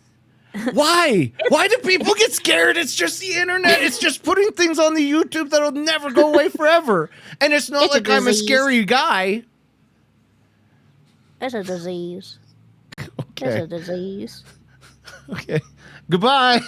Why? Why do people get scared? It's just the internet. It's just putting things on the YouTube that'll never go away forever. And it's not It's a like I'm a disease. scary guy. It's a disease. Okay. It's a disease. Okay. Goodbye.